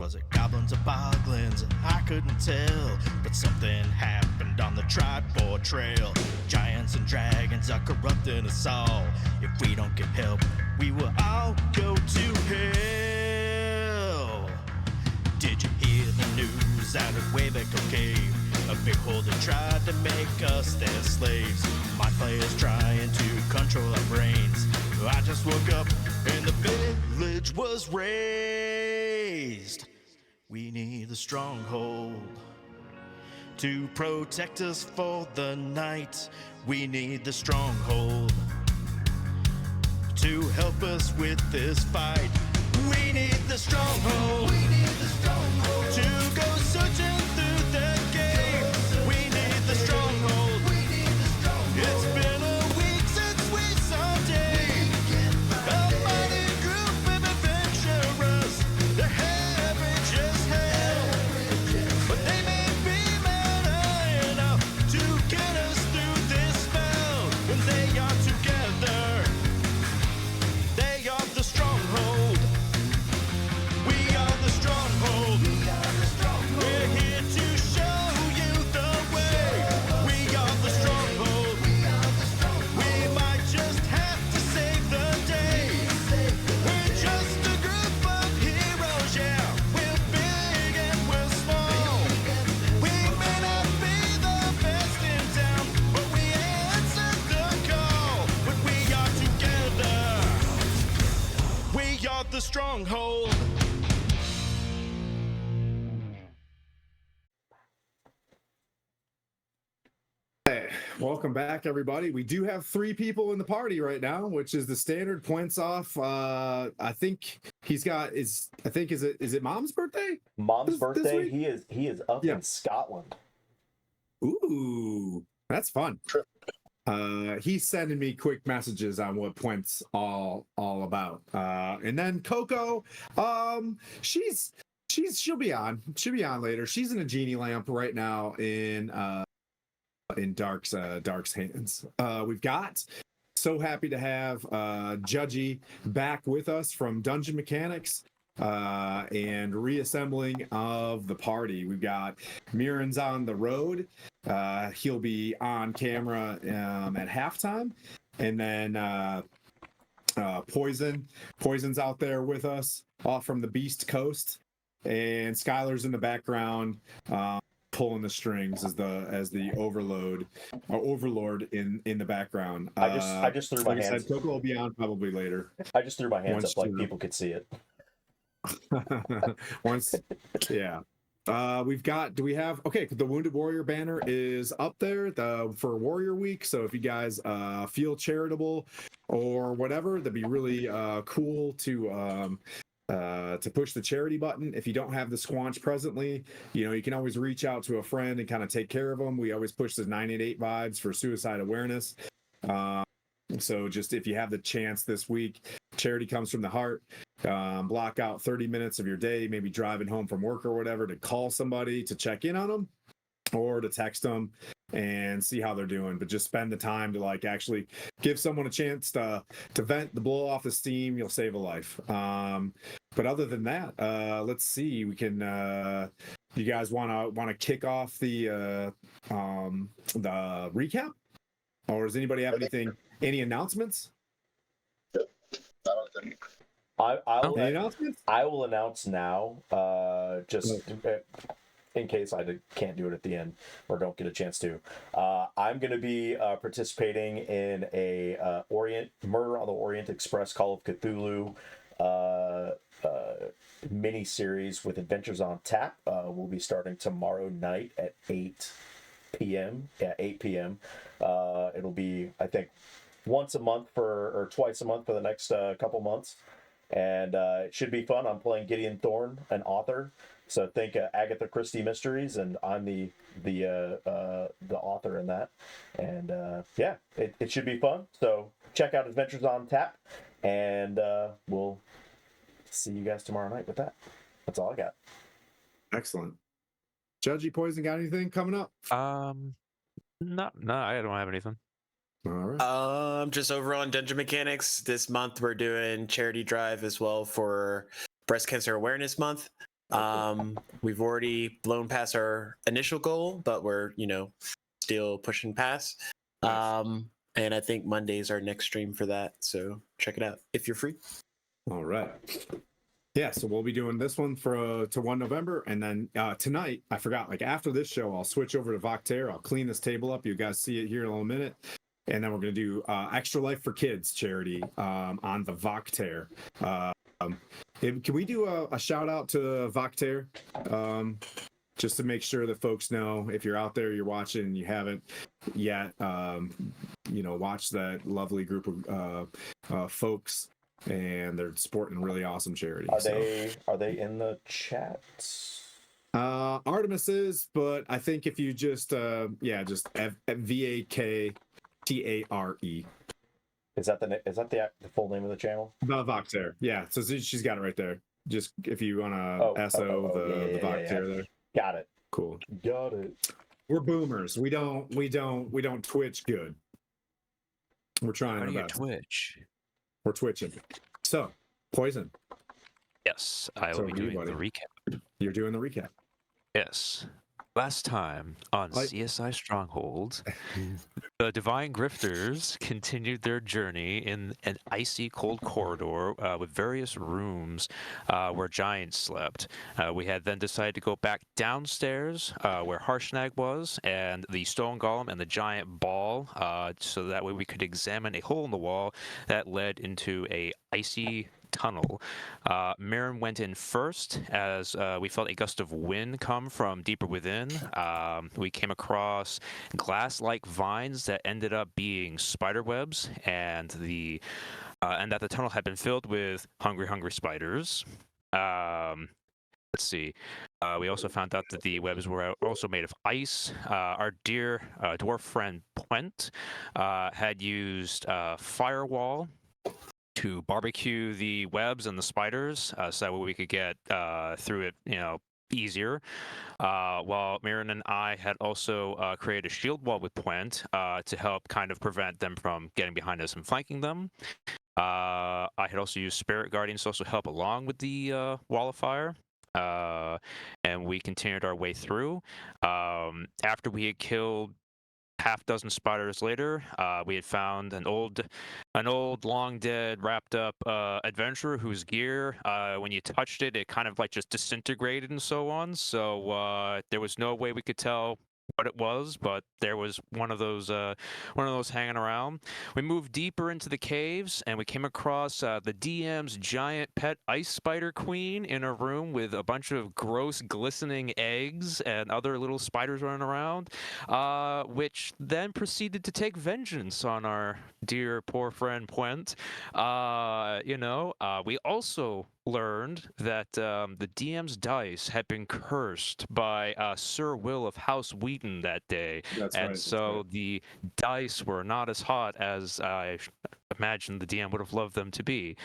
Was it goblins or boglins? I couldn't tell, but something happened on the Tribord Trail. Giants and dragons are corrupting us all. If we don't get help, we will all go to hell. Did you hear the news out of Waybaco Cave? A big holder tried to make us their slaves. My players trying to control our brains. I just woke up and the village was razed. We need the Stronghold to protect us for the night. We need the Stronghold to help us with this fight. We need the Stronghold. We need the Stronghold to go searching through the game. We need the Stronghold. We need the Stronghold. It's been a week since we saw day. A mighty group of adventurers. They're heavy just hell, but they may be mad enough to get us through this spell. When they are together, they are the Stronghold. We are the Stronghold. We're here to show you the way. We are the Stronghold. We might just have to save the day. We're just a group of heroes, yeah. We're big and we're small. We may not be the best in town, but we answered the call. When we are together, we are the Stronghold. Hey, welcome back, everybody. We do have 3 people in the party right now, which is the standard points off. I think he's got is it Mom's birthday? Mom's This birthday. week? He is up Yeah. in Scotland. Ooh, that's fun. He's sending me quick messages on what points all about. And then Coco, she'll be on. She'll be on later. She's in a genie lamp right now in Dark's hands. We've got so happy to have Judgy back with us from Dungeon Mechanics and reassembling of the party. We've got Mirren's on the road. He'll be on camera at halftime, and then Poison's out there with us off from the Beast Coast, and Skylar's in the background pulling the strings as the overlord in the background. I just threw my hands. Coco will be on probably later. I just threw my hands Once up like to- people could see it. Yeah. Do we have the Wounded Warrior banner is up there for Warrior Week, so if you guys feel charitable or whatever, that'd be really cool to push the charity button. If you don't have the Squanch presently, you can always reach out to a friend and kind of take care of them. We always push the 988 vibes for suicide awareness. So just if you have the chance this week, charity comes from the heart. Block out 30 minutes of your day, maybe driving home from work or whatever, to call somebody to check in on them or to text them and see how they're doing. But just spend the time to actually give someone a chance to vent, to blow off the steam. You'll save a life. But other than that, let's see. We can. You guys want to kick off the recap, or does anybody have any announcements? Any announcements? I will announce now, just in case I can't do it at the end or don't get a chance to. I'm going to be participating in a Murder on the Orient Express Call of Cthulhu mini series with Adventures on Tap. We'll be starting tomorrow night at 8 p.m. Yeah, 8 p.m. It'll be, I think, once a month or twice a month for the next couple months. And it should be fun. I'm playing Gideon Thorne, an author. So think Agatha Christie mysteries, and I'm the author in that. And yeah, it should be fun. So check out Adventures on Tap, and we'll see you guys tomorrow night with that. That's all I got. Excellent. Judgy Poison, got anything coming up? No, I don't have anything. All right. Just over on Dungeon Mechanics this month, we're doing charity drive as well for Breast Cancer Awareness Month. We've already blown past our initial goal, but we're still pushing past. And I think Monday's our next stream for that, so check it out if you're free. All right. Yeah, so we'll be doing this one to 1 November, and then tonight, I forgot, like after this show, I'll switch over to Voctair. I'll clean this table up. You guys see it here in a little minute. And then we're going to do Extra Life for Kids charity on the Voctair. Can we do a shout out to Voctair? Just to make sure that folks know, if you're out there, you're watching, and you haven't yet, watch that lovely group of folks. And they're supporting really awesome charity. Are they in the chat? Artemis is, but I think if you just VAKTARE. Is that the full name of the channel? The Voctair. Yeah, so she's got it right there. Just if you want to the Voctair there. Got it. Cool. Got it. We're boomers. We don't Twitch good. We're trying our best. Twitch. We're twitching. So, Poison. Yes, I will be doing the recap. You're doing the recap. Yes. Last time on CSI Stronghold, the Divine Grifters continued their journey in an icy cold corridor with various rooms where giants slept. We had then decided to go back downstairs where Harshnag was, and the stone golem and the giant ball, so that way we could examine a hole in the wall that led into a icy tunnel. Mirren went in first as we felt a gust of wind come from deeper within. We came across glass-like vines that ended up being spider webs, and that the tunnel had been filled with hungry spiders. Let's see. We also found out that the webs were also made of ice. Our dear dwarf friend Puent had used Firewall to barbecue the webs and the spiders, so that way we could get through it, easier. While Mirren and I had also created a shield wall with Puent to help kind of prevent them from getting behind us and flanking them. I had also used Spirit Guardians to also help along with the wall of fire. And we continued our way through. After we had killed half dozen spiders later, we had found an old long dead wrapped up adventurer whose gear, when you touched it, it kind of like just disintegrated and so on. So there was no way we could tell what it was, but there was one of those hanging around. We moved deeper into the caves, and we came across the DM's giant pet ice spider queen in a room with a bunch of gross glistening eggs and other little spiders running around, which then proceeded to take vengeance on our dear poor friend Puent. We also learned that the DM's dice had been cursed by Sir Will of House Wheaton that day. So the dice were not as hot as I imagined the DM would have loved them to be.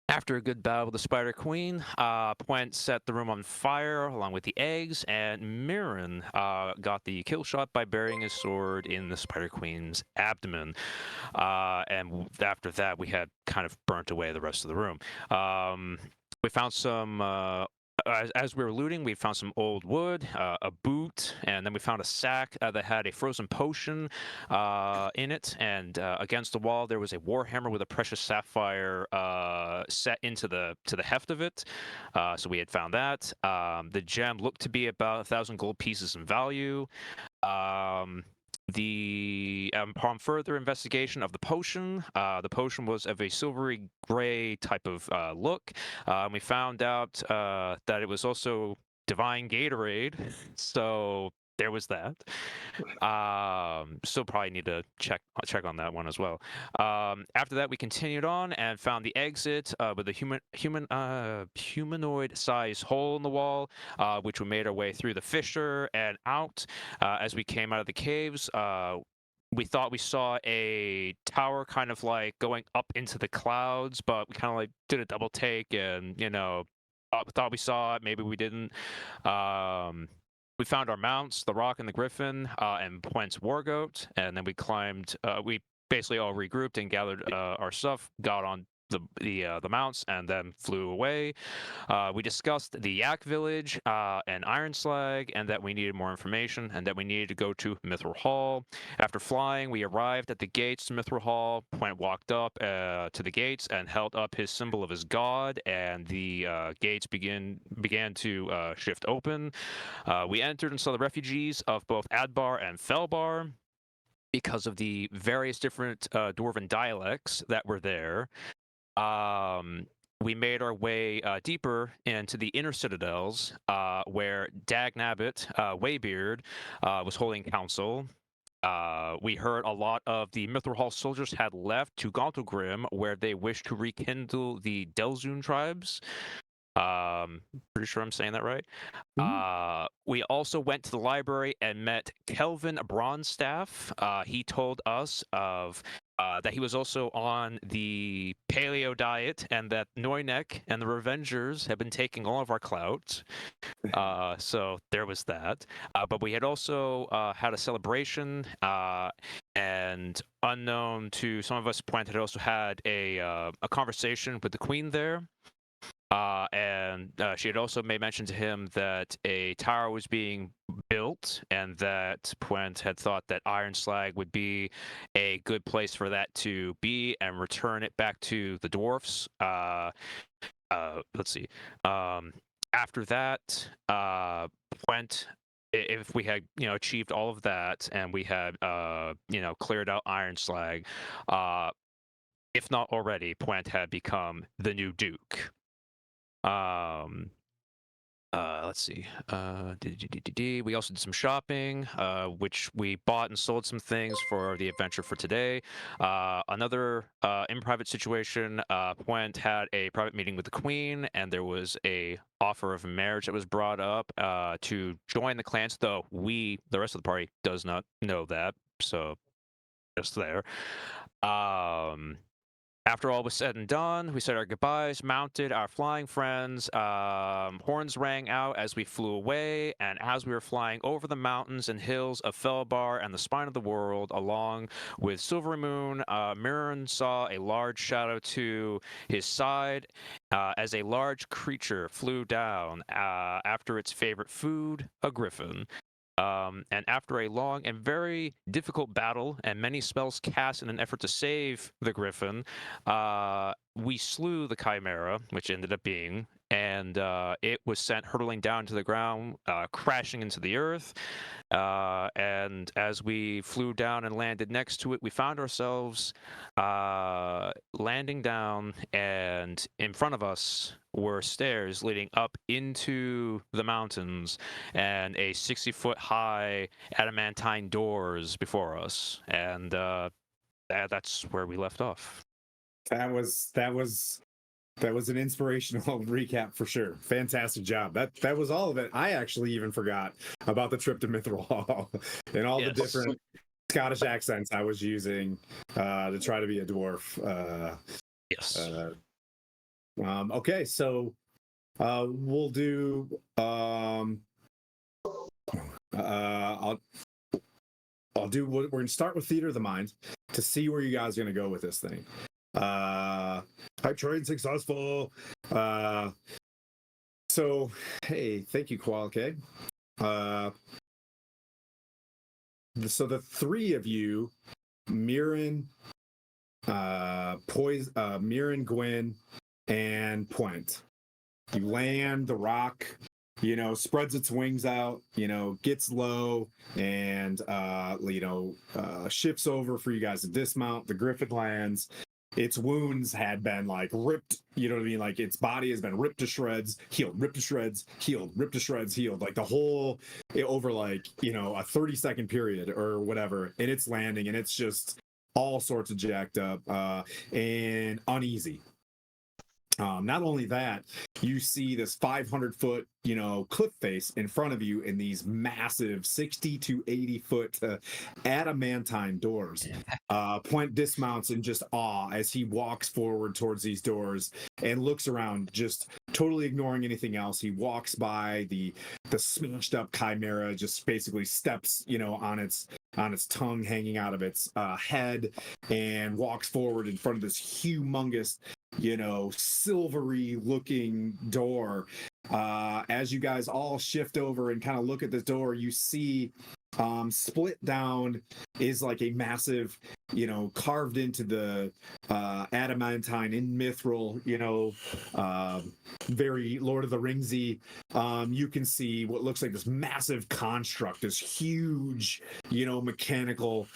After a good battle with the Spider Queen, Puent set the room on fire along with the eggs, and Mirren got the kill shot by burying his sword in the Spider Queen's abdomen. And after that, we had kind of burnt away the rest of the room. We found some... As we were looting, we found some old wood, a boot, and then we found a sack that had a frozen potion in it. And against the wall, there was a warhammer with a precious sapphire set into the heft of it. So we had found that. The gem looked to be about 1,000 gold pieces in value. Upon further investigation of the potion was of a silvery gray type of look. We found out that it was also divine Gatorade, so there was that. Still probably need to check on that one as well. After that, we continued on and found the exit with a humanoid-sized hole in the wall, which we made our way through the fissure and out. As we came out of the caves, we thought we saw a tower kind of like going up into the clouds, but we kind of like did a double take and, thought we saw it, maybe we didn't. We found our mounts, the Rock and the Griffin, and Puent's Wargoat, and then we climbed. We basically all regrouped and gathered our stuff, got on the mounts and then flew away. We discussed the Yak Village and Iron Slag, and that we needed more information, and that we needed to go to Mithril Hall. After flying, we arrived at the gates to Mithril Hall. Point walked up to the gates and held up his symbol of his god, and the gates began to shift open. We entered and saw the refugees of both Adbar and Felbar. Because of the various different dwarven dialects that were there, we made our way deeper into the inner citadels, where Dag Nabbit, Waybeard, was holding council. We heard a lot of the Mithril Hall soldiers had left to Gauntlgrim, where they wished to rekindle the Delzun tribes. Pretty sure I'm saying that right. We also went to the library and met Kelvin Bronstaff. He told us of that he was also on the paleo diet, and that Noynek and the Revengers have been taking all of our clout. So there was that. But we had also had a celebration, and unknown to some of us, Point had also had a conversation with the Queen there. And she had also made mention to him that a tower was being built, and that Puent had thought that Iron Slag would be a good place for that to be, and return it back to the dwarfs. Let's see. After that, Puent, if we had achieved all of that, and we had cleared out Iron Slag, if not already, Puent had become the new Duke. Let's see. We also did some shopping, which we bought and sold some things for the adventure for today. Another in private situation, Puent had a private meeting with the Queen, and there was a offer of marriage that was brought up to join the clans, though the rest of the party, does not know that. So just there. After all was said and done, we said our goodbyes, mounted our flying friends. Horns rang out as we flew away, and as we were flying over the mountains and hills of Felbar and the spine of the world, along with Silver Moon, Mirren saw a large shadow to his side as a large creature flew down after its favorite food, a griffin. And after a long and very difficult battle and many spells cast in an effort to save the griffin, we slew the chimera, which ended up being, and it was sent hurtling down to the ground, crashing into the earth. And as we flew down and landed next to it, we found ourselves landing down, and in front of us were stairs leading up into the mountains, and a 60-foot high adamantine doors before us. And that's where we left off. That was an inspirational recap for sure. Fantastic job. That was all of it. I actually even forgot about the trip to Mithril Hall and all the different Scottish accents I was using to try to be a dwarf. Yes. Okay, so we'll do. I'll do. We're going to start with Theater of the Mind to see where you guys are going to go with this thing. Hype train successful. So hey, thank you, Qualke. So the three of you, Mirren, Mirren, Gwyn, and Puent, you land. The rock, spreads its wings out, gets low, and shifts over for you guys to dismount. The griffin lands. Its wounds had been like ripped, you know what I mean? Like its body has been ripped to shreds, healed, ripped to shreds, healed, ripped to shreds, healed. Like the whole, over like, a 30-second period or whatever. And it's landing, and it's just all sorts of jacked up and uneasy. Not only that, you see this 500-foot, cliff face in front of you, in these massive 60 to 80-foot adamantine doors. Puent dismounts in just awe as he walks forward towards these doors and looks around, just totally ignoring anything else. He walks by the smashed up chimera, just basically steps, on its tongue hanging out of its head, and walks forward in front of this humongous silvery looking door. As you guys all shift over and kind of look at this door, you see split down is like a massive, carved into the adamantine in mithril, very Lord of the Ringsy. You can see what looks like this massive construct, this huge, mechanical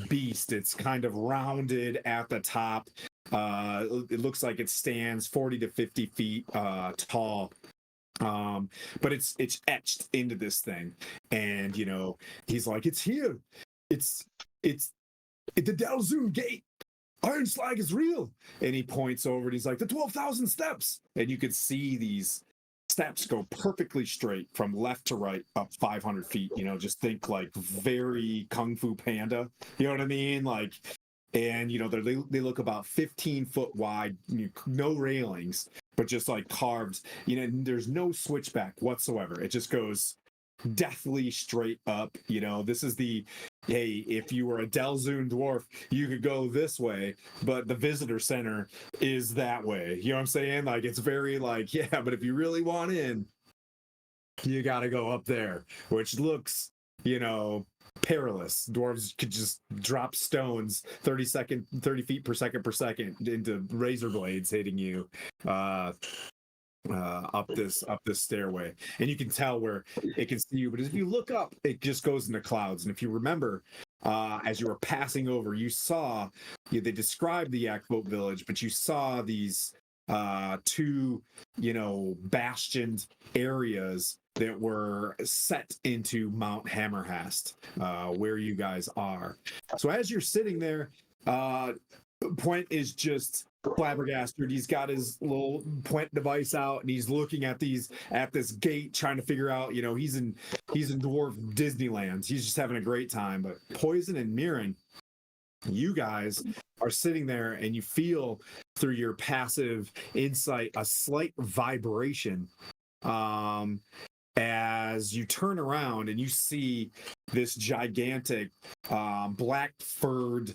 beast. It's kind of rounded at the top. It looks like it stands 40 to 50 feet tall. But it's etched into this thing, and he's like, it's here, it's the Dalzoon Gate. Iron Slag is real. And he points over and he's like, the 12,000 steps. And you could see these steps go perfectly straight from left to right up 500 feet. Just think like very Kung Fu Panda. You know what I mean? Like, and they look about 15 foot wide, no railings, but just like carved. There's no switchback whatsoever. It just goes deathly straight up. This is hey, if you were a Dalzoon dwarf, you could go this way, but the visitor center is that way. You know what I'm saying? Like, it's very like, yeah, but if you really want in, you got to go up there, which looks, perilous. Dwarves could just drop stones 30 feet per second into razor blades hitting you up this stairway. And you can tell where it can see you, but if you look up, it just goes into clouds. And if you remember, as you were passing over, you saw, they described the Yakboat village, but you saw these two bastioned areas that were set into Mount HamarHaast, where you guys are. So as you're sitting there, Point is just flabbergasted. He's got his little point device out and he's looking at this gate, trying to figure out, he's in dwarf Disneyland. He's just having a great time. But Poison and Mirren, you guys are sitting there and you feel through your passive insight a slight vibration as you turn around and you see this gigantic black furred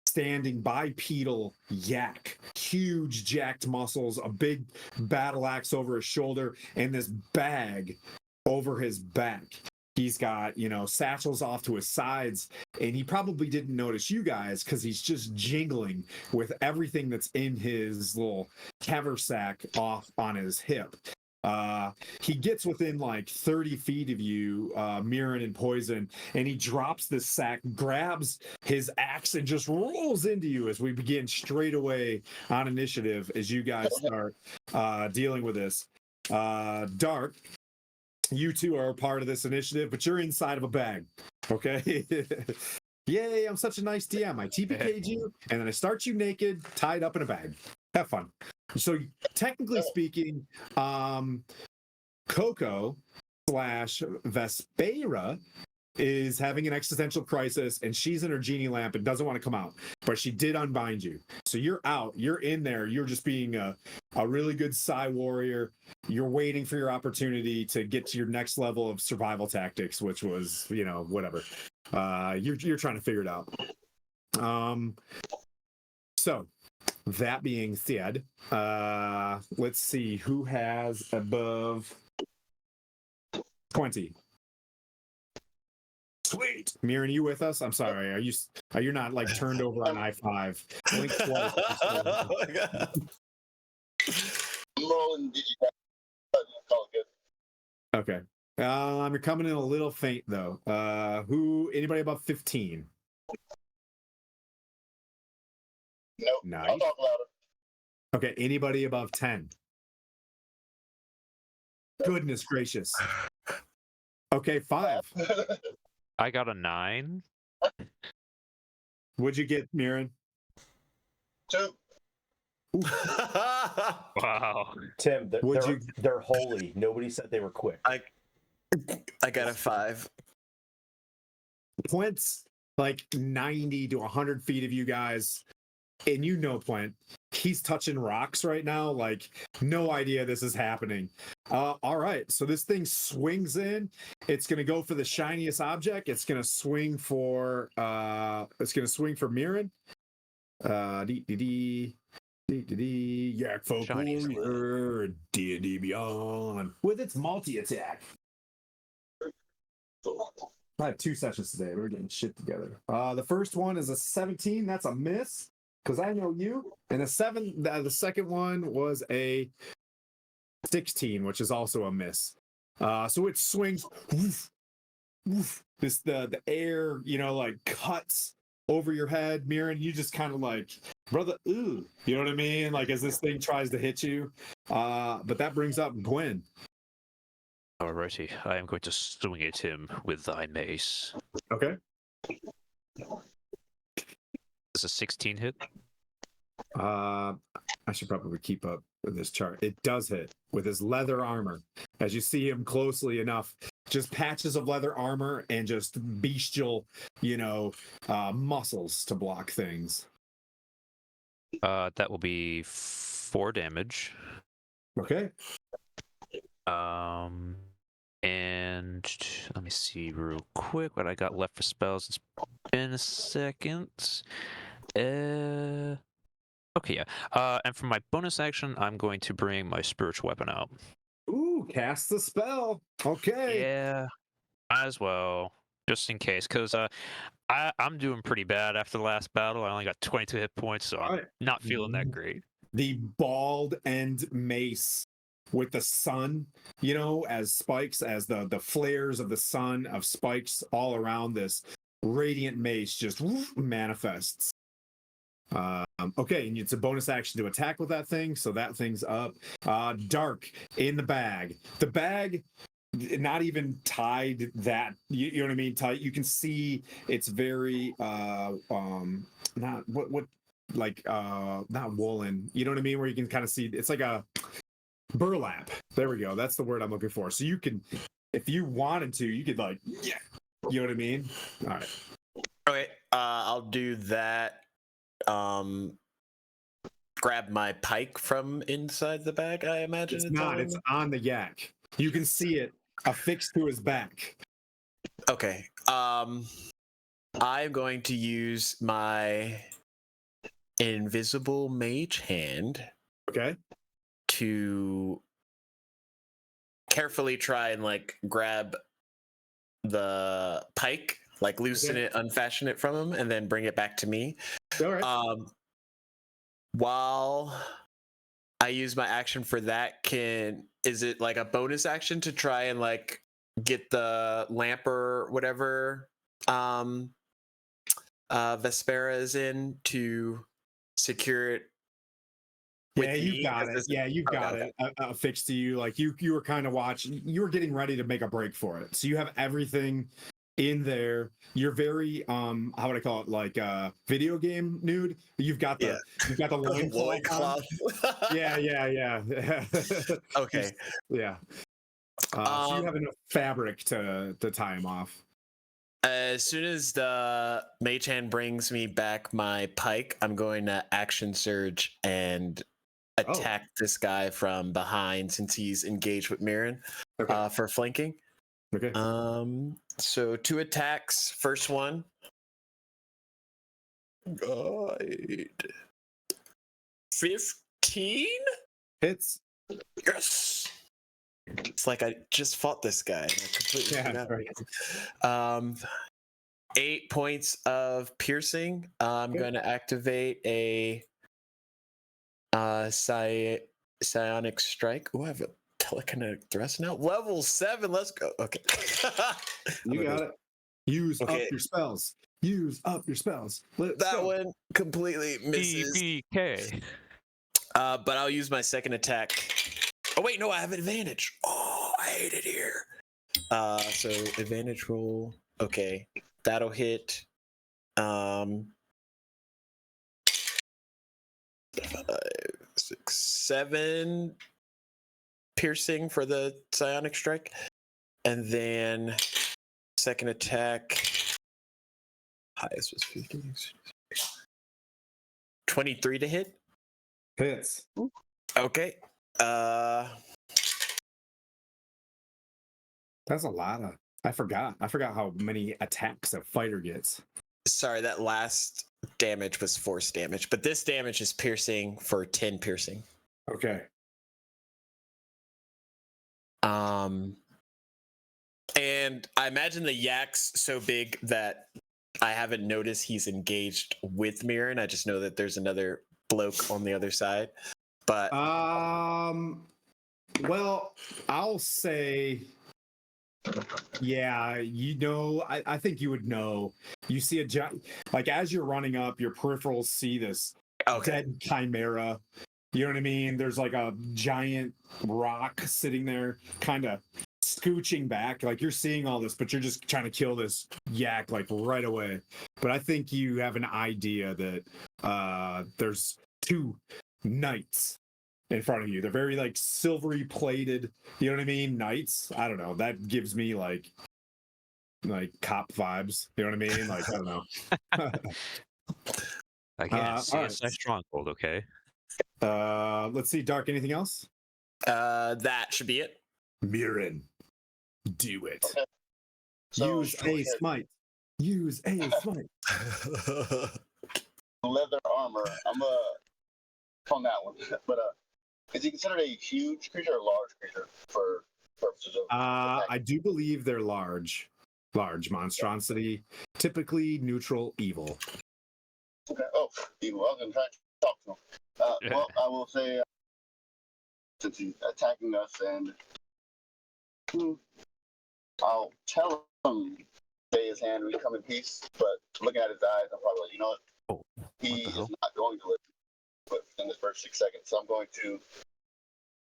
standing bipedal yak, huge jacked muscles, a big battle axe over his shoulder, and this bag over his back. He's got, satchels off to his sides, and he probably didn't notice you guys because he's just jingling with everything that's in his little haversack off on his hip. He gets within like 30 feet of you, Mirren and Poison, and he drops this sack, grabs his axe, and just rolls into you as we begin straight away on initiative as you guys start dealing with this. Dark, you two are a part of this initiative, but you're inside of a bag. Okay. Yay, I'm such a nice DM. I TPK'd you, and then I start you naked, tied up in a bag. Have fun. So technically speaking, Coco / Vespera is having an existential crisis, and she's in her genie lamp and doesn't want to come out, but she did unbind you. So you're out. You're in there. You're just being a really good Psy warrior. You're waiting for your opportunity to get to your next level of survival tactics, which was, whatever. You're trying to figure it out. So that being said, let's see who has above 20. Sweet. Mirren, you with us? I'm sorry. Are you not like turned over on I5? Link 12. Oh my God. I'm rolling Okay. You're coming in a little faint though. Anybody above 15? Nope. Nice. I'll talk louder. Okay, anybody above 10? Goodness gracious. Okay, 5. I got a 9. What'd you get, Mirren? 2. Wow. Tim, Would they're holy. Nobody said they were quick. I got a 5. Plint's like 90 to 100 feet of you guys. And Plint, he's touching rocks right now. Like, no idea this is happening. All right, so this thing swings in. It's gonna go for the shiniest object. It's gonna swing for Mirren. Yak Folk Shiny Warrior, D&D Beyond with its multi-attack. I have 2 sessions today. We're getting shit together. The first one is a 17. That's a miss because I know you. And the second one was a 16, which is also a miss. So it swings. Woof, woof, the air, like cuts over your head, Mirren. You just kind of like, brother, ooh, you know what I mean? Like as this thing tries to hit you. But that brings up Gwen. Alrighty, I am going to swing at him with thy mace. Okay. Does a 16 hit? I should probably keep up with this chart. It does hit with his leather armor. As you see him closely enough, just patches of leather armor and just bestial, muscles to block things. That will be 4 damage. Okay. And let me see real quick what I got left for spells. It's been a second. Okay, yeah. And for my bonus action, I'm going to bring my spiritual weapon out. Ooh, cast the spell. Okay. Yeah, might as well, just in case, because I'm doing pretty bad after the last battle. I only got 22 hit points, so I'm not feeling that great. The bald end mace with the sun, as spikes, as the flares of the sun of spikes all around this radiant mace just manifests. Okay, and it's a bonus action to attack with that thing, so that thing's up. Dark in the bag. The bag not even tied that, you know what I mean, tight. You can see it's very not what like not woolen, you know what I mean, where you can kind of see it's like a burlap. There we go, that's the word I'm looking for. So you can, if you wanted to, you could like, yeah, you know what I mean. All right. Okay, I'll do that. Grab my pike from inside the bag, I imagine. It's not, it's on the yak. You can see it affixed to his back. Okay. I'm going to use my invisible mage hand. Okay. To carefully try and like grab the pike, like loosen it, unfashion it from him, and then bring it back to me. All right. While I use my action for that, is it like a bonus action to try and like get the lamp or whatever Vespera is in to secure it? Yeah, you got it. Yeah, you got it affixed to you. Like you were kind of watching. You were getting ready to make a break for it. So you have everything in there. You're very how would I call it? Like video game nude. You've got the loincloth. Yeah. Okay. Yeah. So you have enough fabric to tie him off. As soon as the mage hand brings me back my pike, I'm going to action surge and attack this guy from behind since he's engaged with Mirren for flanking. Okay. So 2 attacks. First one. Guide. 15? Hits. Yes. It's like I just fought this guy. I completely forgot. 8 points of piercing. I'm going to activate a psionic strike. Oh, I have a telekinetic thrust now. Level 7. Let's go. Okay. You got it. Use up your spells. Use up your spells. That one completely misses. BBK. But I'll use my second attack. Oh wait, no, I have advantage. Oh, I hate it here. So advantage roll. Okay, that'll hit. 5, 6, 7 piercing for the psionic strike, and then second attack. Highest was 15. 23 to hit. Hits. Okay. That's a lot of. I forgot how many attacks a fighter gets. Sorry, that last damage was force damage, but this damage is piercing for 10 piercing. Okay. And I imagine the yak's so big that I haven't noticed he's engaged with Mirren. I just know that there's another bloke on the other side. But well, I'll say, yeah, I think you would know. You see a giant, like as you're running up, your peripherals see this dead chimera. You know what I mean? There's like a giant rock sitting there, kind of scooching back. Like you're seeing all this, but you're just trying to kill this yak like right away. But I think you have an idea that there's two knights in front of you. They're very like silvery plated, you know what I mean? Knights. I don't know. That gives me like cop vibes. You know what I mean? Like I don't know. Again, all right. CSI Stronghold, okay? Let's see, Dark. Anything else? that should be it. Mirren, do it. Okay. So Use a smite. Use a smite. leather armor. I'm on that one, but is he considered a huge creature or large creature for purposes of? I do believe they're large monstrosity, typically neutral evil. Okay. Oh, evil. I was gonna try to talk to him. Well, I will say, since he's attacking us, and I'll tell him stay his hand, we come in peace. But looking at his eyes, I'm probably like, you know what? Oh, He the is hell? not going to live within this first 6 seconds. So I'm going to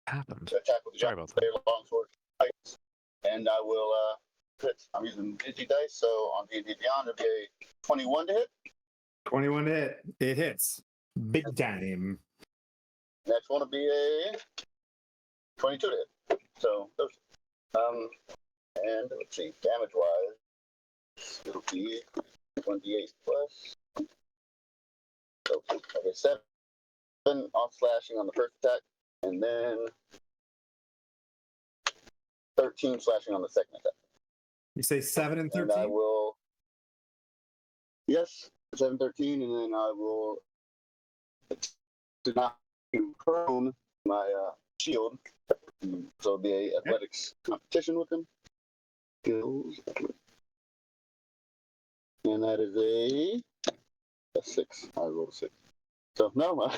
Happened. attack with the Sorry about that. longsword, and I will crit. I'm using Digi dice, so on D&D Beyond, it'll be a 21 to hit. 21 to hit. It hits. Big time. Next one will be a 22 to hit. So those. And let's see, damage wise, it'll be 1d8 plus. So okay, 7 off slashing on the first attack, and then 13 slashing on the second attack. You say 7 and And I 13? will. Yes, 7, 13, and then I will to knock him prone my shield. So it'll be a athletics competition with him. Skills. And that is a 6. I rolled a 6. So no,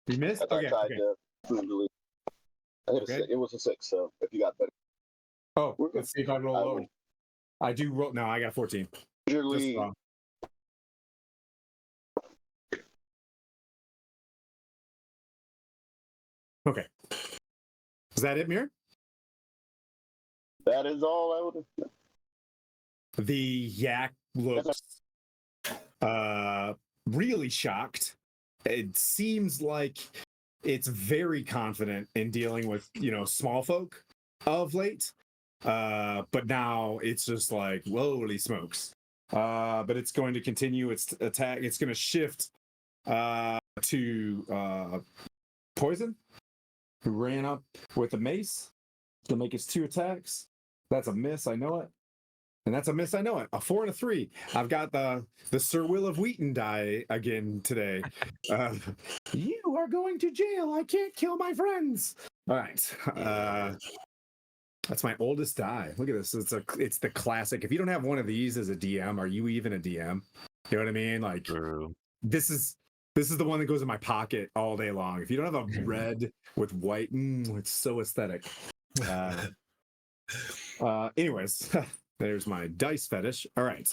You missed? I Okay. tried to I hit a Okay. 6. It was a 6, so if you got better. Oh, We're good. let's see if I roll I low. will- I do roll. No, I got 14. Just Usually, wrong. Okay. Is that it, Mir? that is all I would have. The yak looks really shocked. It seems like it's very confident in dealing with, small folk of late. But now it's just like, holy smokes. But it's going to continue its attack. It's going to shift to Poison, who ran up with a mace to make its 2 attacks. That's a miss, I know it. And that's a miss, I know it. A 4 and a 3. I've got the Sir Will of Wheaton die again today. You are going to jail. I can't kill my friends. All right. That's my oldest die. Look at this. It's the classic. If you don't have one of these as a DM, are you even a DM? You know what I mean? Like True. this is the one that goes in my pocket all day long. If you don't have a red with white, it's so aesthetic. Anyways, there's my dice fetish. All right.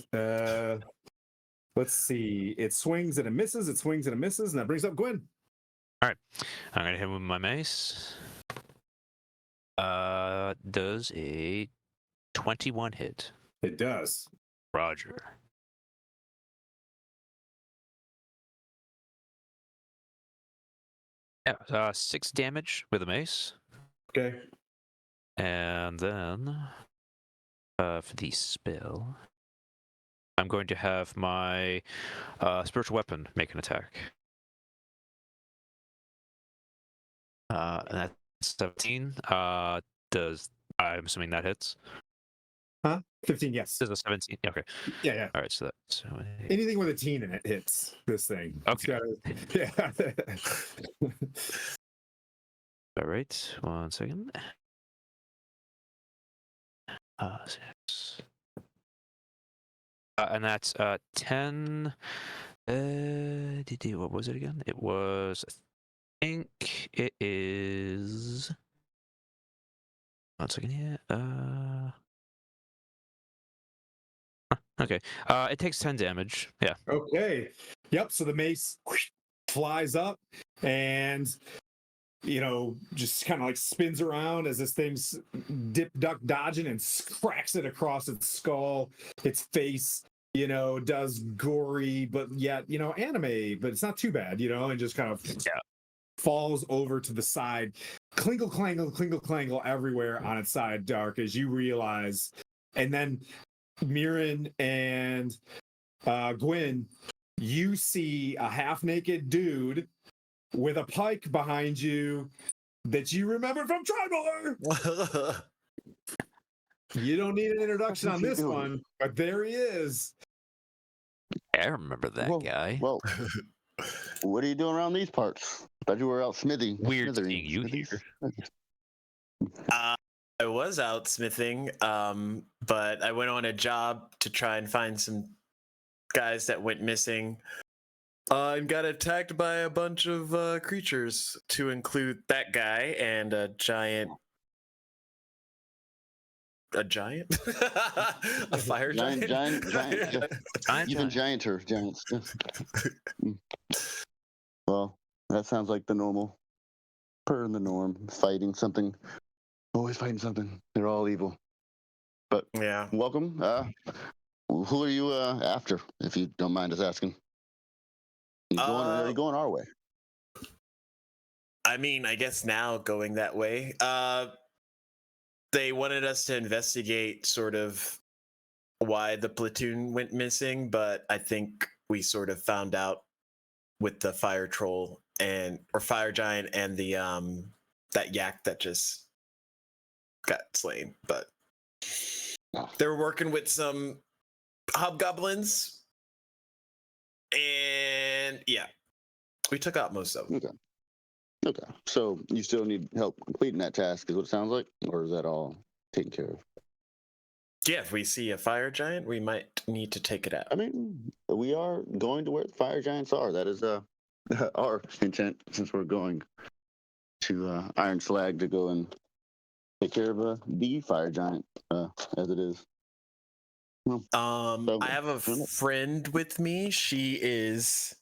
Let's see. It swings and it misses. It swings and it misses, and that brings up Gwen. All right. I'm going to hit him with my mace. Does a 21 hit? It does. Roger. Yeah, 6 damage with a mace. Okay. And then, for the spell, I'm going to have my spiritual weapon make an attack. And that's 17. I'm assuming that hits. Huh? 15, yes. This is a 17. Okay. Yeah, yeah. All right. So that's Anything with a teen in it hits this thing. It's Okay. gotta, yeah. all right. 1 second. 6. And that's 10. What was it again? It was. I think it is. 1 second here. Okay. It takes 10 damage. Yeah. Okay. Yep. So the mace flies up and, just kind of like spins around as this thing's dip, duck, dodging and cracks it across its skull, its face, does gory, but yet, anime, but it's not too bad, and just kind of falls over to the side. Clinkle, clangle, clinkle, clangle everywhere on its side, Dark, as you realize. And then Mirren and Gwyn, you see a half-naked dude with a pike behind you that you remember from Tribal. You don't need an introduction on this one, but there he is. I remember that guy. Well, what are you doing around these parts? Thought you were out smithing. Weird seeing you here. I was out smithing, but I went on a job to try and find some guys that went missing. And got attacked by a bunch of creatures, to include that guy and a giant. A giant? A fire giant? Giant. Even gianter giants. Well, that sounds like the normal. Per the norm. Fighting something. Always fighting something. They're all evil. But yeah. Welcome. Who are you after, if you don't mind us asking? Are you going our way? I mean, I guess now going that way. They wanted us to investigate sort of why the platoon went missing, but I think we sort of found out with the fire troll or fire giant and the that yak that just got slain. But they're working with some hobgoblins, and yeah, we took out most of them. Okay. So you still need help completing that task, is what it sounds like, or is that all taken care of? Yeah, if we see a fire giant, we might need to take it out. I mean, we are going to where the fire giants are. That is our intent, since we're going to Iron Slag to go and take care of the fire giant, as it is. I have a friend with me. She is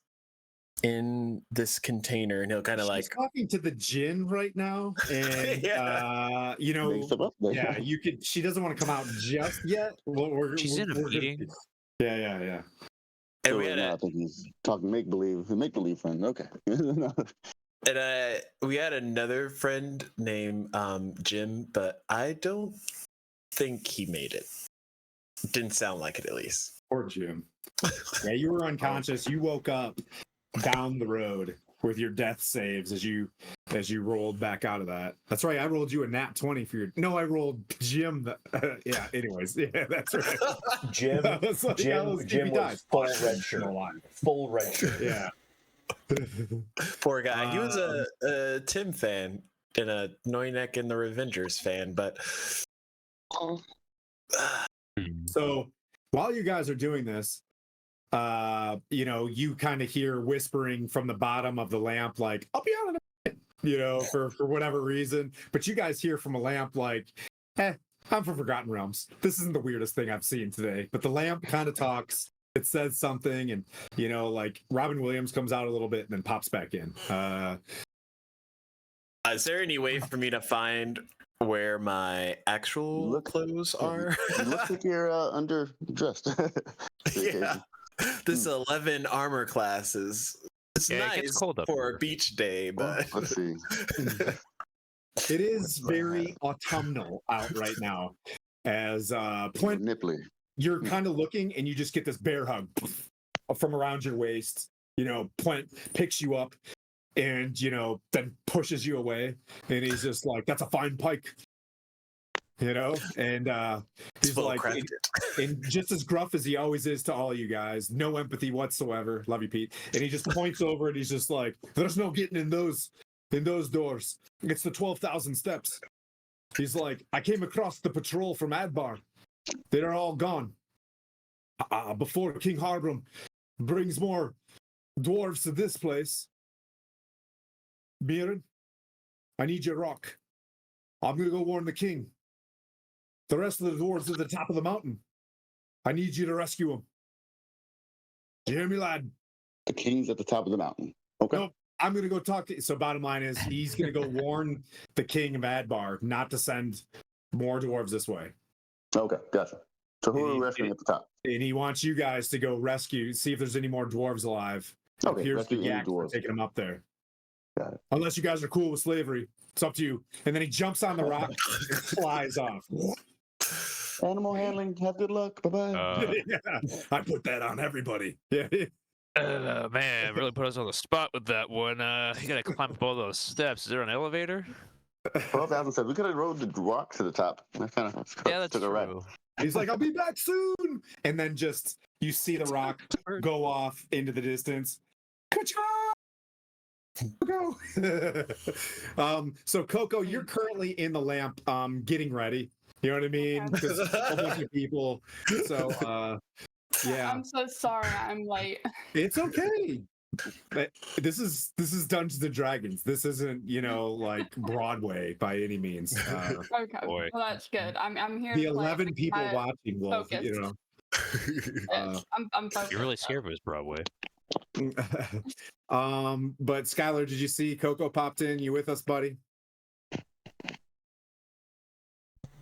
in this container, and he'll kind of like talking to the gin right now, and Yeah. yeah, you could. She doesn't want to come out just yet. She's in a meeting. Yeah. And So we had I think he's talking make believe friend. Okay. and we had another friend named Jim, but I don't think he made it. Didn't sound like it, at least. Poor Jim. Yeah, you were unconscious. You woke up down the road with your death saves as you rolled back out of that. That's right. I rolled you a nat 20 for your. No, I rolled Jim. Yeah. Anyways, yeah, that's right. Jim was full red shirt. Full red shirt. Yeah. Poor guy. He was a Tim fan and a Noynek and the Revengers fan, but so while you guys are doing this, you kind of hear whispering from the bottom of the lamp, like, I'll be out in a minute, for whatever reason. But you guys hear from a lamp like, I'm from Forgotten Realms. This isn't the weirdest thing I've seen today. But the lamp kind of talks. It says something, and, like Robin Williams comes out a little bit and then pops back in. Is there any way for me to find where my actual clothes are? It looks like you're underdressed. Yeah. This 11 armor class is nice, it gets cold up for here. a beach day, but Let's see. It is very autumnal out right now, as Nipply. you're kind of looking and you just get this bear hug from around your waist. Plent picks you up and then pushes you away, and he's just like, that's a fine pike. you know, and he's well like, crafted. and just as gruff as he always is to all you guys, no empathy whatsoever. Love you, Pete. And he just points over and he's just like, "There's no getting in those doors. It's the 12,000 steps." He's like, "I came across the patrol from Adbar. They're all gone. Before King Harbram brings more dwarves to this place, Mirren, I need your rock. I'm gonna go warn the king. The rest of the dwarves at the top of the mountain. I need you to rescue them. Do you hear me, lad?" The king's at the top of the mountain. Okay. Nope. I'm gonna go talk to. So bottom line is, he's gonna go warn the king of Adbar not to send more dwarves this way. Okay, gotcha. So who are we rescuing at the top? And he wants you guys to go rescue, see if there's any more dwarves alive. Okay, Here's the rescue any yak for dwarves. taking them up there. Got it. Unless you guys are cool with slavery, it's up to you. And then he jumps on the rock and flies off. Animal handling. Have good luck. Bye bye. Yeah, I put that on everybody. Yeah. Man, really put us on the spot with that one. You gotta climb up all those steps. Is there an elevator? 12,000 steps. We could have rode the rock to the top. That kind of Yeah, that's took a ride. true. He's like, "I'll be back soon." And then just you see the rock go off into the distance. Go. So Coco, you're currently in the lamp, getting ready. You know what I mean? Because a bunch of people. So yeah, I'm so sorry I'm late. it's okay. But this is Dungeons and Dragons. This isn't, like Broadway by any means. Okay, Boy. well that's good. I'm here. The to play. 11 people I'm watching will, focused. I'm focused. You're really scared of his Broadway. But Skylar, did you see Coco popped in? You with us, buddy?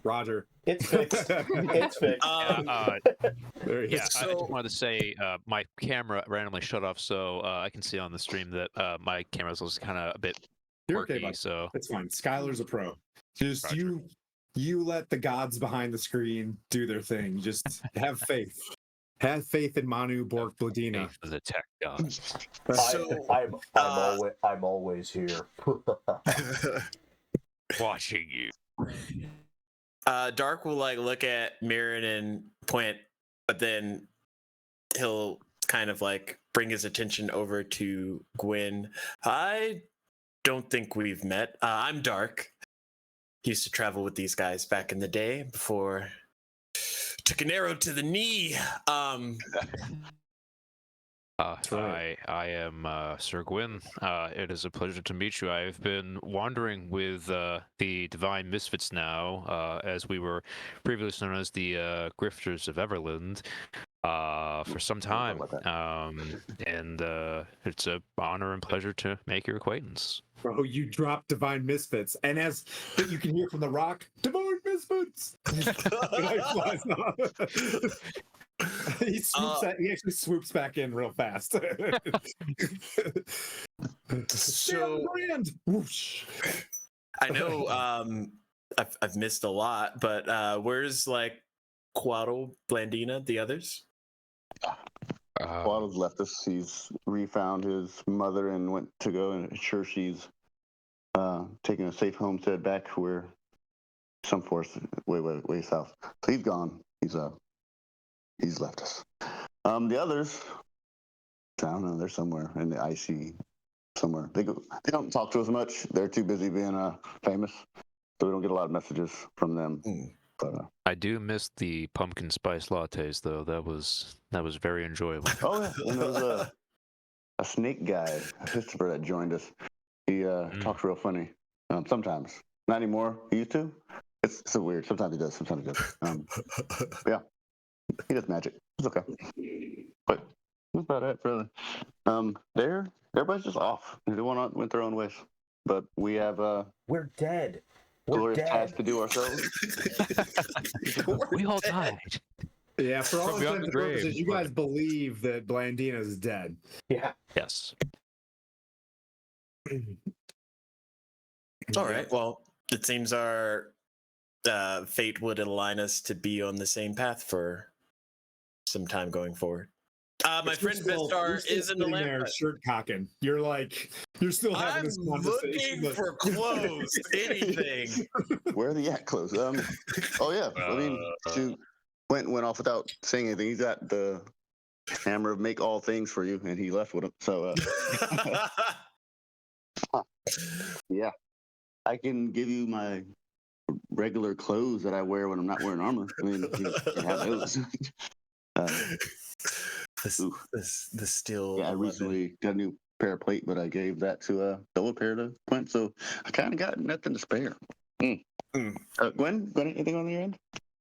Roger. It's fixed. It's fixed. There he Yeah, is. I just wanted to say my camera randomly shut off, so I can see on the stream that my camera's just kind of a bit You're quirky. okay, bud. So It's fine. Skylar's a pro. Just Roger. you let the gods behind the screen do their thing. Just have faith. Have faith in Manu Borg Bladina. faith in the tech god. So, I'm always here. Watching you. Dark will look at Mirren and point, but then he'll kind of bring his attention over to Gwyn. I don't think we've met. I'm Dark. Used to travel with these guys back in the day before took an arrow to the knee. right. I am Sir Gwyn. It is a pleasure to meet you. I've been wandering with the Divine Misfits now, as we were previously known as the Grifters of Everland, for some time. And it's an honor and pleasure to make your acquaintance. Bro, you dropped Divine Misfits. And as you can hear from the rock, Divine Misfits! And he flies off. He actually swoops back in real fast. So brand. Whoosh. I know I've missed a lot, but where's Quaddle, Blandina, the others? Waddle's left us. He's refound his mother and went to go and ensure she's taking a safe homestead back where some forest way south. So he's gone. He's left us. The others, I don't know. They're somewhere in the icy somewhere. They don't talk to us much. They're too busy being famous, so we don't get a lot of messages from them. But I do miss the pumpkin spice lattes, though. That was very enjoyable. oh yeah, and there was a snake guy, a Christopher, that joined us. He talks real funny sometimes. Not anymore. He used to. It's so weird. Sometimes he does. Sometimes he doesn't. But yeah, he does magic. It's okay. But that's about it, really. Everybody's just off. They went their own ways. But we have We're dead. We're glorious dead. task to do ourselves. We all died. Yeah, for all From beyond intents the and grave. purposes, you guys believe that Blandina is dead. Yeah. Yes. All right. Well, it seems our fate would align us to be on the same path for some time going forward. My But you're friend still- Vistar you're still is in the sitting lamp. there, shirt cocking. You're like, you're still having I'm this conversation. looking for clothes, anything. Where are the yak clothes? Oh yeah. I mean, shoot, went off without saying anything. He's got the hammer of make all things for you, and he left with him. So yeah, I can give you my regular clothes that I wear when I'm not wearing armor. I mean, you can have those. The steel. Yeah, I 11. recently got a new pair of plate, but I gave that to the old pair to Gwen, so I kind of got nothing to spare. Gwen, anything on your end?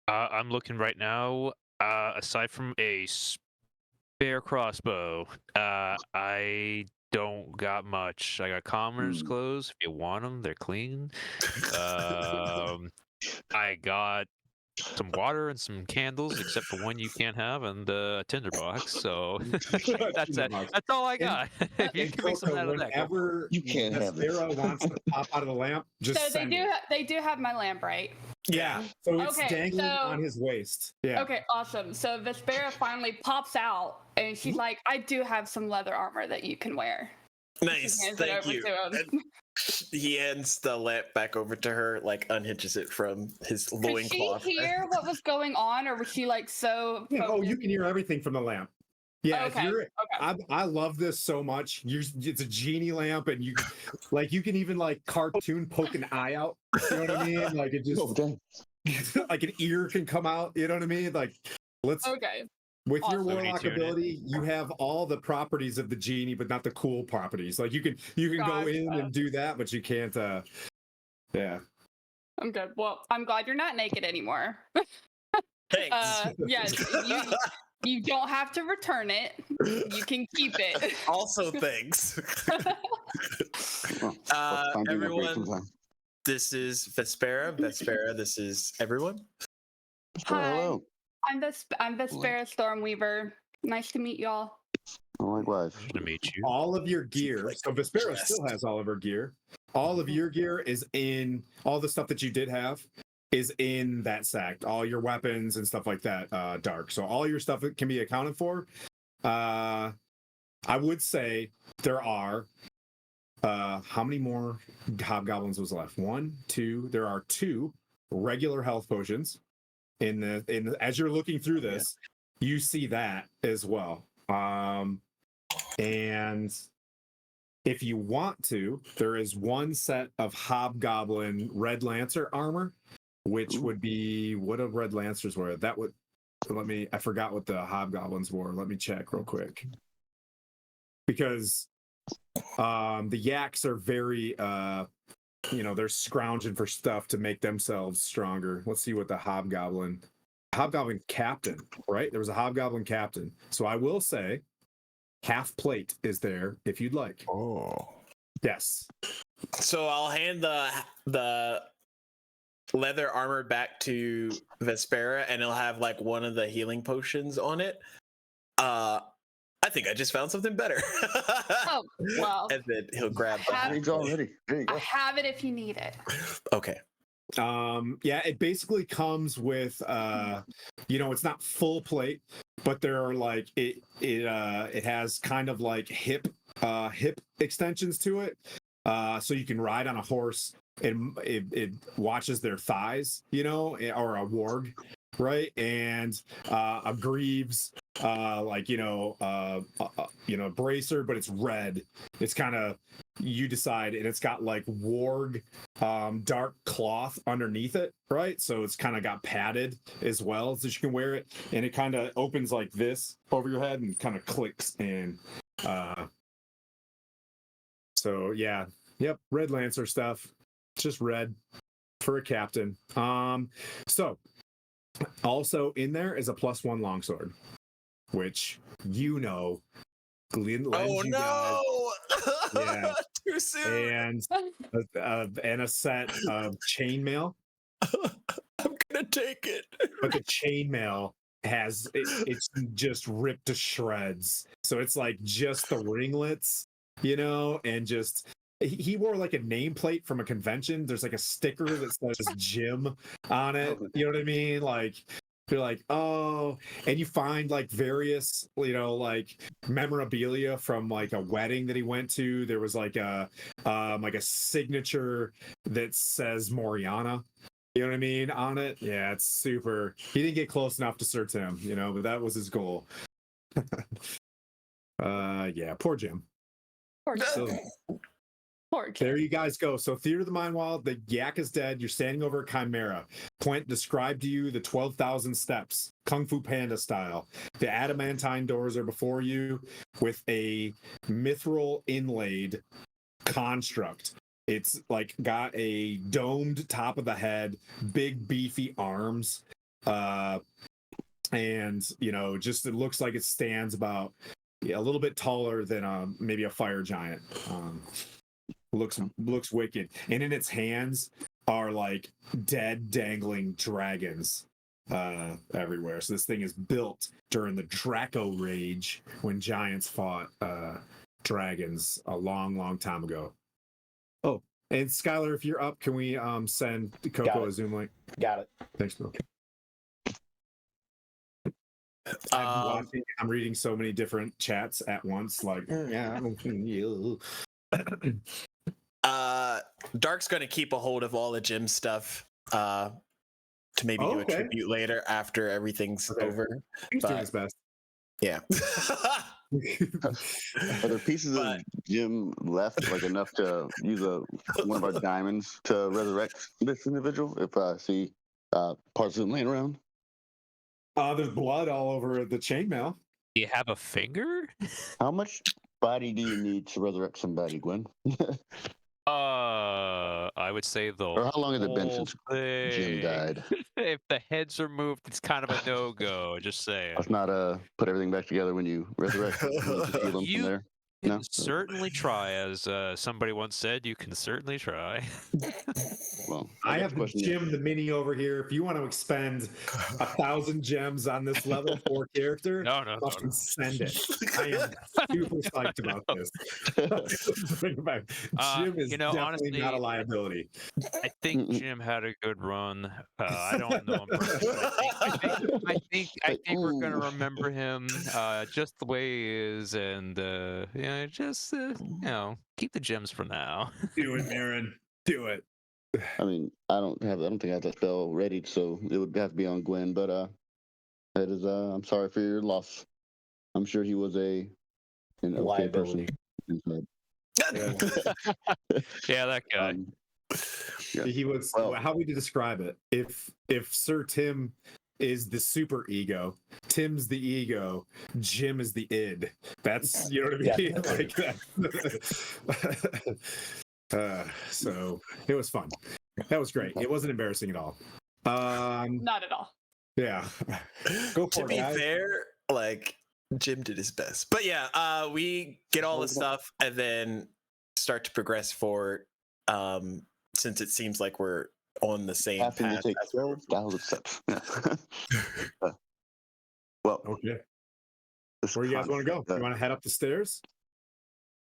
I'm looking right now. Aside from a spare crossbow, I don't got much. I got commoner's clothes. If you want them, they're clean. I got some water and some candles, except for one you can't have, and a tinderbox. So that's it. That's all I got. If you give me some out of that, go for it. Whenever You can't have this. Vespera wants to pop out of the lamp, just So they send do. it. They do have my lamp, right? Yeah, so it's Okay, dangling so- on his waist. Yeah. Okay, awesome. So Vespera finally pops out, and she's like, "I do have some leather armor that you can wear." Nice, hands it thank over you. to him. And he hands the lamp back over to her, like unhinges it from his Could she loincloth. hear what was going on, or was she like so? Yeah, oh, you focused? can hear everything from the lamp. Yeah, if Okay, you're, okay. I love this so much. It's a genie lamp, and you can even like cartoon poke an eye out. You know what I mean? Like it just Oh, dang. like an ear can come out. You know what I mean? Like let's Okay. with your Awesome. warlock Tune in. ability, you have all the properties of the genie, but not the cool properties. Like you can go in Gotcha. and do that, but you can't. Yeah. I'm good. Well, I'm glad you're not naked anymore. Thanks. Yes, you don't have to return it. You can keep it. Also, thanks. Well, let's find you a break Everyone, sometime. this is Vespera. Vespera, this is everyone. Hi. Hello. I'm Vespera Stormweaver. Nice to meet y'all. Likewise. Nice to meet you. All of your gear. Like So Vespera dressed. still has all of her gear. All of your gear is in all the stuff that you did have is in that sack. All your weapons and stuff like that, Dark. So all your stuff can be accounted for. I would say there are how many more hobgoblins was left? 1, 2. There are 2 regular health potions in the as you're looking through this, you see that as well. And if you want to, there is 1 set of hobgoblin red lancer armor, which would be what a red lancers were. That would I forgot what the hobgoblins were. Let me check real quick. Because the yaks are very they're scrounging for stuff to make themselves stronger. Let's see what the hobgoblin captain, right? There was a hobgoblin captain. So I will say half plate is there if you'd like. Oh. Yes. So I'll hand the leather armor back to Vespera, and it'll have like one of the healing potions on it. I think I just found something better. Oh, well. And then he'll grab Have- the It's already. There you I go. have it if you need it. Okay. Yeah, it basically comes with it's not full plate, but there are like it has kind of like hip extensions to it, so you can ride on a horse and it watches their thighs, or a warg, right? And a greaves, bracer, but it's red. It's kind of, you decide, and it's got like warg dark cloth underneath it, right? So it's kind of got padded as well, so you can wear it, and it kind of opens like this over your head and kind of clicks in. So yeah, yep, red lancer stuff. It's just red for a captain. So also in there is a +1 longsword, which lends Oh you no! Yeah. Too soon. and a set of chainmail. I'm gonna take it. But the chainmail it's just ripped to shreds. So it's like just the ringlets, and just he wore like a nameplate from a convention. There's like a sticker that says Jim on it. You know what I mean? Like You're like, oh, and you find like various, like memorabilia from like a wedding that he went to. There was like a signature that says Moriana. You know what I mean on it? Yeah, it's super. He didn't get close enough to Sir Tim, but that was his goal. Yeah, poor Jim. Poor Jim. So, Poor Jim. there you guys go. So Theater of the Mind Wild, the yak is dead. You're standing over a chimera. Point described to you the 12,000 steps, Kung Fu Panda style. The adamantine doors are before you with a mithril inlaid construct. It's like got a domed top of the head, big beefy arms, and just it looks like it stands about a little bit taller than maybe a fire giant. Looks wicked, and in its hands are like dead dangling dragons everywhere. So this thing is built during the Draco Rage when giants fought dragons a long time ago. Oh, and Skylar, if you're up, can we send Coco a Zoom link? Got it. Thanks, Bill. I'm reading so many different chats at once, like Dark's going to keep a hold of all the gym stuff to maybe do a tribute later after everything's over. He's doing his best. Yeah. Are there pieces of gym left, like enough to use one of our diamonds to resurrect this individual if I see parts of him laying around? There's blood all over the chainmail. Do you have a finger? How much body do you need to resurrect somebody, Gwen? I would say the Or how long has it been whole since Jim thing. died? If the heads are moved, it's kind of a no-go. Just saying. Let's not put everything back together when you resurrect. You just heal them You from there. can No? certainly try, as somebody once said. You can certainly try. Well, I guess have the the question is- gem, the mini over here. If you want to expend 1,000 gems on this level 4 character, No. fucking send it. I am super psyched about this. Jim is definitely honestly, not a liability. I think Jim had a good run. I don't know him personally. I think we're gonna remember him just the way he is, and just keep the gems for now. Do it, Aaron. Do it. I mean, I don't think I have that spell ready, so it would have to be on Gwen. But that is, I'm sorry for your loss. I'm sure he was an okay Liability. person. Yeah, that guy. Yeah. He was. Well- How would you describe it? If Sir Tim is the super ego, Tim's the ego, Jim is the id. That's what I mean. Like that. So it was fun. That was great. It wasn't embarrassing at all. Not at all. Yeah. Go To for it, be guys. fair, like Jim did his best. But yeah, we get all the stuff and then start to progress forward. Since it seems like we're on the same Having to path. take 12,000 steps. Yeah. Well, Okay. this Where you guys want to go? conflict, You want to head up the stairs?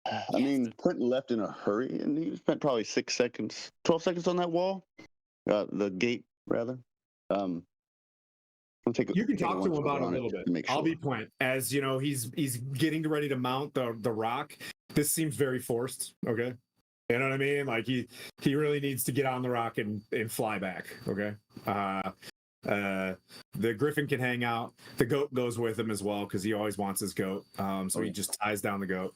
I mean, Quentin left in a hurry, and he spent probably 6 seconds, 12 seconds on that wall, the gate rather. I'll take You can take talk to once him about it over a on little bit. to make I'll sure. be point. As you know, he's getting ready to mount the rock. This seems very forced. Okay. You know what I mean? Like he really needs to get on the rock and fly back. Okay. The griffin can hang out. The goat goes with him as well because he always wants his goat. So he just ties down the goat.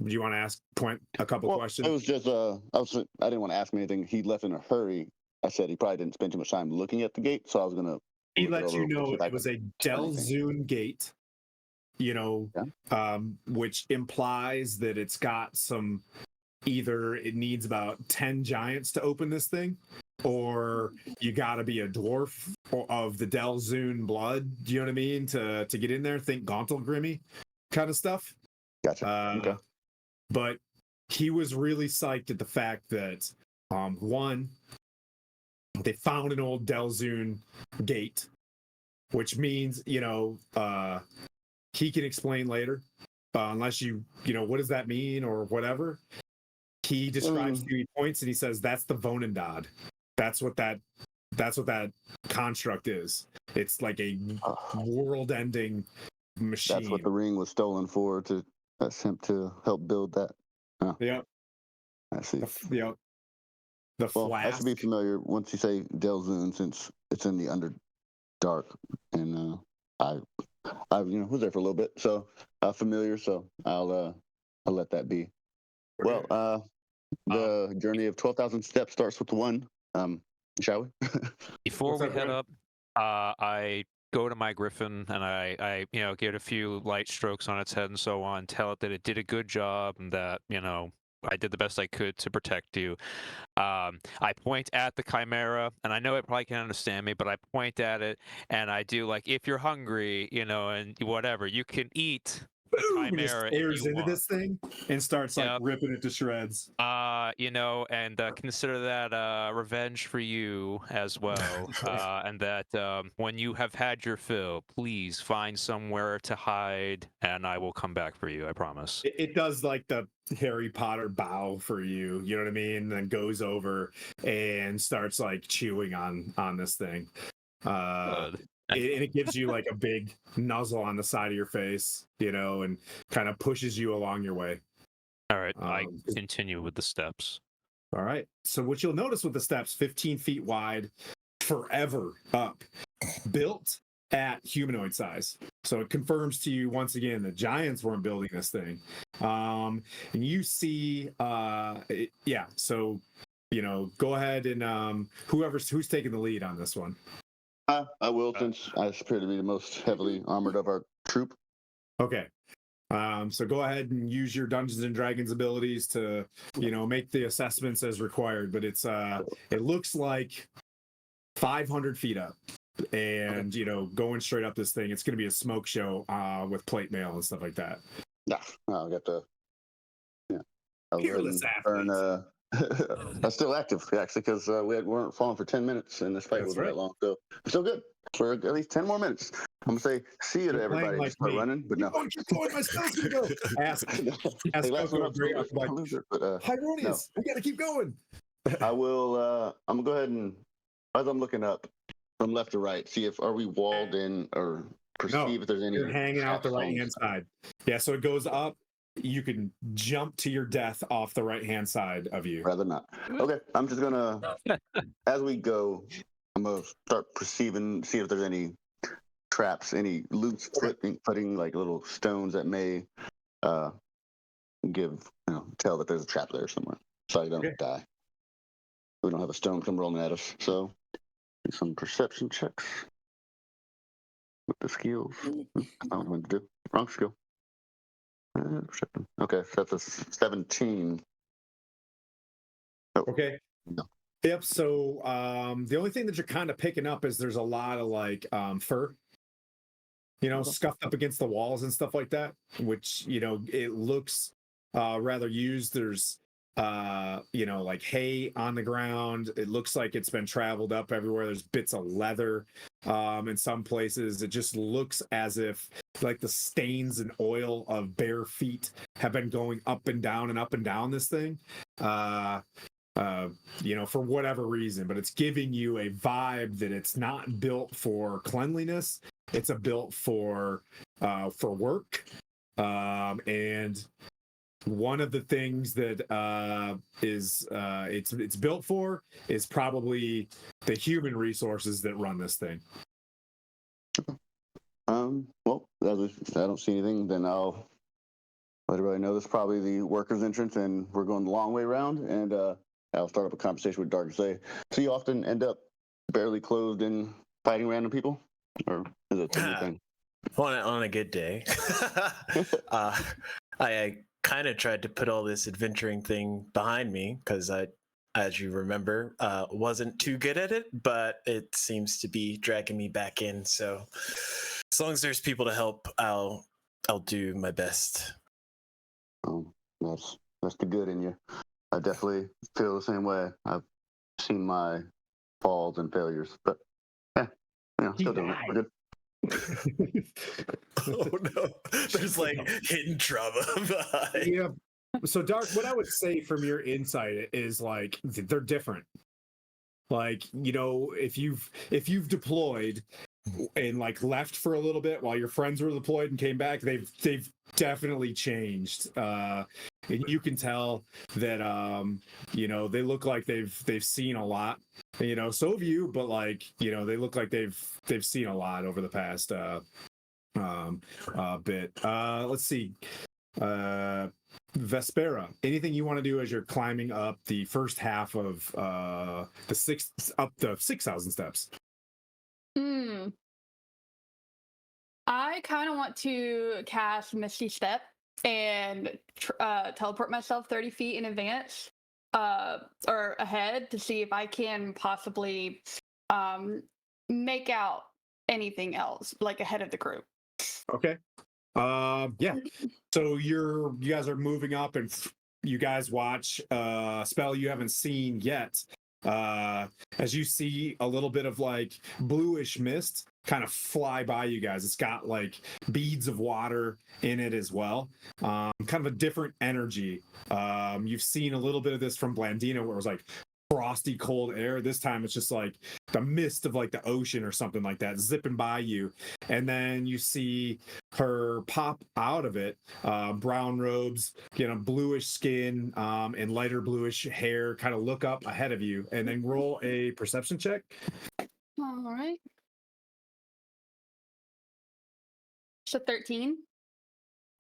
Do you want to ask Point a couple questions? It was just I didn't want to ask him anything. He left in a hurry. I said he probably didn't spend too much time looking at the gate, so I was gonna. He look it let over you real quick, know see if I it was could a find anything. Delzoon gate. Which implies that it's got some. Either it needs about 10 giants to open this thing, or you got to be a dwarf of the Delzoon blood. Do you know what I mean? To get in there, think Gauntlgrimy kind of stuff. Gotcha. Okay. But he was really psyched at the fact that one, they found an old Delzoon gate, which means he can explain later, unless what does that mean or whatever. He describes 3 points and he says that's the Vonendad. That's what that construct is. It's like a world-ending machine. That's what the ring was stolen for, to attempt to help build that. Oh, Yep. I see. Yep. The Well, flask. I should be familiar once you say Delzoon, since it's in the Underdark, and I was there for a little bit, so familiar. So I'll let that be. Okay. Well, the journey of 12,000 steps starts with one. Shall we? Before What's we up, head Brad? up, I go to my griffin and I give it a few light strokes on its head and so on, tell it that it did a good job and that I did the best I could to protect you. I point at the chimera, and I know it probably can't understand me, but I point at it and I do like, if you're hungry, and whatever, you can eat the Boom! Just chimera if stares you into want. this thing and starts like Yep. ripping it to shreds. And consider that revenge for you as well. And that when you have had your fill, please find somewhere to hide, and I will come back for you. I promise. It does like the Harry Potter bow for you, you know what I mean? And then goes over and starts like chewing on this thing. Good. And it gives you like a big nuzzle on the side of your face, and kind of pushes you along your way. All right, I continue with the steps. All right. So what you'll notice with the steps, 15 feet wide, forever up, built at humanoid size. So it confirms to you once again that giants weren't building this thing. And you see, So go ahead and who's taking the lead on this one. I will, since I appear to be the most heavily armored of our troop. Okay. So go ahead and use your Dungeons and Dragons abilities to, make the assessments as required. But it looks like 500 feet up, and going straight up this thing. It's going to be a smoke show with plate mail and stuff like that. Nah, I'll get the. Yeah, I'll Fearless burn. I'm still active actually, because we weren't falling for 10 minutes, and this fight That's wasn't right. that long, so I'm still good for at least 10 more minutes. I'm gonna say see you to You're playing everybody. like Just start me. running, but no. Keep going, my spell's gonna go. Ask Hey, last one Coco up, bring up like loser, but Hyronius, we gotta keep going. I will. I'm gonna go ahead and, as I'm looking up from left to right, see if are we walled in or perceive if there's any. You're hanging out the trap right hand zones. side. Yeah, so it goes up. You can jump to your death off the right hand side of you. Rather not. Okay, I'm just gonna, as we go, I'm gonna start perceiving, see if there's any traps, any loose footing, like little stones that may tell that there's a trap there somewhere, so I don't die. We don't have a stone come rolling at us, so do some perception checks with the skills. I don't know what to do. Wrong skill. Okay, so that's a 17. Oh. Okay. No. Yep. So the only thing that you're kind of picking up is there's a lot of like fur, scuffed up against the walls and stuff like that, which it looks rather used. There's like hay on the ground. It looks like it's been traveled up everywhere. There's bits of leather in some places. It just looks as if like the stains and oil of bare feet have been going up and down this thing. For whatever reason, but it's giving you a vibe that it's not built for cleanliness. It's built for work. And one of the things that it's built for is probably the human resources that run this thing. Well, I don't see anything, then I'll let everybody know this is probably the workers' entrance, and we're going the long way around, and I'll start up a conversation with Dark and say, so you often end up barely clothed and fighting random people? Or is it anything? On a good day. I kind of tried to put all this adventuring thing behind me because I, as you remember, wasn't too good at it, but it seems to be dragging me back in. So as long as there's people to help, I'll do my best. That's the good in you. I definitely feel the same way. I've seen my falls and failures, but still doing it. We're good. Oh no, there's like hidden trauma behind. Yeah. So Dark, what I would say from your insight is like they're different. Like, if you've deployed and like left for a little bit while your friends were deployed and came back, they've definitely changed. And you can tell that they look like they've seen a lot. So have you, but like, they look like they've seen a lot over the past bit. Let's see. Vespera, anything you want to do as you're climbing up the first half of the 6,000 steps? I kind of want to cast Misty Step and teleport myself 30 feet in advance or ahead to see if I can possibly make out anything else like ahead of the group. Okay. Yeah. So you guys are moving up, and you guys watch a spell you haven't seen yet. As you see a little bit of like bluish mist kind of fly by you guys. It's got like beads of water in it as well. Kind of a different energy. You've seen a little bit of this from Blandina, where it was like frosty cold air. This time it's just like the mist of like the ocean or something like that zipping by you, and then you see her pop out of it, brown robes, bluish skin, and lighter bluish hair, kind of look up ahead of you, and then roll a perception check. All right. So 13.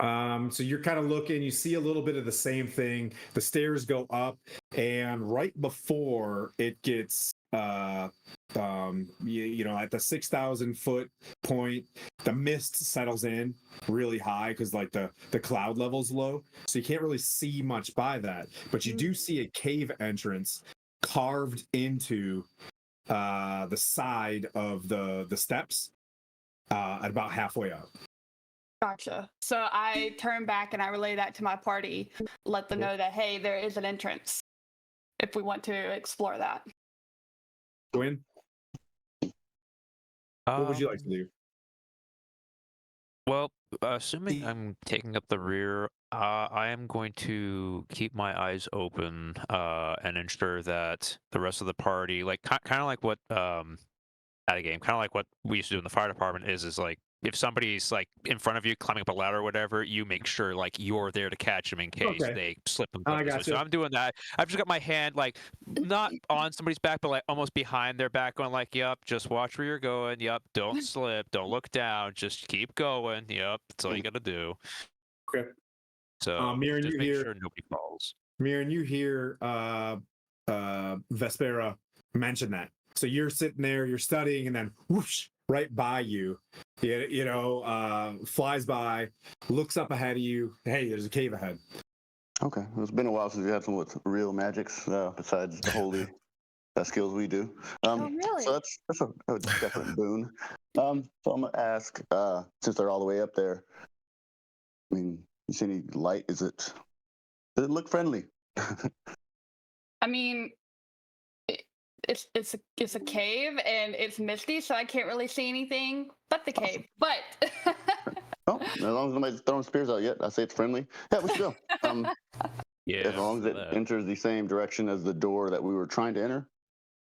So you're kind of looking, you see a little bit of the same thing. The stairs go up, and right before it gets at the 6,000 foot point, the mist settles in really high because like the cloud level's low, so you can't really see much by that, but you do see a cave entrance carved into the side of the steps at about halfway up. Gotcha. So I turn back and I relay that to my party, let them know that, hey, there is an entrance if we want to explore that. Gwyn, what would you like to do? Well, assuming I'm taking up the rear, I am going to keep my eyes open and ensure that the rest of the party, like kind of like what at a game, kind of like what we used to do in the fire department, is like if somebody's like in front of you climbing up a ladder or whatever, you make sure like you're there to catch them in case they slip and go I this way. got So you. I'm doing that. I've just got my hand like not on somebody's back, but like almost behind their back, going like, "Yep, just watch where you're going. Yep, don't slip, don't look down, just keep going. Yep, that's all you got to do." Okay. So Mirren, just you make hear sure nobody falls. Vespera mention that. So you're sitting there, you're studying, and then whoosh, right by you, flies by, looks up ahead of you. Hey, there's a cave ahead. Okay, it's been a while since we had some with real magics besides the holy skills we do. Oh, really? So that's a definite boon. So I'm gonna ask, since they're all the way up there, I mean, you see any light? Does it look friendly? I mean, it's a cave and it's misty, so I can't really see anything but the cave. But Oh, as long as nobody's throwing spears out yet, I say it's friendly. Yeah, we should go. Yeah, As long as it enters the same direction as the door that we were trying to enter,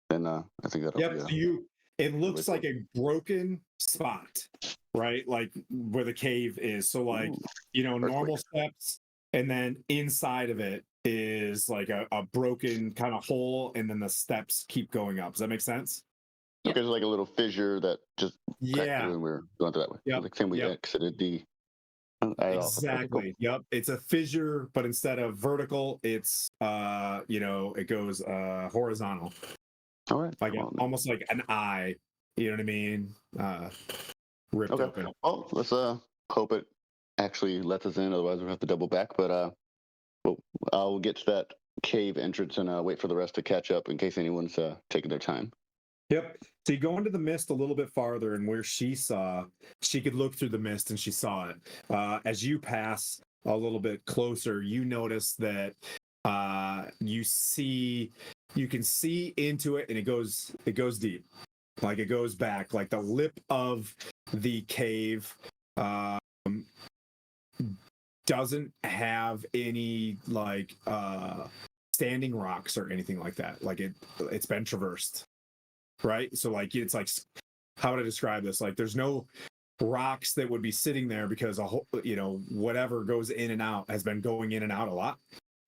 then I think that'll Yep. be. So it looks like a broken spot, right? Like where the cave is. So like, normal steps, and then inside of it is like a broken kind of hole, and then the steps keep going up. Does that make sense? Okay, there's like a little fissure that just cracked through and we're going through that way. Yep. Like, can we exited the? Exactly. Yep. It's a fissure, but instead of vertical, it's it goes horizontal. All right. Like almost like an eye. You know what I mean? Ripped open. Well, let's hope it actually lets us in. Otherwise, we'll have to double back. But I'll get to that cave entrance and wait for the rest to catch up in case anyone's taking their time. Yep. So you go into the mist a little bit farther, and where she could look through the mist and she saw it. As you pass a little bit closer, you notice that you can see into it, and it goes deep. Like it goes back, like the lip of the cave doesn't have any like standing rocks or anything like that. Like it's been traversed, right? So like it's like, how would I describe this? Like there's no rocks that would be sitting there because a whole, whatever goes in and out has been going in and out a lot,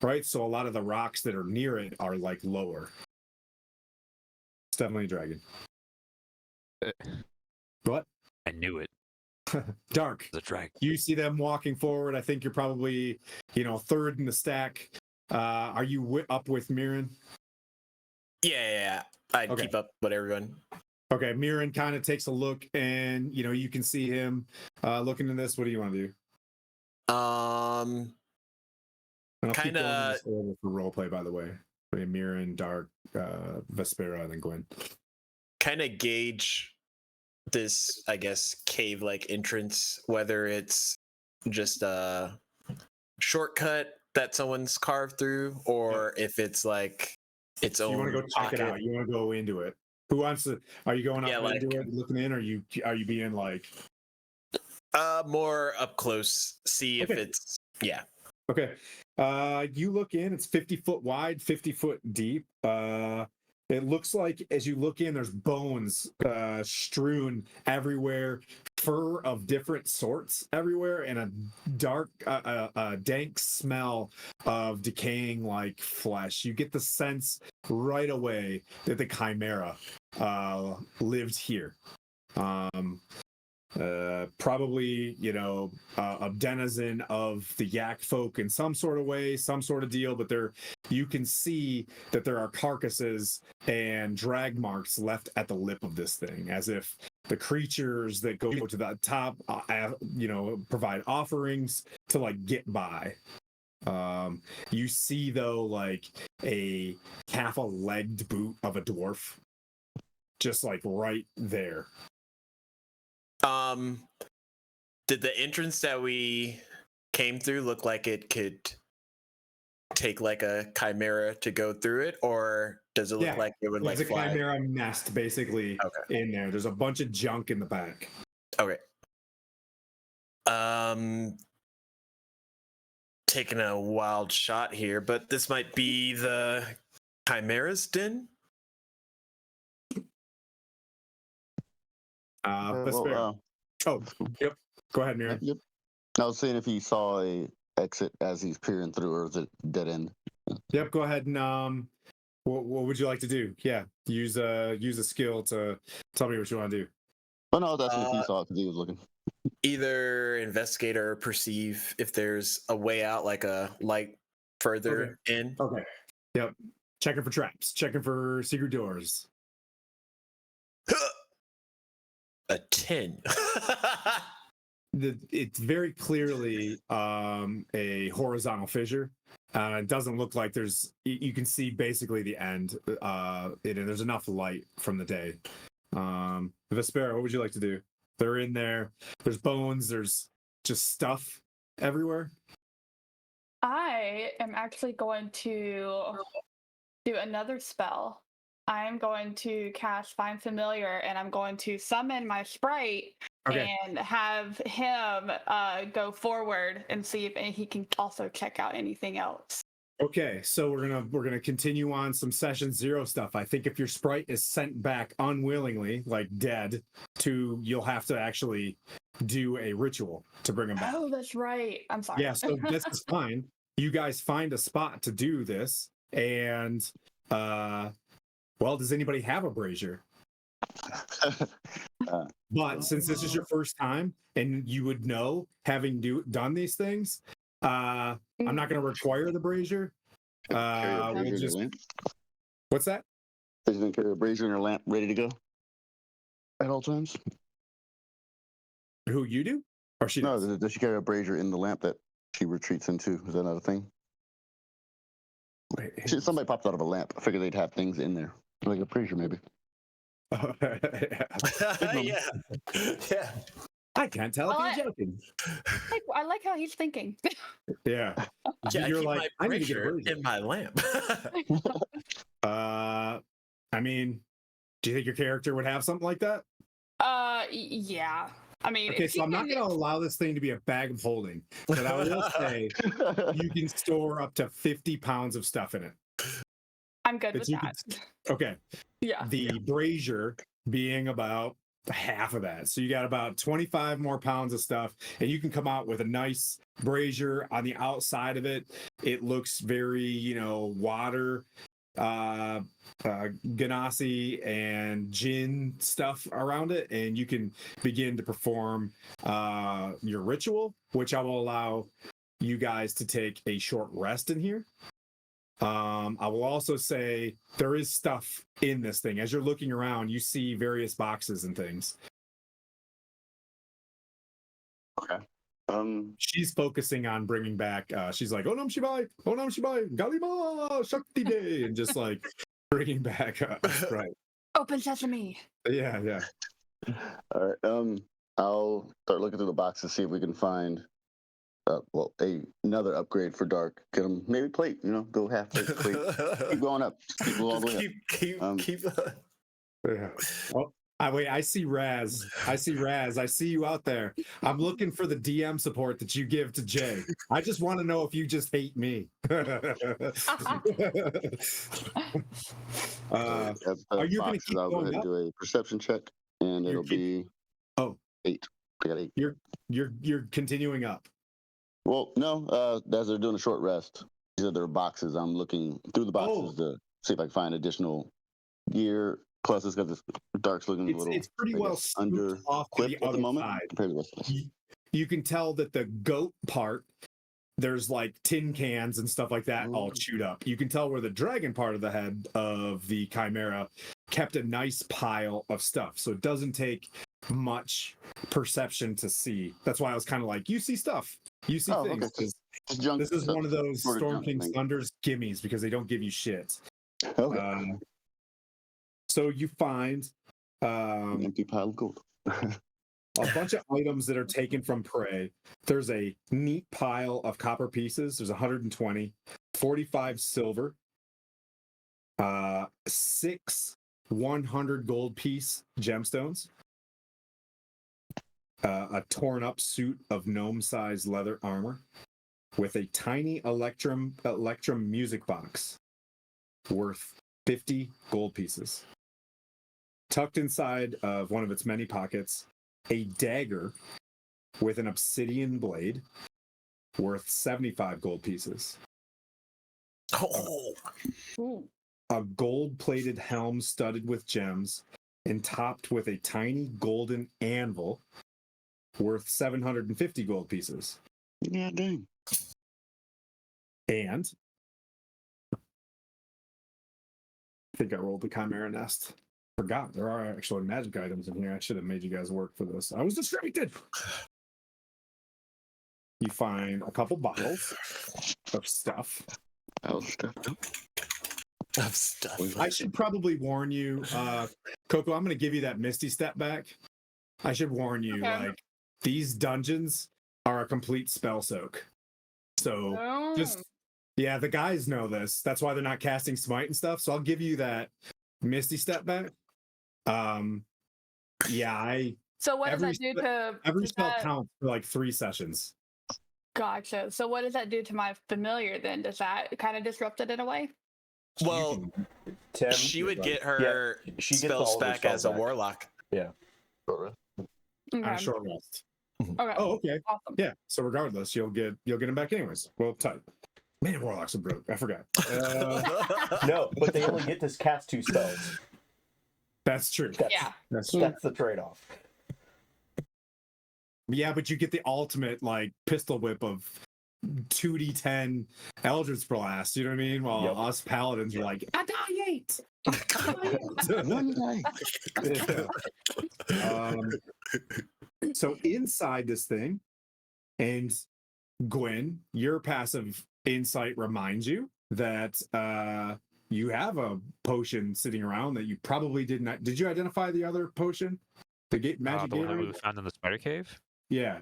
right? So a lot of the rocks that are near it are like lower. It's definitely a dragon. What? I knew it. Dark. The dragon. You see them walking forward. I think you're probably, third in the stack. Are you up with Mirren? Yeah. I'd Okay. keep up with everyone. Okay, Mirren kind of takes a look, and you can see him looking in this. What do you want to do? Kind of for role play, by the way. Mirren, Dark, Vespera, and then Gwen. kind of gauge this, I guess, cave-like entrance, whether it's just a shortcut that someone's carved through, or if it's like its own. You want to go check it out? You want to go into it? Who wants to? Are you going up into it, looking in? Or are you being like? More up close. See if it's Okay. You look in. It's 50-foot wide, 50-foot deep. It looks like as you look in, there's bones strewn everywhere, fur of different sorts everywhere, and a dark, dank smell of decaying like flesh. You get the sense right away that the Chimera lived here. Probably a denizen of the yak folk in some sort of way, some sort of deal, but you can see that there are carcasses and drag marks left at the lip of this thing, as if the creatures that go to the top provide offerings to like get by. You see though like a half a legged boot of a dwarf just like right there. Did the entrance that we came through look like it could take like a chimera to go through it, or does it look like it would like it's a fly? chimera nest basically in there. There's a bunch of junk in the back. Okay. Taking a wild shot here, but this might be the chimera's den. Yep. Go ahead, Mira. Yep. I was saying if he saw a exit as he's peering through, or is it dead end? Yep. Go ahead and what would you like to do? Yeah, use a skill to tell me what you want to do. Oh no, that's what he saw because he was looking. Either investigate or perceive if there's a way out, like a light further in. Okay. Yep. Checking for traps. Checking for secret doors. A 10. It's very clearly a horizontal fissure. It doesn't look like you can see basically the end. There's enough light from the day. Vespera, what would you like to do? They're in there. There's bones. There's just stuff everywhere. I am actually going to do another spell. I am going to cast Find Familiar, and I'm going to summon my sprite and have him go forward and see if he can also check out anything else. Okay, so we're gonna continue on some session 0 stuff. I think if your sprite is sent back unwillingly, like dead, you'll have to actually do a ritual to bring him back. Oh, that's right. I'm sorry. Yeah, so this is fine. You guys find a spot to do this, and does anybody have a brazier? But since this is your first time, and you would know having done these things, I'm not going to require the brazier. What's that? Is going to carry a brazier and a lamp ready to go at all times? Who, you do? Or she does? No, does she carry a brazier in the lamp that she retreats into? Is that not a thing? Wait, Somebody popped out of a lamp. I figured they'd have things in there. Like a brazier, maybe. Yeah. I can't tell if you're joking. I like how he's thinking. Yeah. Yeah, You're I keep like, my I need to get a brazier brazier. in my lamp. I mean, do you think your character would have something like that? Yeah. I mean, Okay, so I'm not going to allow this thing to be a bag of holding, but I will say you can store up to 50 pounds of stuff in it. I'm good with you that. okay. Yeah. The brazier being about half of that. So you got about 25 more pounds of stuff, and you can come out with a nice brazier. On the outside of it, it looks very, water, ganassi and gin stuff around it, and you can begin to perform your ritual, which I will allow you guys to take a short rest in here. I will also say there is stuff in this thing. As you're looking around, you see various boxes and things. Okay. She's focusing on bringing back. She's like, "Onam Shibai, Galima, Shakti Day," and just like bringing back. Right. Open sesame. Yeah. All right. I'll start looking through the box to see if we can find, another upgrade for Dark. Get him maybe plate. Go half plate. Keep going up. Keep going all the way up. Keep. Yeah. Oh, wait. I see Raz. I see you out there. I'm looking for the DM support that you give to Jay. I just want to know if you just hate me. Are you going to keep I'll go going ahead and up? do a perception check, and it'll be 8. I got 8. You're continuing up. Well, no. As they're doing a short rest, these are their boxes. I'm looking through the boxes to see if I can find additional gear. Plus, it's because Dark's looking a little. It's pretty well under off to the at the other moment side. compared to the rest of us. You can tell that the goat part, there's like tin cans and stuff like that all chewed up. You can tell where the dragon part of the head of the chimera kept a nice pile of stuff. So it doesn't take much perception to see. That's why I was kind of like, you see stuff. You see things. Okay. Junk This is stuff, one of those sort of Storm junk King's thing. Thunder's gimmies because they don't give you shit. Okay. So you find An empty pile of gold. a bunch of items that are taken from prey. There's a neat pile of copper pieces. There's 120, 45 silver, 6 100 gold piece gemstones, a torn up suit of gnome-sized leather armor with a tiny electrum music box worth 50 gold pieces. Tucked inside of one of its many pockets, a dagger with an obsidian blade worth 75 gold pieces. Oh. Ooh. A gold-plated helm studded with gems and topped with a tiny golden anvil worth 750 gold pieces. Yeah, dang. And I think I rolled the Chimera Nest. Forgot there are actually magic items in here. I should have made you guys work for this. I was distracted. You find a couple bottles of stuff. I should probably warn you, Coco, I'm going to give you that Misty Step back. I should warn you, Okay. these dungeons are a complete spell soak. So yeah, the guys know this. That's why they're not casting Smite and stuff. So I'll give you that Misty Step back. So what does that do to every spell counts for like 3 sessions. Gotcha. So what does that do to my familiar then? Does that kind of disrupt it in a way? Well, Tim, she would get her she gets spells all of her back spells as a back. warlock. Yeah. On a short rest. Okay. Oh, okay. Awesome. Yeah. So regardless, you'll get them back anyways. Well, tight. Man, warlocks are broke. I forgot. No, but they only get to cast 2 spells. That's true. That's true. That's the trade-off. Yeah, but you get the ultimate like pistol whip of 2d10 Eldritch Blast. You know what I mean? While us paladins are like, annihilate. So inside this thing, and Gwen, your passive insight reminds you that you have a potion sitting around that you probably did not. Did you identify the other potion? The magic the one that Gatorade? we found in the spider cave? Yeah.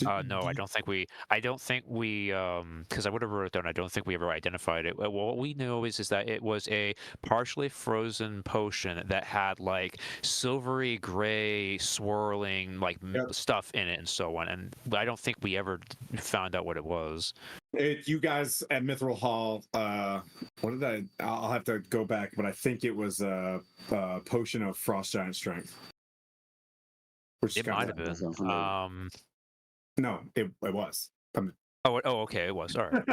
No, I don't think we. Because I would have wrote it down. I don't think we ever identified it. What we know is that it was a partially frozen potion that had like silvery gray swirling like Yep. stuff in it and so on. And I don't think we ever found out what it was. You guys at Mithril Hall, what did I'll have to go back, but I think it was a potion of frost giant strength. Which It might have been. No, it was. Oh, okay, it was. All right.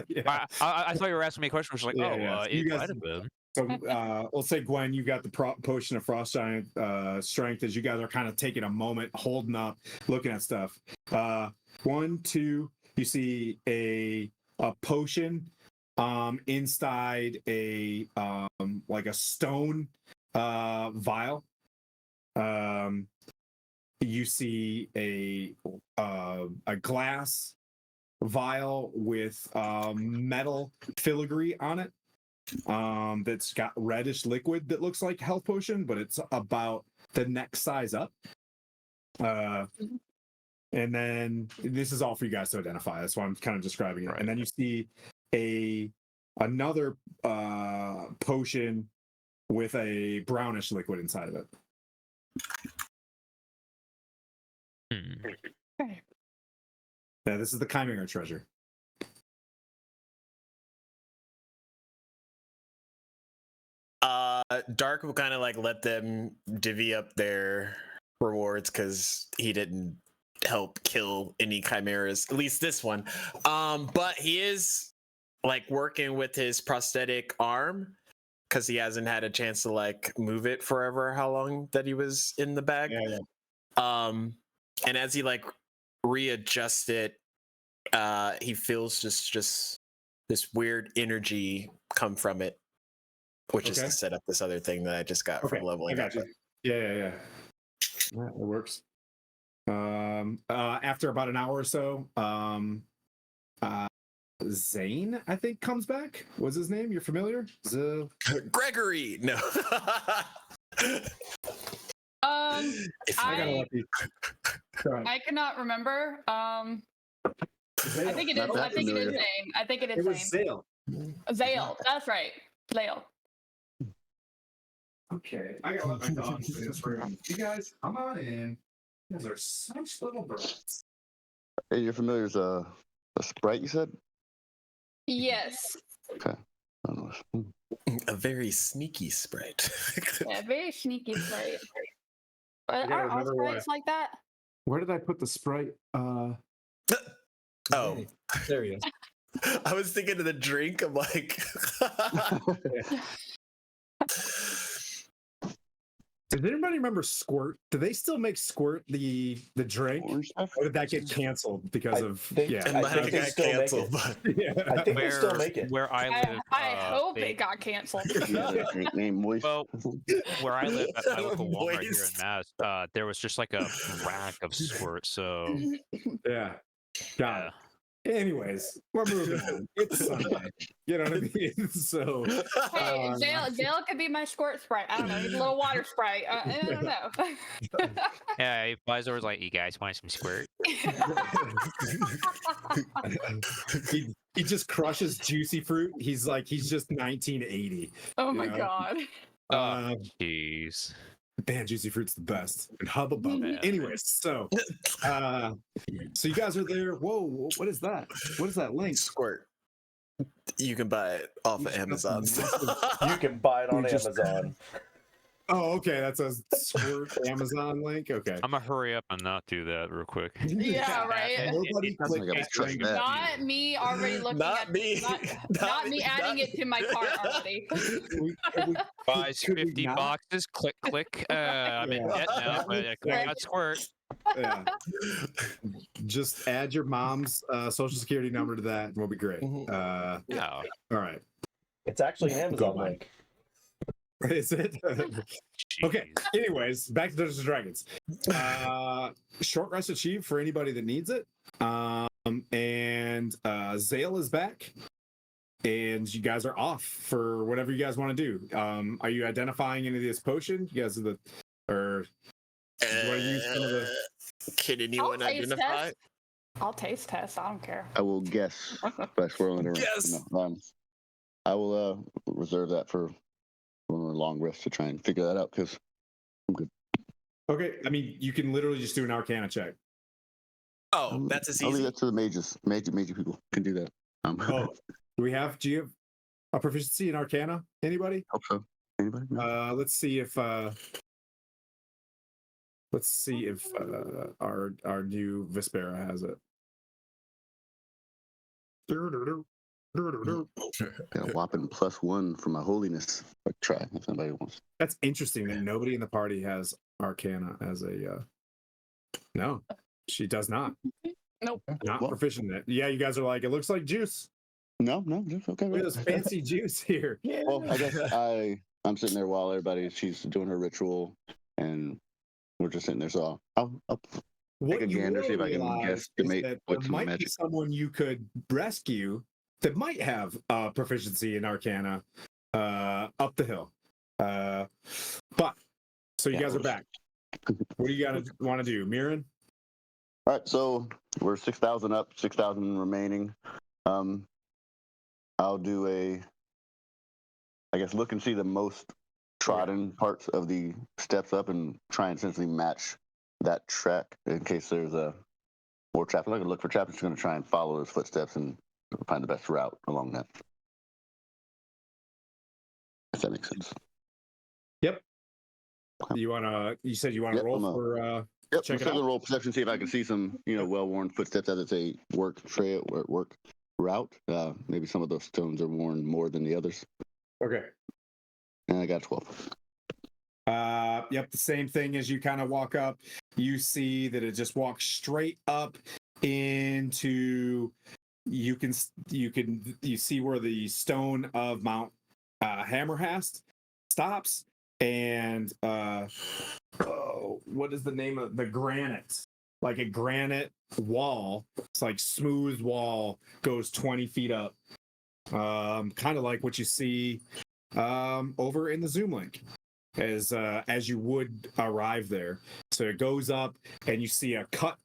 Yeah. I thought you were asking me a question. I was like, Yeah. it You guys- might have been. So let's say, Gwen, you got the potion of frost giant strength as you guys are kind of taking a moment, holding up, looking at stuff. 1, 2, you see a potion inside a like a stone vial. You see a glass vial with metal filigree on it. That's got reddish liquid that looks like health potion, but it's about the next size up. And then this is all for you guys to identify. That's why I'm kind of describing it. Right. And then you see another potion with a brownish liquid inside of it. Yeah, this is the Chimera treasure. Dark will kind of like let them divvy up their rewards because he didn't help kill any chimeras, at least this one. But he is like working with his prosthetic arm because he hasn't had a chance to like move it forever. How long that he was in the bag? Yeah. And as he like readjusts it, he feels just this weird energy come from it, which is to set up this other thing that I just got from leveling up. Yeah. That works. After about an hour or so, Zane, I think, comes back. What's his name? You're familiar? Gregory. No. I cannot remember. I think it is. Not that I think it is familiar. Zane. I think it It is was Zane. Zale. Zale. That's right. Zale. Okay, I gotta let my dog in this room. You guys, come on in. You guys are such little birds. Hey, you're familiar with a Sprite, you said? Yes. Okay. I don't know. A very sneaky sprite. Yeah, very sneaky sprite. But gotta are all remember sprites like that? Where did I put the Sprite? Oh. Hey, there he is. I was thinking of the drink. I'm like, Does anybody remember Squirt? Do they still make Squirt the drink? Orange stuff? Or did that get canceled because of think- yeah? it might think have they got still make canceled, it. but Yeah. I think they still make it. Where I live, I hope they- it got canceled. Yeah, that drink named Moist. Well, where I live at my local Walmart here in Moist. Mass, there was just like a rack of Squirt. So Yeah. Got it. Anyways, we're moving on. It's Sunday. You know what I mean? So Hey, Zale could be my squirt sprite. I don't know. He's a little water sprite. I don't know. yeah, he flies over like, you guys want some Squirt? he just crushes juicy fruit. He's just 1980. Oh my Yeah. god. Uh, Jeez. Man, juicy fruit's the best. And Hubba Bubba. Yeah. Anyways, so you guys are there. Whoa, what is that? What is that link? Squirt. You can buy it off You of just got Amazon. some massive- You can buy it on We just- Amazon. Oh, okay. That's a Squirt Amazon link. Okay. I'm gonna hurry up and not do that real quick. Yeah, right. Nobody Sounds like I was clicked trying that. that. Not me already looking Not at me. Not me adding it to my cart already. Buys Could we 50 not? boxes. Click, click. I'm in Yeah. debt now, but I Right. got Squirt. Yeah. Just add your mom's social security number to that, and we'll be great. Mhm. Yeah. All right. It's actually an Amazon Go link. Is it? Okay. Jeez. Anyways, back to Dungeons and Dragons. Short rest achieved for anybody that needs it. And Zale is back. And you guys are off for whatever you guys want to do. Are you identifying any of this potion? You guys are or you want to use some of the Can anyone I'll taste identify? test. I'll taste test. I don't care. I will guess by swirling it around. Guess. No, I will reserve that for one of the long rests to try and figure that out because I'm good. Okay, I mean, you can literally just do an Arcana check. Oh, that's as I'll leave easy. that to the mages. Major people can do that. Oh, do you have a proficiency in Arcana? Anybody? Hope so. Anybody? No? Let's see if our new Vespera has it. Got a whopping +1 for my holiness. Like, try if somebody wants. That's interesting that nobody in the party has Arcana as a. No, she does not. Nope. Not Well, proficient in it. Yeah, you guys are like, it looks like juice. no, just okay. Look at this fancy juice here. Well, I guess I'm sitting there while she's doing her ritual, and we're just sitting there. So I'll What take a you gander, will see if I can realize is guesstimate that what there some might be magic. someone you could rescue that might have proficiency in Arcana up the hill. But so you guys are back. What do you want to do, Mirren? All right, so we're 6,000 up, 6,000 remaining. I'll do I guess look and see the most trodden parts of the steps up and try and essentially match that track in case there's more traffic. I'm going to look for traffic. Just going to try and follow those footsteps and find the best route along that. If that makes sense. Yep. You said you want to roll for Yep, check let's it take out. a roll perception, see if I can see some, well-worn footsteps as it's a work trail or work route. Maybe some of those stones are worn more than the others. Okay. And I got 12. Yep, the same thing as you kind of walk up. You see that it just walks straight up into. You see where the stone of Mount HamarHaast stops, and what is the name of the granite? Like a granite wall. It's like smooth wall goes 20 feet up. Kind of like what you see over in the Zoom link as you would arrive there. So it goes up and you see a cut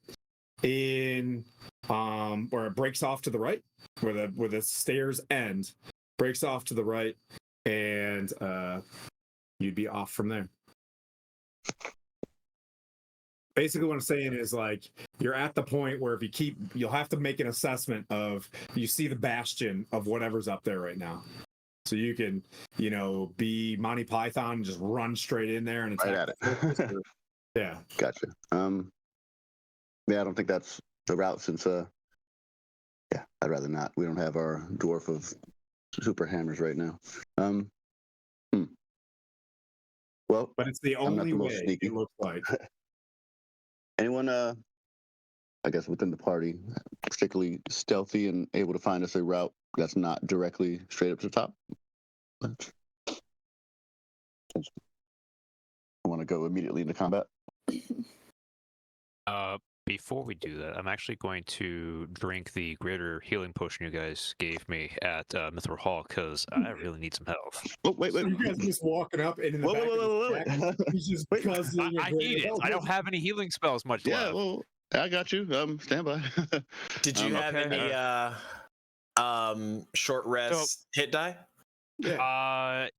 in where it breaks off to the right, where the stairs end, breaks off to the right, and you'd be off from there. Basically what I'm saying is like you're at the point where if you'll have to make an assessment of you see the bastion of whatever's up there right now. So you can, be Monty Python and just run straight in there and attack. Right at it. Yeah. Gotcha. Yeah, I don't think that's the route since I'd rather not. We don't have our dwarf of super hammers right now. Well, But it's the I'm not only the most way sneaky. it looks like. Anyone I guess within the party particularly stealthy and able to find us a route that's not directly straight up to the top? I want to go immediately into combat. Before we do that, I'm actually going to drink the greater healing potion you guys gave me at Mithril Hall because I really need some health. Oh, wait. So you guys just walking up and in the back of the stack, he's just guzzling I need it. I don't have any healing spells much Yeah, left. well, I got you. Stand by. Did you have okay. any short rest hit die? Yeah.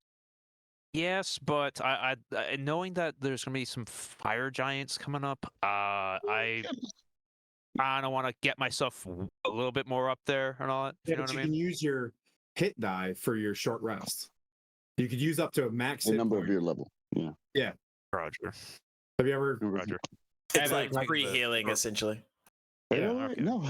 Yes, but I knowing that there's gonna be some fire giants coming up, I don't want to get myself a little bit more up there and all that. Yeah, but you can use your hit die for your short rest. You could use up to a max The hit number point. of your level. Yeah. Roger. Have you ever? Roger. It's like pre-healing, essentially. Yeah, okay. No.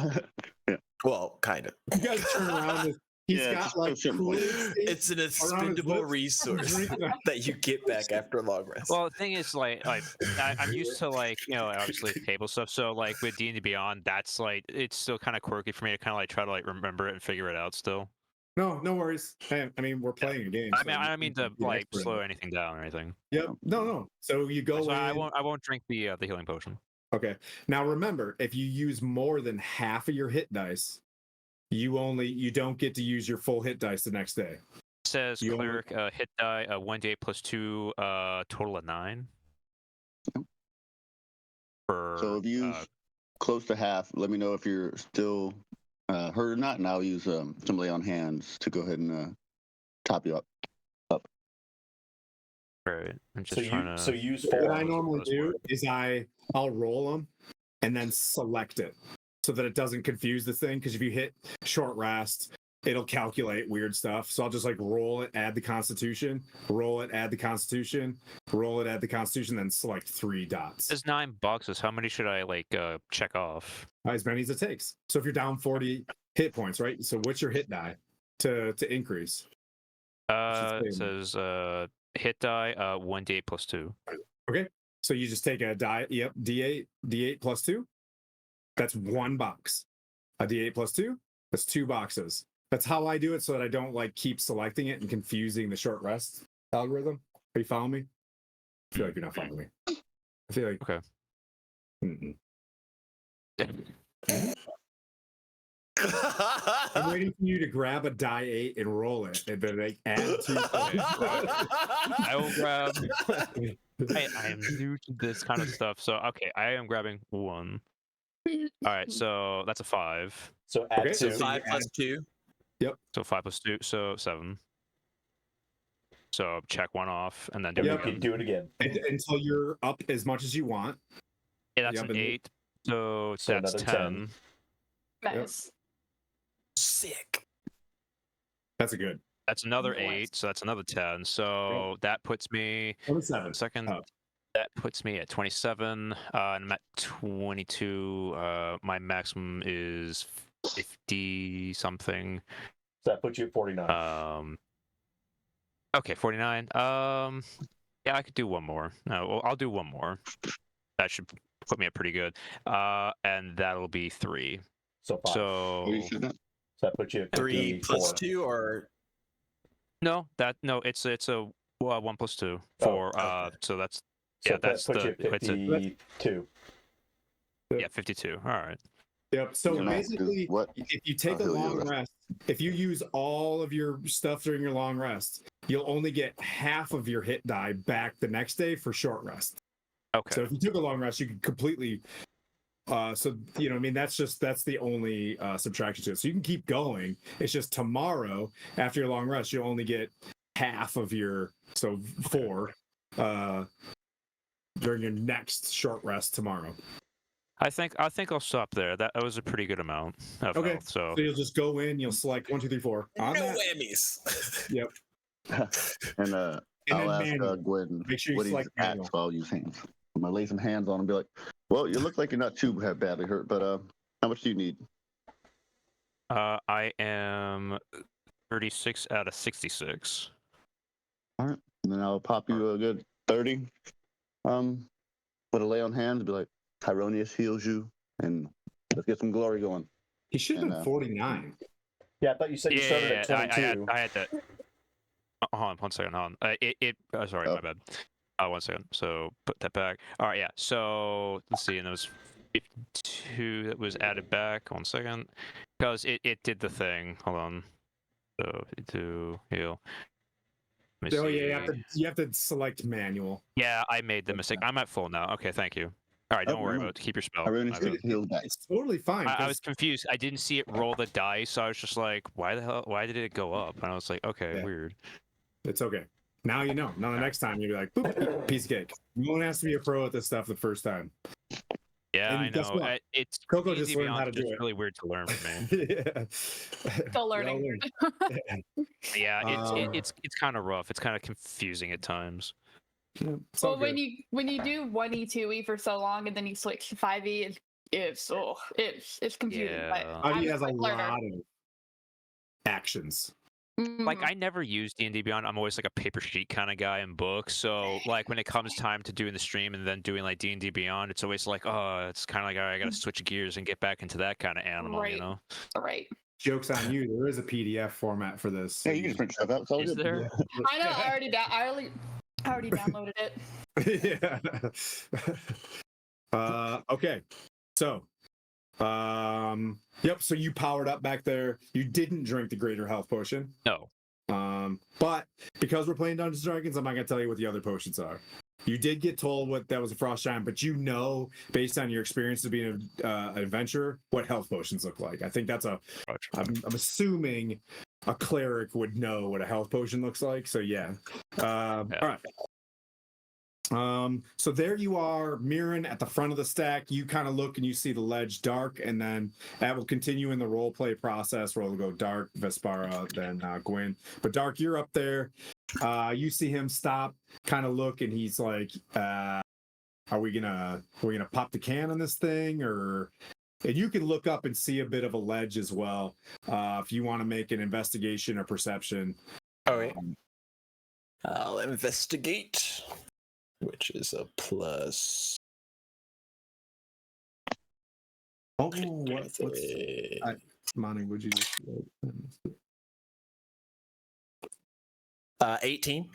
Well, kind of. You guys turn around. And he's Yeah, got just like put some Kool-Aid point. sticks It's an around his expendable lips. resource Drink that. that you get back after a long rest. Well, the thing is, I'm used to obviously table stuff. So with D&D Beyond, that's it's still kind of quirky for me to kind of try to remember it and figure it out still. No worries. Hey, I mean, we're playing a game. I mean to slow anything down or anything. Yep. No. So you go So in. I won't drink the healing potion. Okay. Now remember, if you use more than half of your hit dice, you don't get to use your full hit dice the next day. It says cleric hit die 1d8 plus 2 total of 9. So if you close to half. Let me know if you're still hurt or not, and I'll use some lay on hands to go ahead and top you up. Right. I'm just So trying to. use What four. I normally do is I'll roll them and then select it so that it doesn't confuse the thing. Because if you hit short rest, it'll calculate weird stuff. So I'll just like roll it, add the Constitution, roll it, add the Constitution, roll it, add the Constitution, then select 3 dots. There's 9 boxes. How many should I check off? As many as it takes. So if you're down 40 hit points, right? So what's your hit die to increase? It says hit die 1d8 plus 2. Okay. So you just take a die. Yep. D8 plus 2. That's 1 box. A D8 plus 2. That's 2 boxes. That's how I do it, so that I don't like keep selecting it and confusing the short rest algorithm. Are you following me? I feel like you're not following me. I feel like Okay. Mm-mm. I'm waiting for you to grab a die 8 and roll it, and then like add 2. I will grab. I am new to this kind of stuff, so okay. I am grabbing 1. All right, so that's a 5. So add Okay, so 2. 5 plus 2. So 5 plus 2, so 7. So check 1 off, and then do And it you again. can do it again. Until you're up as much as you want. Yeah, that's Yep, an and- 8. So that's another 10. 10. Nice. Sick. That's a good. That's another Nice. 8. So that's another 10. So that puts me 27. second. Oh. That puts me at 27. And I'm at 22. My maximum is 50 something. So that puts you at 49. Okay, 49. Yeah, I could do one more. No, well, I'll do one more. That should put me at pretty good. And that'll be 3. So 5. Are you So sure that? So that puts you at 3 plus 54. 2, or no, it's a 1 plus 2 for so that's So yeah, that's that puts you the at it's a, 52. yeah, 52. All right. Yep. So Yeah, no, 'cause basically, what? if you take a I'll heal you long with- rest, if you use all of your stuff during your long rest, you'll only get half of your hit die back the next day for short rest. Okay. So if you took a long rest, you could completely. So you know, I mean, that's the only subtraction to it. So you can keep going. It's just tomorrow after your long rest, you'll only get half of your 4 during your next short rest tomorrow. I think I'll stop there. That was a pretty good amount of Okay. health. So So you'll just go in, you'll select 1, 2, 3, 4. On no that, whammies. yep. And And I'll then ask manual. Gwen Make sure you what he's select at, manual. so I'll use hands. I'm gonna lay some hands on him and be like, "Well, you look like you're not too badly hurt, but how much do you need?" I am 36 out of 66. And then I'll pop you a good 30. Put a lay on hands, be like, Tyronius heals you, and let's get some glory going. He should have And, been 49. Yeah, I thought you said you started at 22. I had that. Hold on, 1 second. Hold on. Sorry, Oh. my bad. 1 second. So put that back. All right, yeah. So let's see, and it was 52 that was added back. 1 second, because it did the thing. Hold on. So 52 heal. Let me Oh see. yeah, you have to select manual. Yeah, I made the mistake. I'm at full now. Okay, thank you. All right, don't Oh, worry no. about it. Keep your spell. Tyronius My bad. heals back. It's totally fine. I 'cause was confused. I didn't see it roll the dice, so I was just like, "Why the hell? Why did it go up?" And I was like, "Okay, Yeah. weird." it's okay. Now you know. Now the next time you'll be like, boop, piece of cake. No one has to be a pro at this stuff the first time. Yeah, And I guess know. what? It's Coco D&D just learned how Beyond's to do just it. really weird to learn for me. Yeah. Still learning. Y'all learn. Yeah, Um, it's kind of rough. It's kind of confusing at times. Yeah, it's all Well, when good. you do 1E 2E for so long and then you switch to 5E, it's confusing. But Yeah. Audi I'm has a quick learner. lot of actions. Like Mhm. I never use D&D Beyond. I'm always like a paper sheet kind of guy in books. So like when it comes time to doing the stream and then doing like D&D Beyond, it's always like, oh, it's kind of like, all right, I got to switch gears and get back into that kind of animal, you Right. know? Right. Joke's on you. There is a PDF format for this. Yeah, you can just print stuff out. It's all Is good. there? Yeah. I know. I already downloaded it. Yeah. Okay. So, yep. So you powered up back there. You didn't drink the greater health potion. No. But because we're playing Dungeons and Dragons, I'm not gonna tell you what the other potions are. You did get told what that was a frost giant, but you know, based on your experience of being an adventurer, what health potions look like. I think that's I'm assuming a cleric would know what a health potion looks like. So yeah. All right. So there you are, Mirren, at the front of the stack. You kind of look and you see the ledge dark, and then that will continue in the role play process where it'll go dark, Vespara, then Gwyn. But Dark, you're up there. You see him stop, kind of look, and he's like, are we gonna pop the can on this thing? Or and you can look up and see a bit of a ledge as well. If you want to make an investigation or perception. All right. I'll investigate, which is a plus. Oh, what's Monty, would you just 18.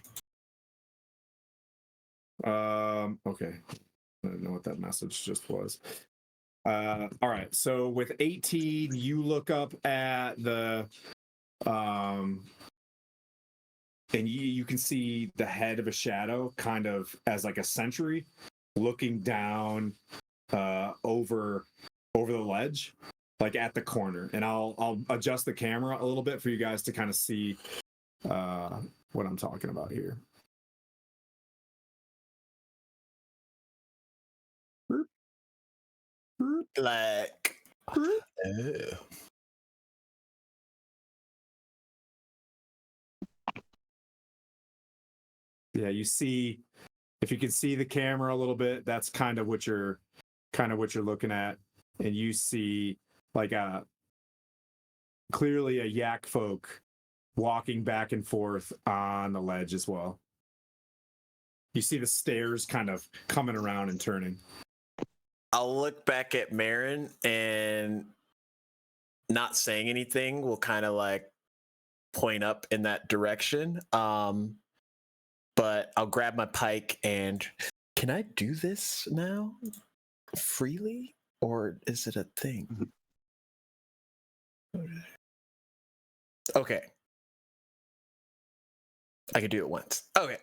Okay. I don't know what that message just was. All right. So with 18, you look up at the and you can see the head of a shadow kind of as like a sentry looking down over the ledge, like at the corner. And I'll adjust the camera a little bit for you guys to kind of see what I'm talking about here. Like, Yeah, you see, if you can see the camera a little bit, that's kind of what you're looking at, and you see like clearly a yak folk walking back and forth on the ledge as well. You see the stairs kind of coming around and turning. I'll look back at Marin and not saying anything will kind of like point up in that direction. But I'll grab my pike and can I do this now freely, or is it a thing? Okay. I can do it once. Okay.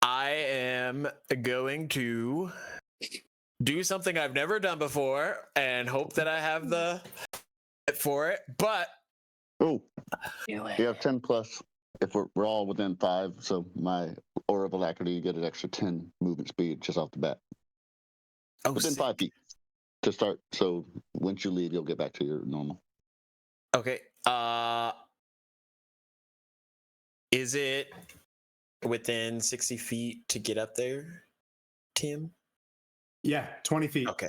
I am going to do something I've never done before and hope that I have the for it, but Oh, you have 10 plus. If we're all within 5, so my aura of alacrity, you get an extra 10 movement speed just off the bat. Oh, within sick. 5 feet to start. So once you leave, you'll get back to your normal. Okay. Is it within 60 feet to get up there, Tim? Yeah, 20 feet. Okay.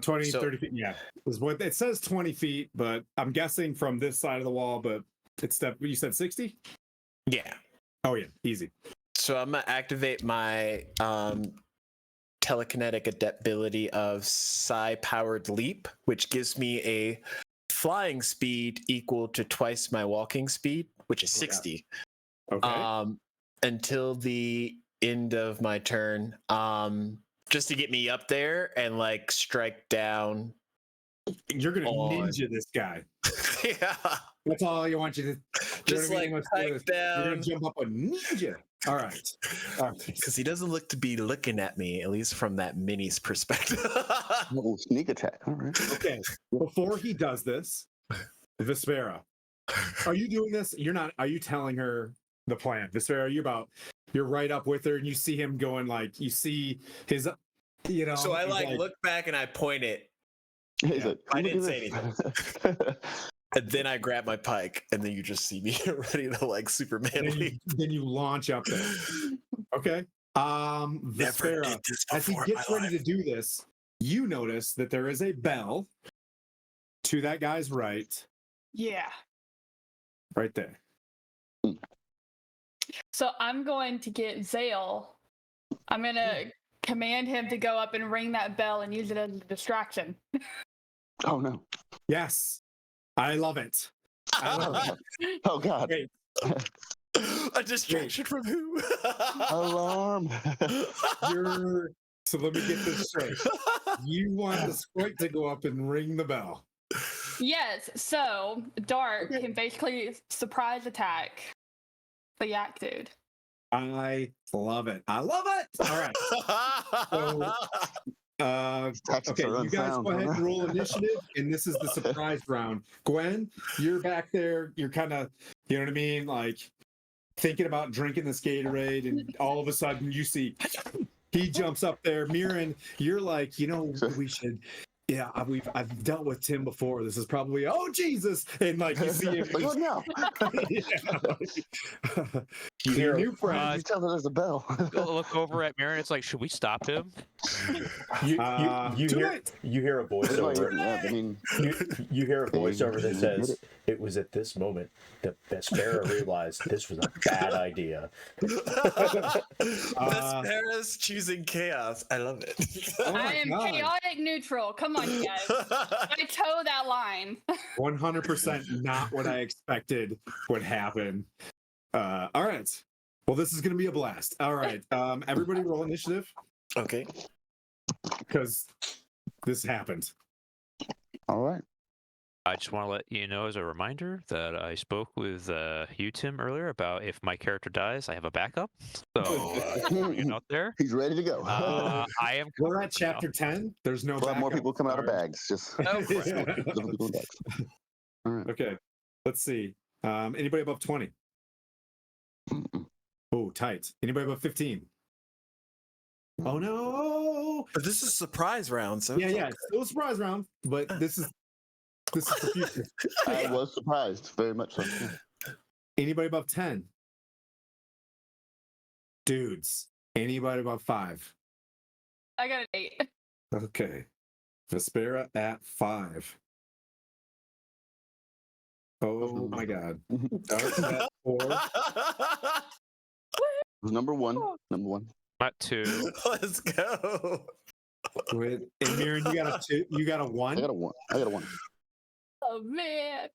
20, 30 feet. Yeah. Is what it says 20 feet, but I'm guessing from this side of the wall, but it's you said 60? Yeah. Oh yeah, easy. So I'm gonna activate my telekinetic adaptability of psi-powered leap, which gives me a flying speed equal to twice my walking speed, which is 60. Okay. Until the end of my turn, just to get me up there and like strike down. You're gonna ninja this guy. Yeah. That's all you want you to just like pike down. You're gonna jump up a ninja. All right. Because he doesn't look to be looking at me, at least from that mini's perspective. Oh, sneak attack. All right. Okay. Before he does this, Vespera, are you doing this? You're not. Are you telling her the plan? Vespera, you're right up with her, and you see him going like you see his, So I like look back and I point it. Yeah. I didn't say anything. And then I grab my pike, and then you just see me ready to like Superman leap. Then you launch up there. Okay. Vespera, as he gets ready to do this, you notice that there is a bell to that guy's right. Yeah. Right there. So I'm going to get Zale. I'm going to command him to go up and ring that bell and use it as a distraction. Oh, no. Yes. I love it. Oh, God. Wait. A distraction from who? Alarm. So let me get this straight. You want the sprite to go up and ring the bell. Yes. So Dark can basically surprise attack the yak dude. I love it. I love it. All right. So, Tactics okay, are you guys unsound. go ahead and roll initiative, and this is the surprise round. Gwen, you're back there. You're kind of, you know what I mean, like thinking about drinking this Gatorade, and all of a sudden you see he jumps up there. Mirren, you're like, we should. Yeah, I've dealt with Tim before. This is probably Jesus, and like you see him. Like, look now. You Your hear new friend. You tell her there's a bell. Look over at Marin. It's like, should we stop him? you do hear it. you hear a voiceover. Yeah, I mean, You hear a Hey, voiceover that you says, admit "It was at this moment that Vespera realized this was a bad idea." Vespera's choosing chaos. I love it. Oh my I am God. chaotic neutral. Come on, you guys. I toe that line. 100% not what I expected would happen. All right. Well, this is going to be a blast. All right. Everybody roll initiative Okay. because this happened. all right. I just want to let you know as a reminder that I spoke with you, Tim, earlier about if my character dies, I have a backup. So, you out there, He's ready to go. I am. We're at covered now. chapter 10. There's no We'll have more backup. people coming out of Sorry. bags. Just Oh, crap. different people in bags. All right. Okay. Let's see. Anybody above 20? Mm-mm. Oh, tight. Anybody above 15? Oh, no. But this is surprise round, so Yeah, it's yeah. okay. It's still a surprise round, but this is the future. I was surprised, very much so. Anybody above 10? Dudes. Anybody above 5? I got an 8. Okay. Vespera at 5. Oh my God. Dark at 4. Number one. Number one. At 2. Let's go. With and Mirren, you got a 2. You got a 1. I got a one. I got a one. Oh man.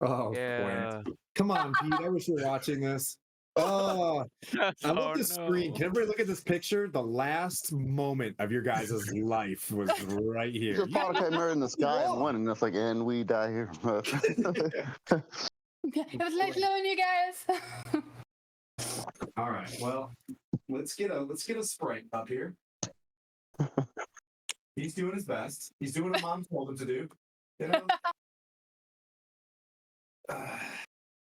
Oh, Yeah. Gwen. Come on, Pete. I wish you were watching this. Oh, I love the screen. Can everybody look at this picture? The last moment of your guys' life was right here. Just thought I mirror in the sky and one, and it's like, and we die here. It was nice knowing you guys. All right. Well, let's get a Sprite up here. He's doing his best. He's doing what Mom told him to do. You know.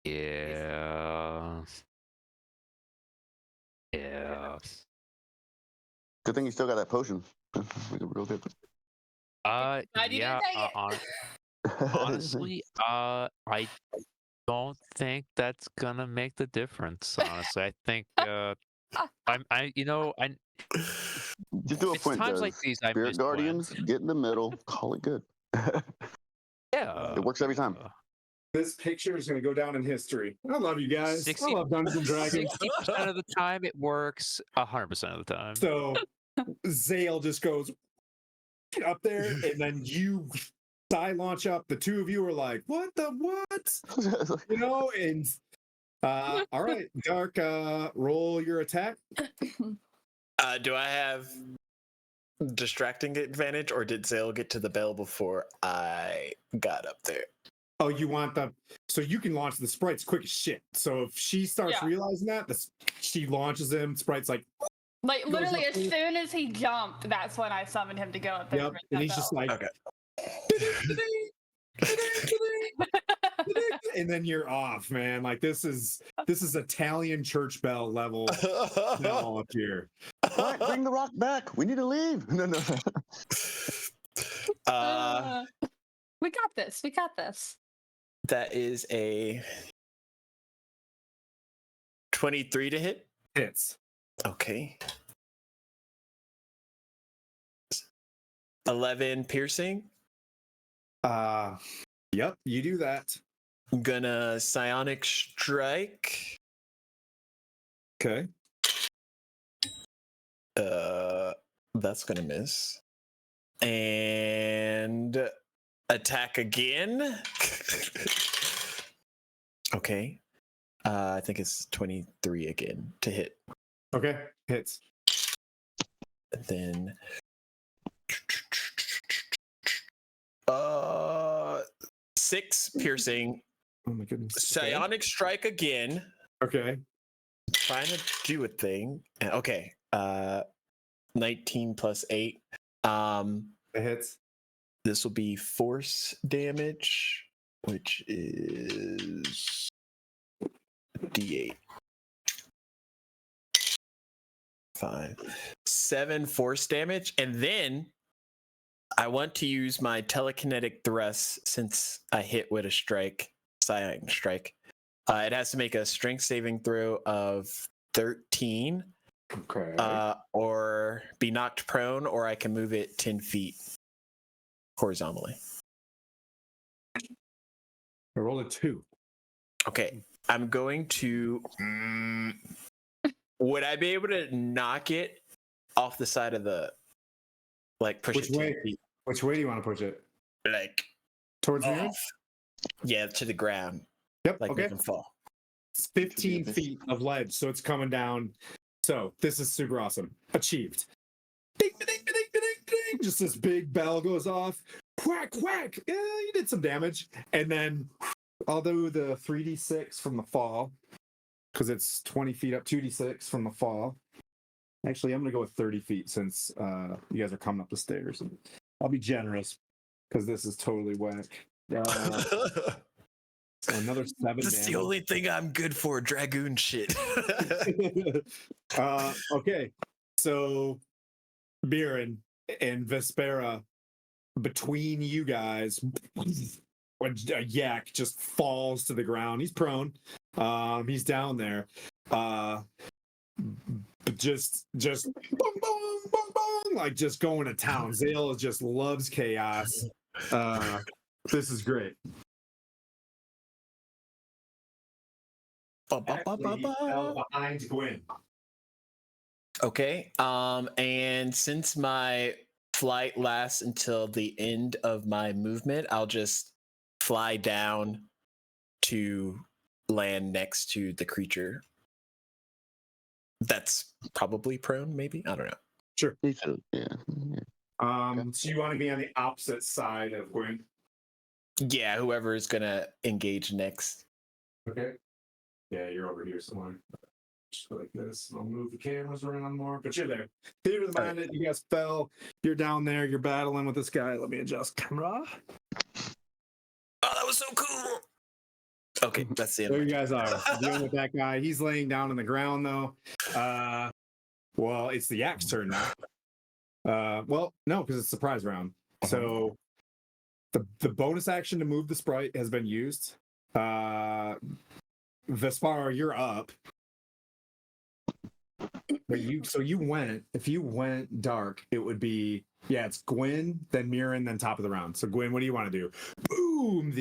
Yeah. Yeah. Good thing you still got that potion. Make it real good. Glad you Yeah. didn't take it. Honestly, I don't think that's gonna make the difference. Honestly, I think I just do a it's point. times like these I Spirit miss Guardians, get in the middle, call it good. Yeah. It works every time. This picture is going to go down in history. I love you guys. 60 I love Dungeons and Dragons. 60% of the time it works. 100% of the time. So Zale just goes up there, and then you side launch up. The two of you are like, "What the what?" You know, and all right, Dark, roll your attack. Do I have distracting advantage, or did Zale get to the bell before I got up there? Oh, you want so you can launch the Sprite's quick as shit. So if she starts Yeah. realizing that, she launches him. Sprite's like, Like Goes literally, up as there. soon as he jumped, that's when I summoned him to go up there. yep, and he's just like, Okay. and then you're off, man. Like this is Italian church bell level bell up here. All right, bring the rock back. We need to leave. No. We got this. We got this. That is a 23 to hit. Hits. Okay. 11 piercing. Yep, you do that. I'm gonna psionic strike. Okay. That's gonna miss. And attack again. Okay. I think it's 23 again to hit. Okay. Hits. And then 6 piercing. Oh my goodness. Psionic strike again. Okay. trying to do a thing. Okay. 19 plus 8. It hits. This will be force damage, which is D8. 5. 7 force damage, and then I want to use my telekinetic thrust since I hit with a strike, psionic strike. It has to make a strength saving throw of 13, Okay. or be knocked prone, or I can move it 10 feet horizontally. I rolled a 2. Okay, I'm going to. Would I be able to knock it off the side of the, like, push Which it 10 way? feet? Which way do you want to push it? Like, Towards me? off. Yeah, to the ground. Yep. Like, okay. make them fall. It's 15 feet of ledge, so it's coming down. So this is super awesome. Achieved. Ding, ding, ding, ding, ding, ding. Just this big bell goes off. Quack, quack. Yeah, you did some damage. And then I'll do the 3d6 from the fall because it's 20 feet up, 2d6 from the fall. Actually, I'm going to go with 30 feet since you guys are coming up the stairs. I'll be generous because this is totally whack. So another 7 This is damage. the only thing I'm good for, dragoon shit. Okay, so Biren and Vespera, between you guys, when Yak just falls to the ground. He's prone. He's down there. Just boom, boom, boom, boom, like just going to town. Zale just loves chaos. This is great. Actually, he fell behind Gwyn. Okay. And since my flight lasts until the end of my movement, I'll just fly down to land next to the creature. That's probably prone, maybe? I don't know. Sure. Yeah. So you want to be on the opposite side of Gwyn? Yeah, whoever is gonna engage next. Okay. Yeah, you're over here somewhere. Just like this. I'll move the cameras around more, but you're there. Theater of the Mind, you guys fell. You're down there. You're battling with this guy. Let me adjust camera. Oh, that was so cool. Okay, that's the end. There you guys are dealing with that guy. He's laying down on the ground though. Well, it's the Yak's turn now. Well, no, because it's surprise round. So the bonus action to move the sprite has been used. Vespar, you're up. But if you went dark, it would be it's Gwyn, then Mirren, then top of the round. So Gwyn, what do you want to do? Boom!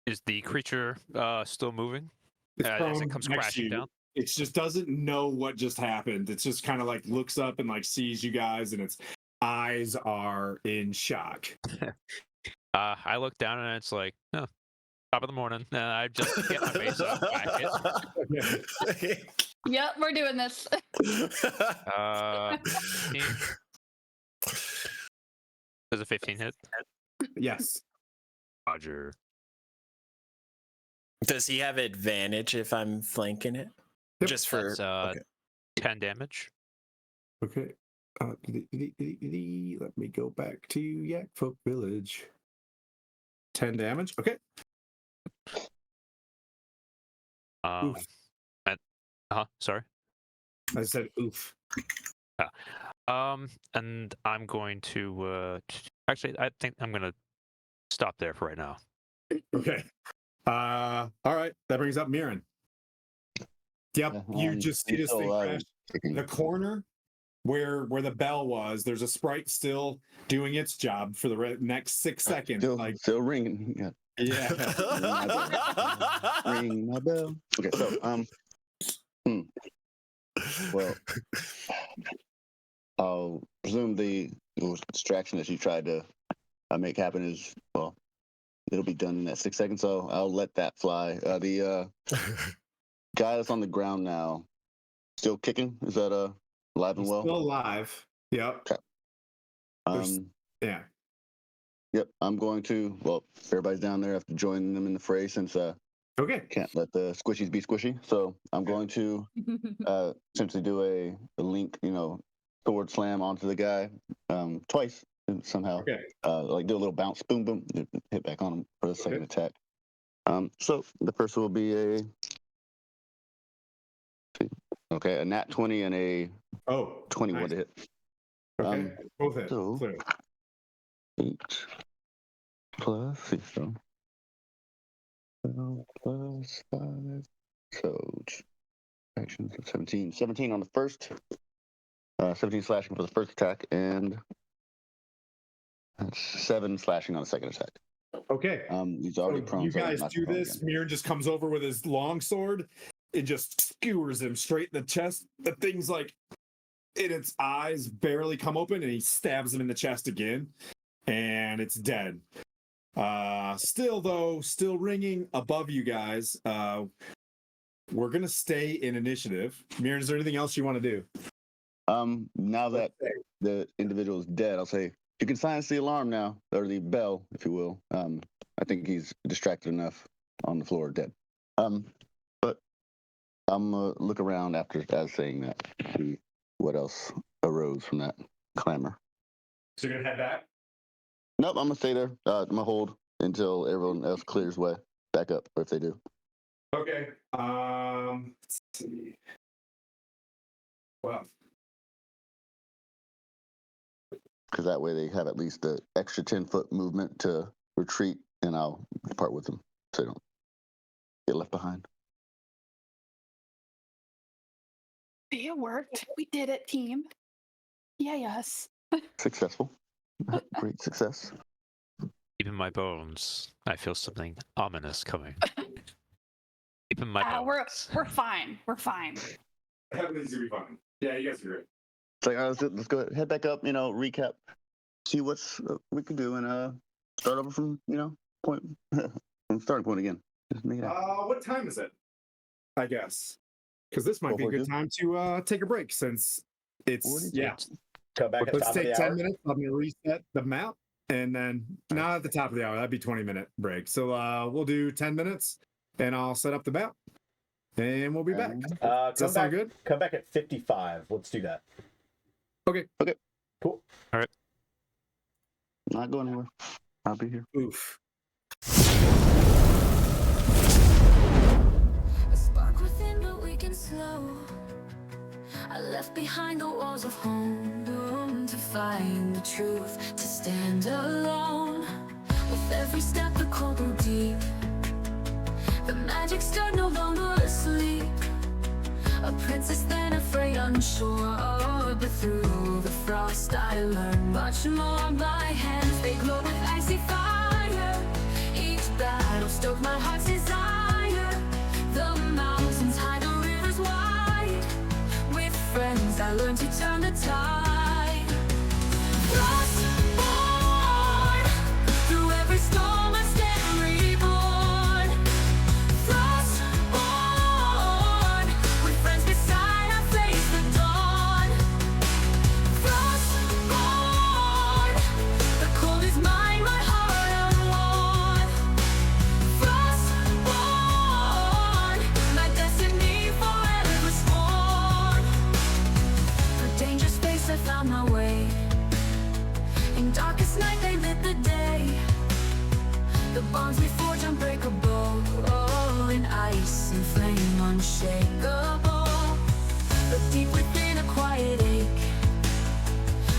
Is the creature still moving It's as it comes next to crashing you. down? It just doesn't know what just happened. It's just kind of like looks up and like sees you guys, and its eyes are in shock. I look down and it's like, oh, top of the morning. And I just get my face up, whack it. Yep, we're doing this. 15. Does a 15 hit? Yes. Roger. Does he have advantage if I'm flanking it? Yep. Just for That's, 10 damage. Okay. Let me go back to Yakfolk Village. 10 damage. Okay. Sorry. I said oof. And I'm going to actually, I think I'm going to stop there for right now. Okay. All right. That brings up Mirren. Yep. You just see this thing crash. The corner where the bell was, there's a sprite still doing its job for the next 6 seconds. Still ringing. Yeah. Ring my bell. Okay, so well, I'll presume the distraction that you tried to make happen is, well, it'll be done in that 6 seconds, so I'll let that fly. The guy that's on the ground now, still kicking? Is that alive and well? Still alive. Yep. Okay. Yeah. Yep, I'm going to, well, everybody's down there. I have to join them in the fray since Okay. Can't let the squishies be squishy. So I'm going to essentially do a link, sword slam onto the guy twice somehow. Okay. Like do a little bounce, boom, boom, hit back on him for the second attack. So the first will be a nat 20 and a 21 nice. to hit. Okay. Both hit. So Clear. 8 plus, so 12 plus 5. So actions of 17. 17 on the first. 17 slashing for the first attack, and that's 7 slashing on the second attack. Okay. He's already prone. You guys not do prone this. again. Mirren just comes over with his long sword. It just skewers him straight in the chest. The thing's like in its eyes barely come open, and he stabs him in the chest again, and it's dead. Still ringing above you guys. We're gonna stay in initiative. Mirren, is there anything else you want to do? Now that the individual is dead, I'll say you can silence the alarm now, or the bell, if you will. I think he's distracted enough on the floor, dead. But I'm gonna look around after as saying that, see what else arose from that clamor. So you're gonna head back? Nope, I'm gonna stay there. I'm gonna hold until everyone else clears way back up, or if they do. Okay. Let's see. Well. Because that way they have at least the extra 10-foot movement to retreat, and I'll depart with them so they don't get left behind. It worked. We did it, team. Yeah, yes. Successful. Great success. Deep in my bones, I feel something ominous coming. Deep in my bones. We're fine. We're fine. Everything's gonna be fine. Yeah, you guys are great. It's like, all right, let's go head back up, recap, see what's we can do, and start over from, point, from starting point again. Just make it happen. What time is it? I guess. Because this might be a good time to take a break since it's, Come back at the Let's top of take the 10 hour. minutes. I'm going to reset the map and then not at the top of the hour. That'd be 20-minute break. So we'll do 10 minutes and I'll set up the map and we'll be back. Does that sound good? Come back at 55. Let's do that. Okay. Cool. All right. Not going anywhere. I'll be here. Oof. A spark within, but we can slow. I left behind the walls of home to find the truth, to stand alone. With every step the cold grew deep. The magic stirred, no longer asleep. A princess then afraid, unsure. But through the frost I learned much more. My hands, they glow with icy fire. Each battle stoked my heart's desire. The mountains high, the rivers wide. With friends I learned to turn the tide. Frostborn, through every storm I stand reborn. Frostborn, with friends beside I face the dawn. Frostborn, the cold is mine, my heart unworn. Frostborn, my destiny forever sworn. For dangerous space I found my way. In darkest night they lit the day. The bonds we forge unbreakable, all in ice and flame unshakable. But deep within a quiet ache,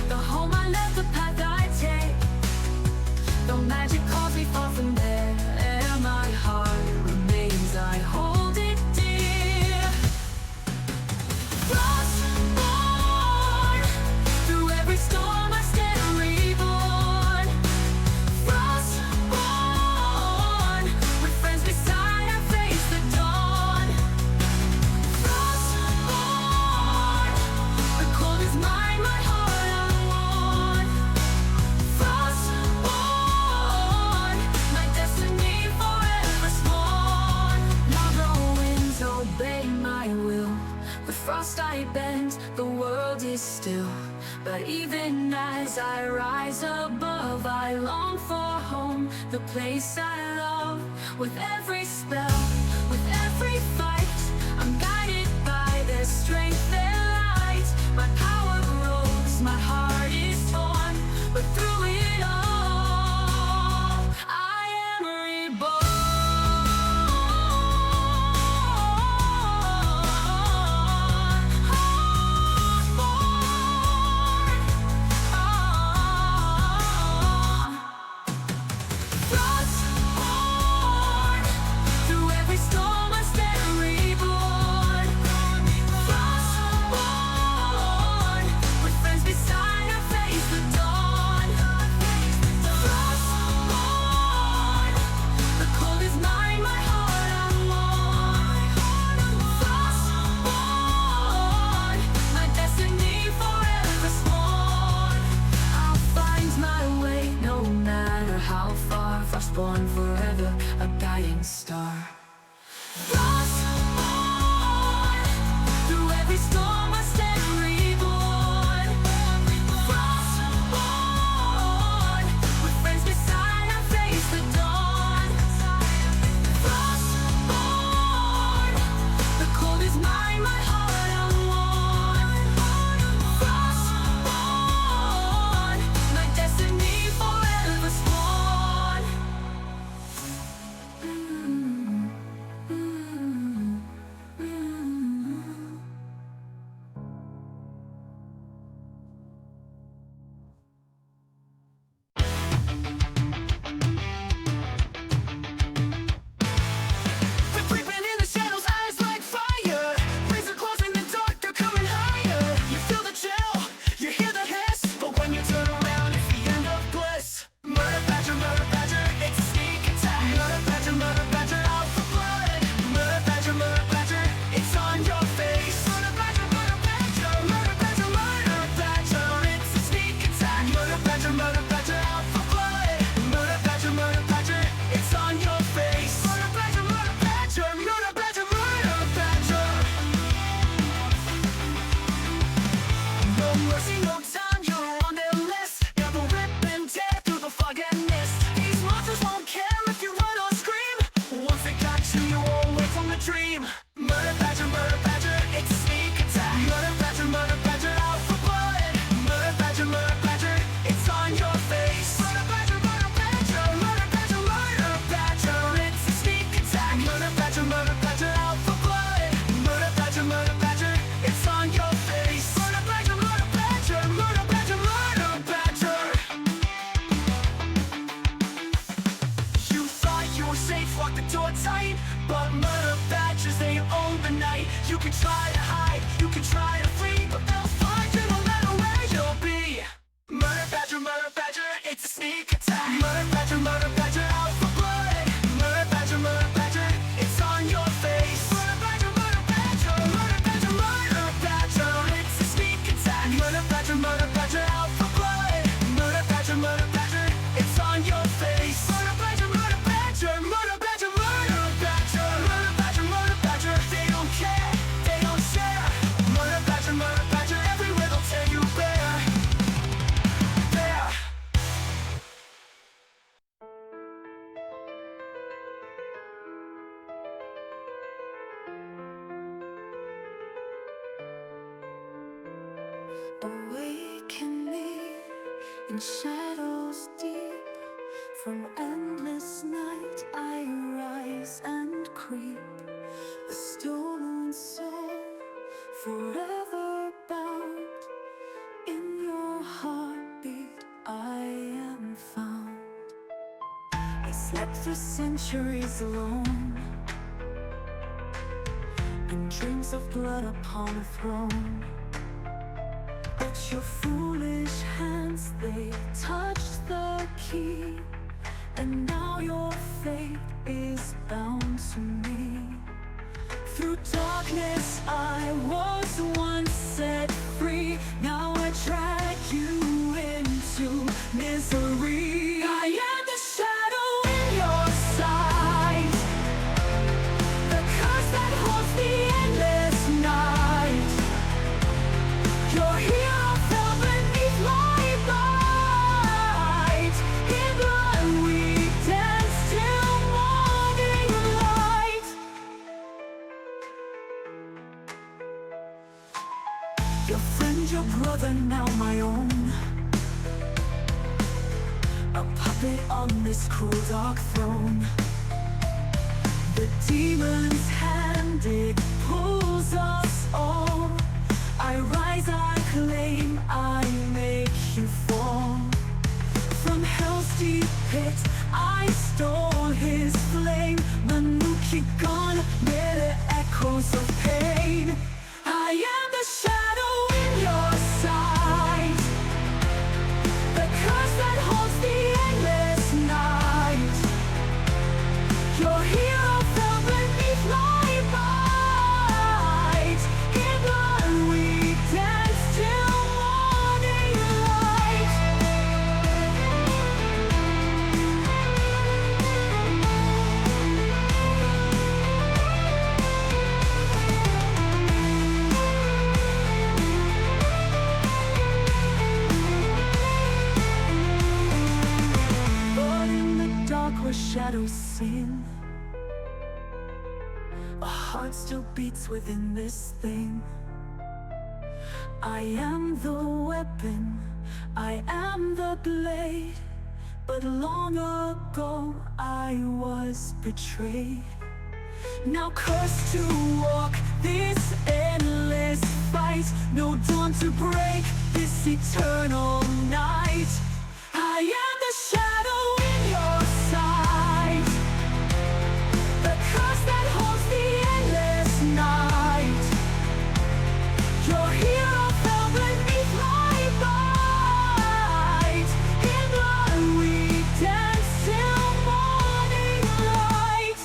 the home I left, the path I take. Though magic calls me far from there, and my heart remains, I hold it dear. Frostborn, through every storm I stand reborn. Frostborn, with friends beside I face the dawn. Frostborn, the cold is mine, my heart unworn. Frostborn, my destiny forever sworn. Now the winds obey my will. With frost I bend, the world is still. But even as I rise above, I long for home, the place I love. With every spell, mercy, no time, you're on their list. You're the rip and tear through the fog and mist. These monsters won't care if you run or scream. Once they got you, you won't wake from the dream. Murder badger, it's a sneak attack. Murder badger, out for blood. Murder badger, it's on your face. Murder badger, it's a sneak attack. Murder badger, out for blood. Murder badger, it's on your face. Murder badger, You thought you were safe, walk the door tight, but murder badgers, they own the night. You can try to hide, you can try to flee, but they'll find you no matter where you'll be. Murder badger, it's a sneak attack. Murder badger, out for blood. Murder badger, it's on your face. Murder badger, it's a sneak attack. Murder badger, out for blood. Murder badger, it's on your face. Murder badger, they don't care, they don't share. Murder badger, everywhere they'll tear you bare. There. Awakening in shadows deep, from endless night I rise and creep. A stolen soul, forever bound. In your heartbeat I am found. I slept for centuries alone, and dreams of blood upon a throne. But your foolish hands, they touched the key, and now your fate is bound to me. Through darkness I was once set free. Now I drag you into misery. I am the shadow in your sight, the curse that holds the endless night. Your hero fell beneath my bite. In blood we dance till morning light. Your friend, your brother, now my own, a puppet on this cruel dark throne. The demon's hand, it pulls us all. I rise, I claim, I make you fall. From hell's deep pit I stole his flame. Manuki gone, mere echoes of pain. I am the shadow in your sight, the curse that holds the endless night. Your hero fell beneath my bite. In blood we dance till morning light. But in the dark where shadows sin, a heart still beats within this thing. I am the weapon, I am the blade, but long ago I was betrayed. Now cursed to walk this endless fight, no dawn to break this eternal night. I am the shadow in your sight, the curse that holds the endless night. Your hero fell beneath my bite. In blood we dance till morning light.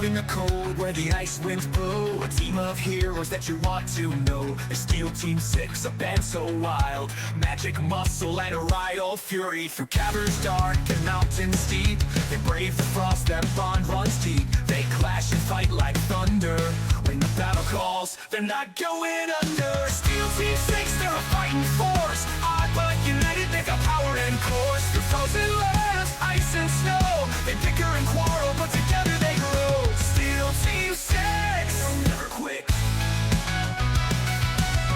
in the cold where the ice winds blow. A team of heroes that you want to know. The Steel Team 6, a band so wild. Magic muscle and a ride all fury. Through caverns dark and mountains steep. They brave the frost, their bond runs deep. They clash and fight like thunder. When the battle calls, they're not going under. Steel Team 6, they're a fighting force. Odd but united, they got power and course. Through frozen lands, ice and snow. They bicker and quarrel, but together they grow. Steel Team 6, they'll never quit.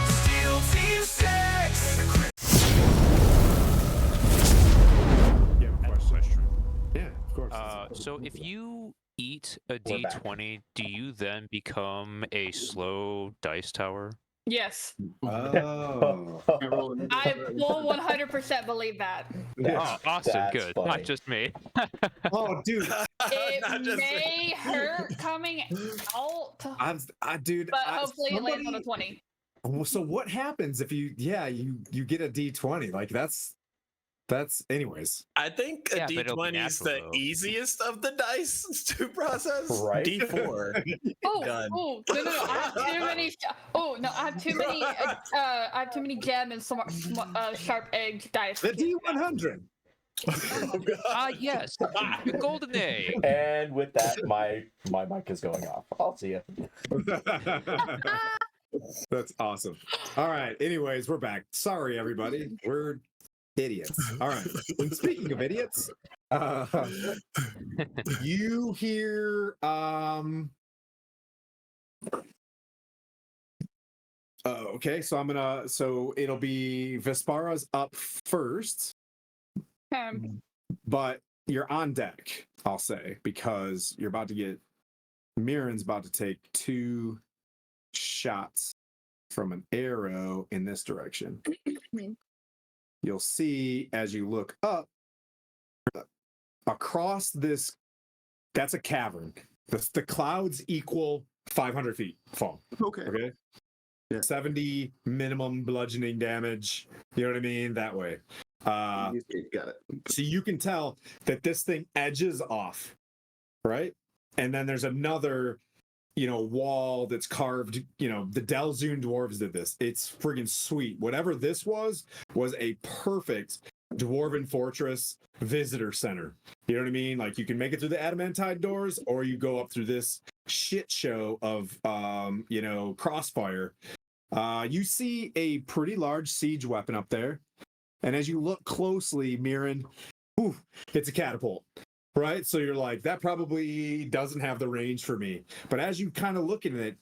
Steel Team 6. You have a question? Yeah, of course. So if you eat a D20, do you then become a slow dice tower? Yes, Oh. I will 100% believe that. Oh, awesome. That's Good. funny. Not just me. Oh, dude. Not It just may hurt coming out, Dude. but hopefully it lands on a 20. So what happens if you get a D20? Like that's anyways. I think a Yeah, but it'll be D20 is the natural, though. easiest of the dice to process. Right? D4. Oh, Done. no! I have too many. I have too many. I have too many gem and sharp edge dice. The D100. Yes. The golden egg. And with that, my mic is going off. I'll see you. That's awesome. All right. Anyways, we're back. Sorry, everybody. We're idiots. All right. And speaking of idiots, you hear okay, so it'll be Vespara's up first, but you're on deck, I'll say, because Mirren's about to take 2 shots from an arrow in this direction. You'll see as you look up across this, that's a cavern. The clouds equal 500 feet fall. Okay. Yeah. 70 minimum bludgeoning damage. You know what I mean? That way. Got it. So you can tell that this thing edges off, right? And then there's another, wall that's carved. The Delzoon dwarves did this. It's friggin' sweet. Whatever this was a perfect dwarven fortress visitor center. You know what I mean? Like you can make it through the adamantine doors, or you go up through this shit show of, crossfire. You see a pretty large siege weapon up there. And as you look closely, Mirren, it's a catapult. Right? So you're like, that probably doesn't have the range for me. But as you kind of look at it,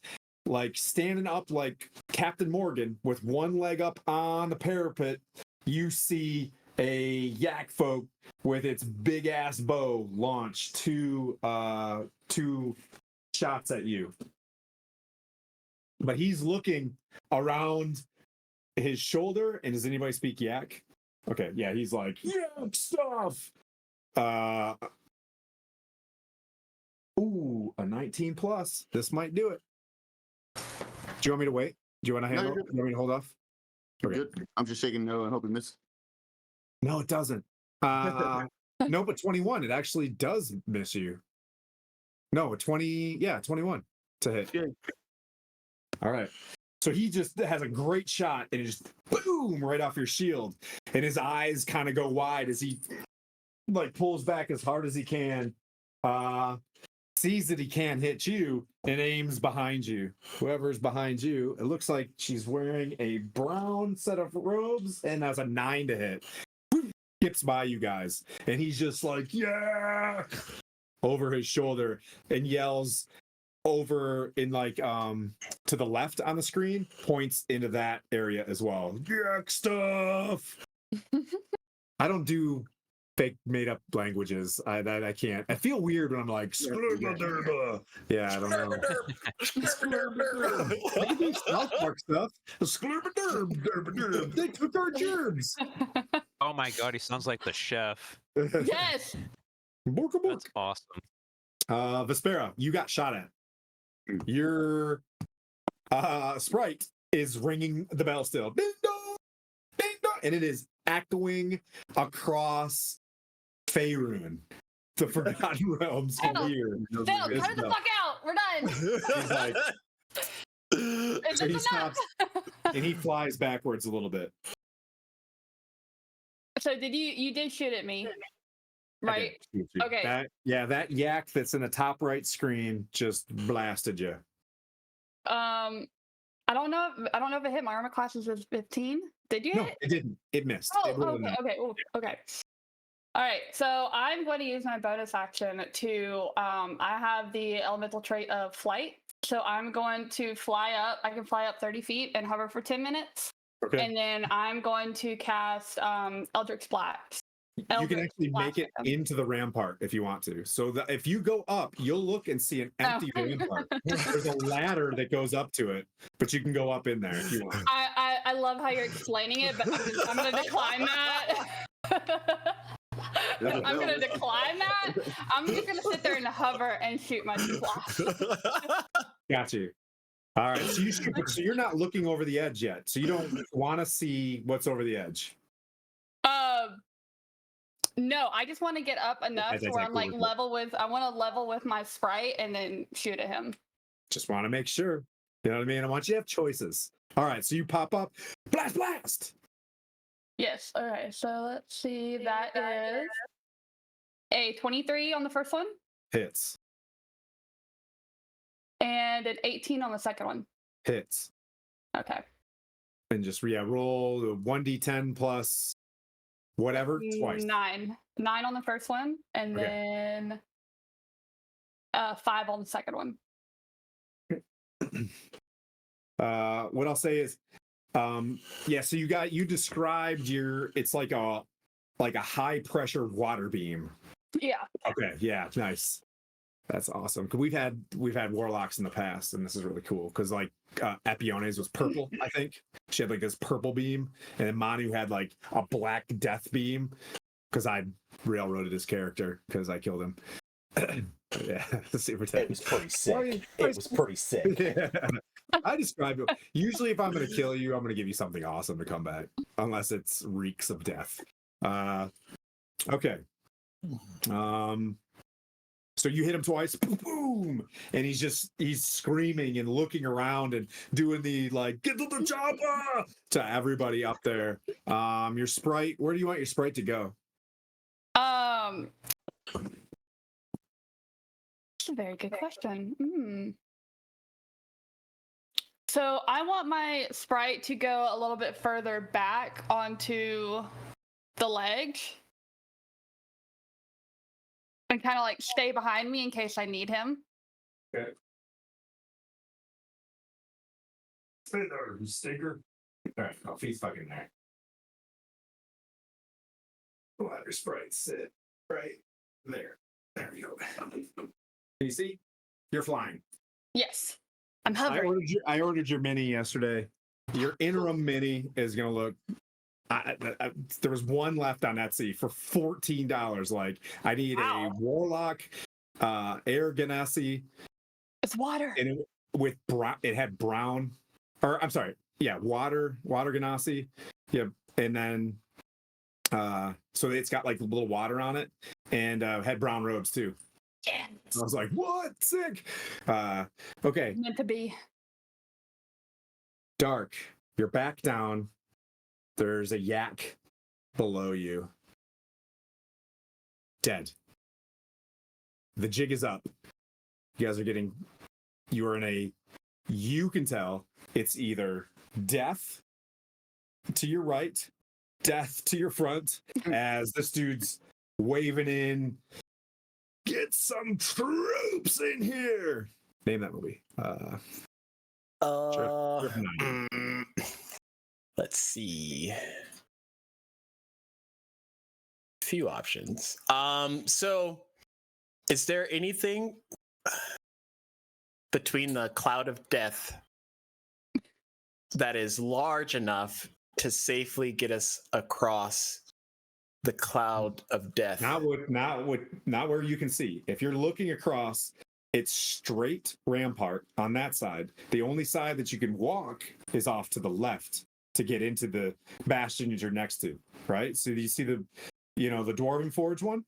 like standing up like Captain Morgan with one leg up on the parapet, you see a yak folk with its big ass bow launch 2 shots at you. But he's looking around his shoulder, and does anybody speak yak? Okay, yeah, he's like, yak stuff. A 19 plus. This might do it. Do you want me to wait? Do you want to handle? you're Do you want me to hold off? Okay. Good. I'm just shaking no and hoping miss. No, it doesn't. No, but 21. It actually does miss you. No, 21 to hit. Yeah. All right. So he just has a great shot, and it just boom right off your shield, and his eyes kind of go wide as he like pulls back as hard as he can. Sees that he can't hit you and aims behind you. Whoever's behind you, it looks like she's wearing a brown set of robes and has a 9 to hit. Skips by you guys, and he's just like, yeah, over his shoulder and yells over in like to the left on the screen, points into that area as well. Yuck stuff. I don't do fake made up languages. I can't. I feel weird when I'm like, yeah, I don't know. I can do South Park stuff. They cook our germs. Oh my god, he sounds like the chef. Yes. That's awesome. Vespera, you got shot at. Your sprite is ringing the bell still. Ding dong, ding dong, and it is echoing across Faerun, the Forgotten Realms. Phil, Here. Phil, cut it the fuck out. We're done. He's like, Is so he this enough? stops and he flies backwards a little bit. So you did shoot at me, right? Okay. That yak that's in the top right screen just blasted you. I don't know if it hit. My armor class is 15. Did you No, hit? it didn't. It missed. Oh, It rolled a okay, nine. okay, ooh, okay. All right, so I'm going to use my bonus action to. I have the elemental trait of flight, so I'm going to fly up. I can fly up 30 feet and hover for 10 minutes, Okay. and then I'm going to cast Eldritch Blast. You can actually make it into the rampart if you want to. So if you go up, you'll look and see an empty rampart. There's a ladder that goes up to it, but you can go up in there if you want. I love how you're explaining it, but I'm going to decline that. I'm going to decline that. I'm just going to sit there and hover and shoot my blast. Got you. All right. So you're not looking over the edge yet. So you don't want to see what's over the edge. No, I just want to get up enough That's to where I'm exactly like I want to level with my sprite and then shoot at him. Just want to make sure. You know what I mean? I want you to have choices. All right. So you pop up, blast. Yes. All right. So let's see. That is a 23 on the first one Hits. and an 18 on the second one. Hits. Okay. And just roll the 1d10 plus whatever twice. 9 on the first one, and Okay. then 5 on the second one. What I'll say is, so you described it's like a high pressure water beam. Yeah. Okay, yeah, nice. That's awesome. 'Cause we've had warlocks in the past, and this is really cool because like Epione's was purple, I think. She had like this purple beam, and then Manu had like a black death beam because I railroaded his character because I killed him. Yeah, super tight. It was pretty sick. It was pretty sick. Yeah. I described it. Usually, if I'm going to kill you, I'm going to give you something awesome to come back, unless it's reeks of death. Okay. So you hit him twice, boom, and he's screaming and looking around and doing the like get to the chopper to everybody up there. Your sprite, where do you want your sprite to go? That's a very good question. So I want my sprite to go a little bit further back onto the ledge and kind of like stay behind me in case I need him. Okay. Stay there, you stinker. All right, he's fucking there. We'll have your sprite sit right there. There you go. Can you see? You're flying. Yes. I'm hovering. I ordered your mini yesterday. Your interim mini is gonna look. There was one left on Etsy for $14. Like I need a warlock, air ganassi. It's water. And it had brown, or I'm sorry, yeah, water ganassi. Yep, and then so it's got like a little water on it, and had brown robes too. Yes. I was like, what? Sick. Okay. Meant to be. Dark. You're back down. There's a yak below you. Dead. The jig is up. You guys are you can tell it's either death to your right, death to your front, as this dude's waving in, get some troops in here. Name that movie. Let's see. Few options. So is there anything between the cloud of death that is large enough to safely get us across the cloud of death? Not where you can see. If you're looking across, it's straight rampart on that side. The only side that you can walk is off to the left to get into the bastion you're next to, right? So you see the Dwarven Forge one?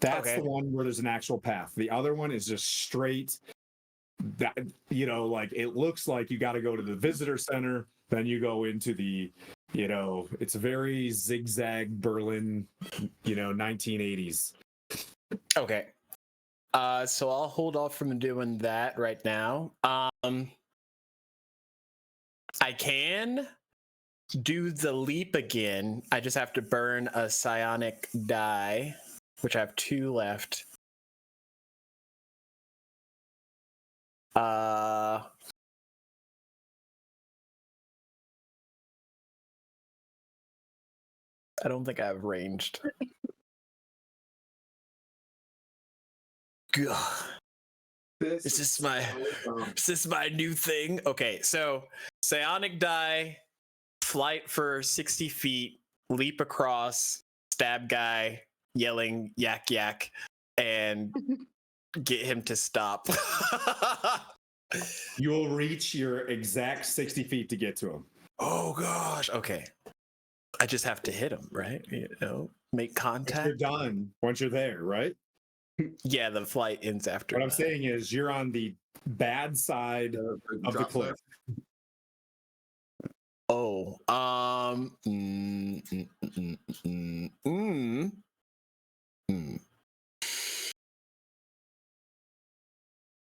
That's the one where there's an actual path. The other one is just straight that, like it looks like you got to go to the visitor center, then you go into the, it's very zigzag Berlin, 1980s. Okay. So I'll hold off from doing that right now. I can do the leap again. I just have to burn a psionic die, which I have 2 left. I don't think I have ranged. God. Is this my new thing? Okay, so psionic die, flight for 60 feet, leap across, stab guy, yelling yak yak, and get him to stop. You'll reach your exact 60 feet to get to him. Oh gosh. Okay. I just have to hit him, right? Make contact. You're done once you're there, right? Yeah, the flight ends after. What I'm saying is you're on the bad side of the cliff. Oh,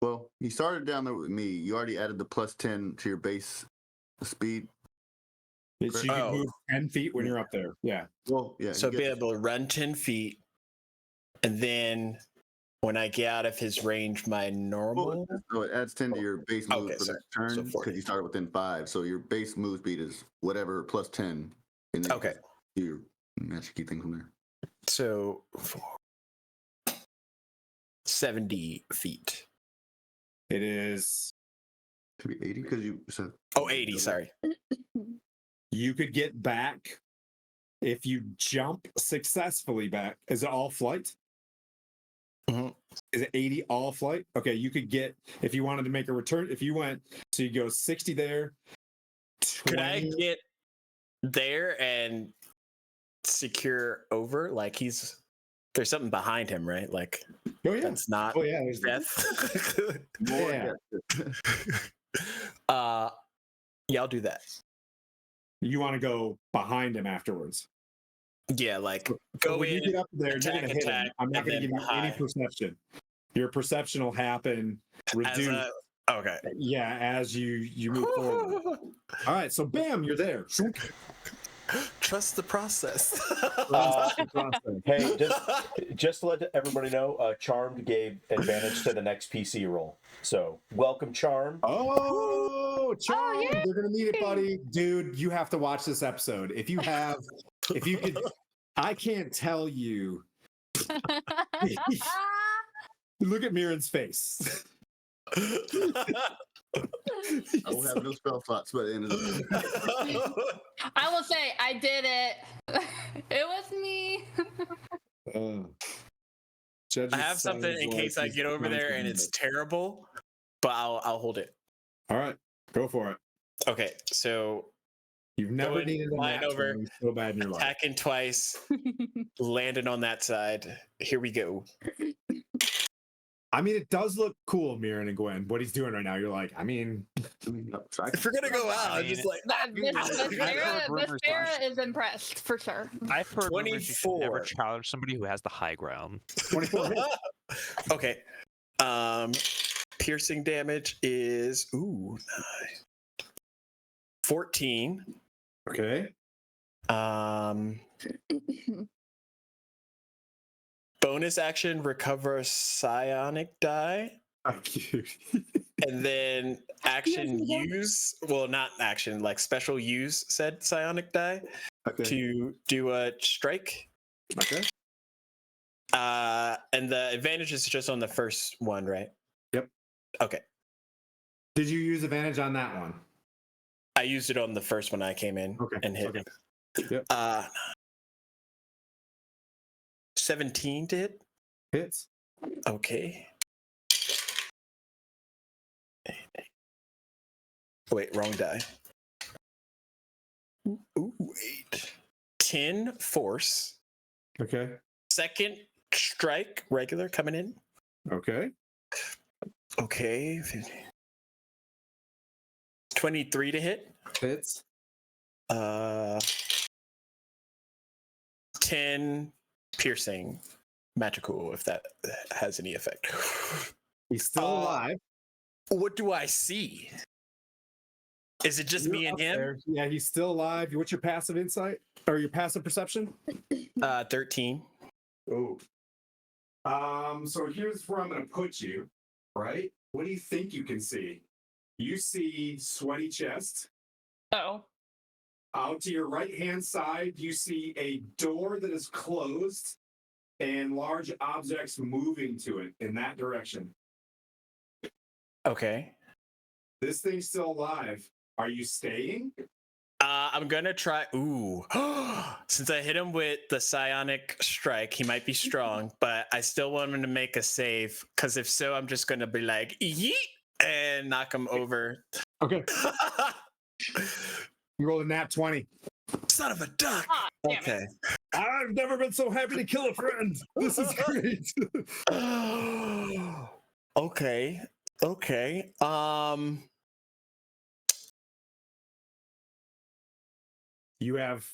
Well, you started down there with me. You already added the +10 to your base speed. So you can move 10 feet when you're up there. Yeah. Well, yeah. So be able to run 10 feet, and then when I get out of his range, my normal. So it adds 10 to your base move for the turn So because you started within 5. So your base move speed is whatever +10. And then Okay. You magic key thing from there. So 70 feet. It is. Could be 80 because you said. Oh, 80. Sorry. You could get back if you jump successfully back. Is it all flight? Mm-hmm. Is it 80 all flight? Okay, you could get, if you wanted to make a return, if you went, so you go 60 there. 20. Could I get there and secure over? Like there's something behind him, right? Like, oh yeah, that's not there's death. yeah. Yeah, I'll do that. You want to go behind him afterwards? Yeah, like So when you get up there, attack, you're gonna hit him. attack, I'm not and gonna then give you any perception. Your perception will happen reduced. Okay. Yeah, as you move forward. All right, so bam, you're there. Trust the process. Hey, just to let everybody know, Charmed gave advantage to the next PC roll. So welcome, Charmed. Oh, Charmed! yeah. They're gonna need it, buddy. Dude, you have to watch this episode. If you could, I can't tell you. Look at Mirren's face. I will have no spell slots by the end of the I will say I did it. It was me. I have something in case I get over there and it's terrible, but I'll hold it. All right, go for it. Okay, so You've never needed a flying nat over, 20 so bad in your life. attacking twice, landing on that side. Here we go. I mean, it does look cool, Mirren and Gwen. What he's doing right now, you're like, I mean, If we're gonna go out, I'm just like Sarah is impressed for sure. I've heard rumors you should 24. never challenge somebody who has the high ground. 24 hits. Okay. Piercing damage is 14. Okay. Bonus action, recover psionic die. How cute. And then action use, well, not action, like special use said psionic die Okay. to do a strike. Okay. And the advantage is just on the first one, right? Yep. Okay. Did you use advantage on that one? I used it on the first one I came in and hit. Okay. Yep. 17 to hit. Hits. Okay. Wait, wrong die. Ooh, wait. 10 force. Okay. Second strike, regular coming in. Okay. Okay. 23 to hit. Hits. 10 piercing magical, if that has any effect. He's still alive. What do I see? Is it just me You're and up him? there. Yeah, he's still alive. What's your passive insight or your passive perception? 13. Oh. So here's where I'm gonna put you, right? What do you think you can see? You see sweaty chest. Oh. Out to your right hand side, you see a door that is closed and large objects moving to it in that direction. Okay. This thing's still alive. Are you staying? I'm gonna try. Ooh. Since I hit him with the psionic strike, he might be strong, but I still want him to make a save. Because if so, I'm just gonna be like, yeet, and knock him over. Okay. You rolled a nat 20. Son of a duck. Ah, damn it. Okay. I've never been so happy to kill a friend. This is great. Okay. Okay. You have.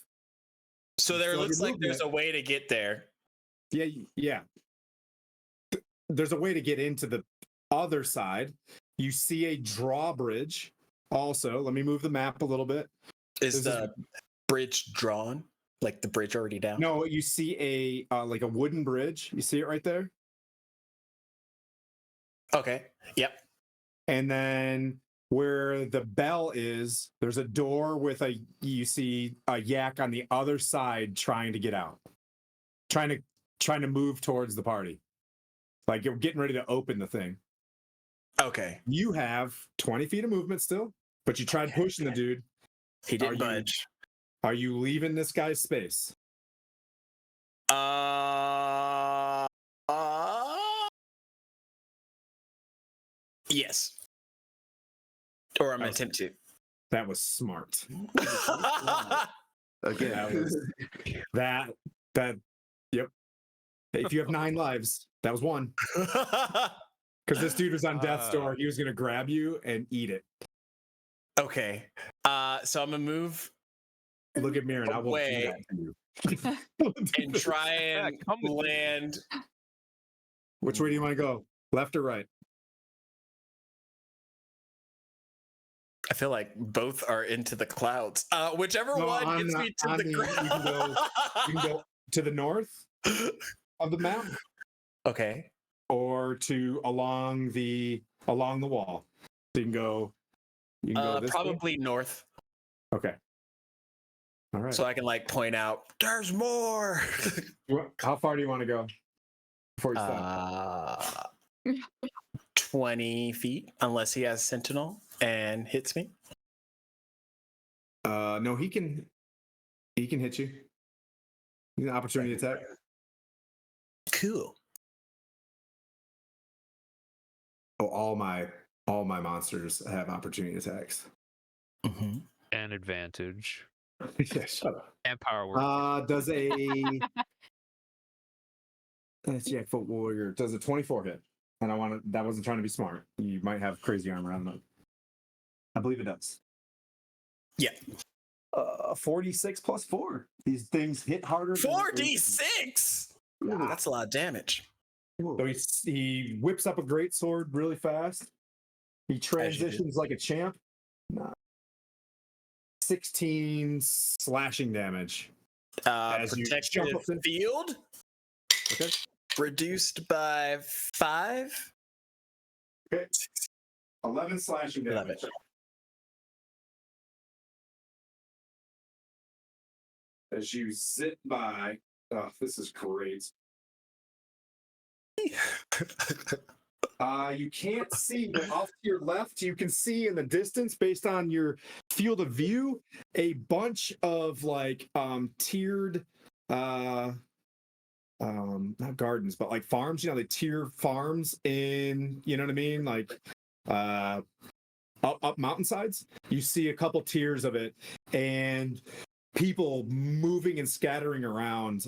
So there Still looks your like there's a movement. way to get there. Yeah. There's a way to get into the other side. You see a drawbridge. Also, let me move the map a little bit. Is the bridge drawn? Like the bridge already down? No, you see a like a wooden bridge. You see it right there. Okay. Yep. And then where the bell is, there's a door with you see a yak on the other side trying to get out. Trying to move towards the party. Like you're getting ready to open the thing. Okay. You have 20 feet of movement still, but you tried pushing the dude. He didn't Are you- budge. Are you leaving this guy's space? Yes. Or I'm gonna Okay. attempt to. That was smart. Again, That yep. If you have 9 lives, that was one. Because this dude was on death's door. He was gonna grab you and eat it. Okay. So I'm gonna move Look at Mirren. I will do Away. that to you. and try and come with me. land. Which way do you want to go? Left or right? I feel like both are into the clouds. Whichever No, one on gets the- me to on the the- ground. you can go to the north of the map Okay. or to along the wall. So you can go this way? Probably north, Okay. All right. so I can like point out. There's more. How far do you want to go before you stop? 20 feet, unless he has sentinel and hits me. No, he can hit you. He's an opportunity attack. Cool. Oh, all my monsters have opportunity attacks. Mm-hmm. And advantage. Yeah, shut up. And power word. Does a Jackfoot Warrior does a 24 hit? And that wasn't trying to be smart. You might have crazy armor. I don't know. I believe it does. Yeah. 46 plus 4. These things hit harder. 4d6. That's a lot of damage. So he whips up a great sword really fast. He transitions like a champ. 16 slashing damage. As you jump Protected up in- field. Okay. Reduced by 5. Okay. 11 slashing damage. 11. As you sit by, oh, this is great. You can't see, but off to your left, you can see in the distance, based on your field of view, a bunch of like tiered not gardens, but like farms, they tier farms in, you know what I mean? Like up mountainsides. You see a couple tiers of it and people moving and scattering around,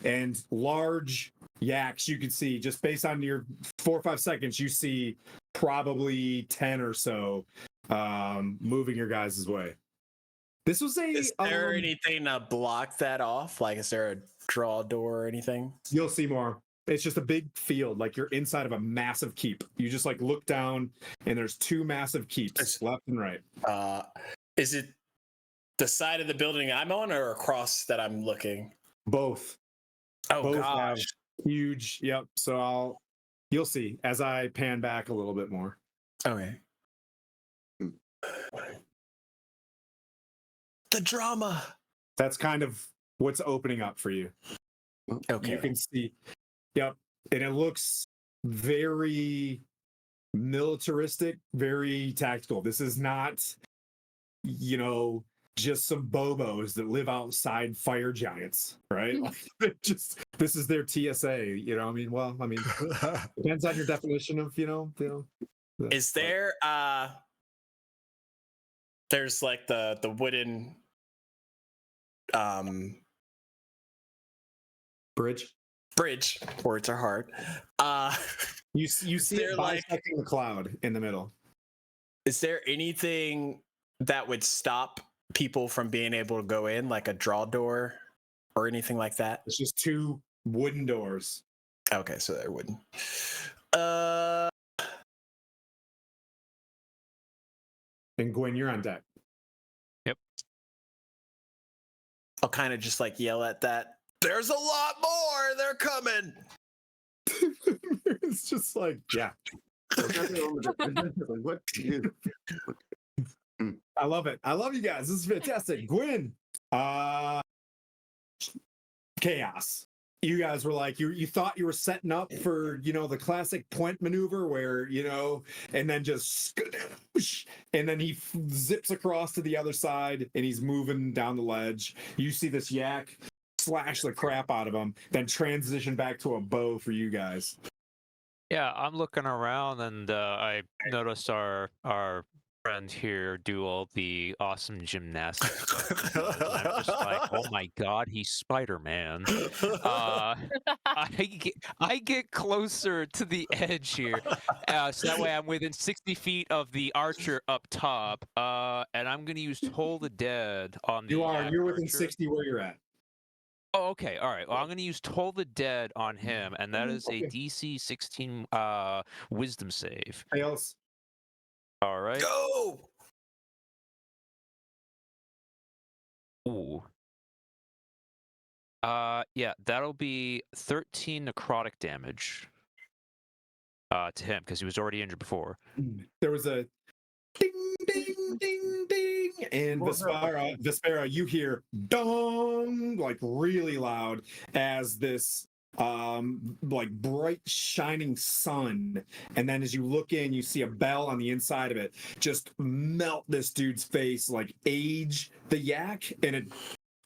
and large yaks you can see just based on your 4 or 5 seconds. You see probably 10 or so moving your guys' way. This was a. Is there anything to block that off? Like, is there a draw door or anything? You'll see more. It's just a big field, like you're inside of a massive keep. You just like look down, and there's two massive keeps, left and right. Is it the side of the building I'm on, or across that I'm looking? Both. Oh Both gosh, have huge. Yep. So you'll see as I pan back a little bit more. Okay. The drama. That's kind of what's opening up for you. Okay. You can see. Yep. And it looks very militaristic, very tactical. This is not, just some bobos that live outside fire giants, right? Like, this is their TSA, depends on your definition of, Is there there's like the wooden bridge. Words are hard. You see it bisecting the cloud in the middle. Is there anything that would stop people from being able to go in, like a draw door or anything like that? It's just two wooden doors. Okay, so they're wooden. And Gwen, you're on deck. Yep. I'll kind of just like yell at that. There's a lot more. They're coming. It's just like, yeah. What? I love it. I love you guys. This is fantastic. Gwen, chaos. You guys were like, you thought you were setting up for, the classic point maneuver where, and then just, and then he zips across to the other side and he's moving down the ledge. You see this yak slash the crap out of him, then transition back to a bow for you guys. Yeah, I'm looking around and I noticed our friend here do all the awesome gymnastics. And I'm just like, oh my god, he's Spider-Man. I get closer to the edge here, so that way I'm within 60 feet of the archer up top, and I'm gonna use Toll the Dead on the. You're within archer. 60 where you're at. Oh, okay. All right. Well, I'm going to use Toll the Dead on him, and that is a DC 16 Wisdom save. Fails. All right. Go! Ooh. Yeah, that'll be 13 necrotic damage to him because he was already injured before. There was a ding, ding, ding, ding, and Vespera, you hear dong, like really loud as this like bright shining sun, and then as you look in, you see a bell on the inside of it just melt this dude's face, like age the yak, and it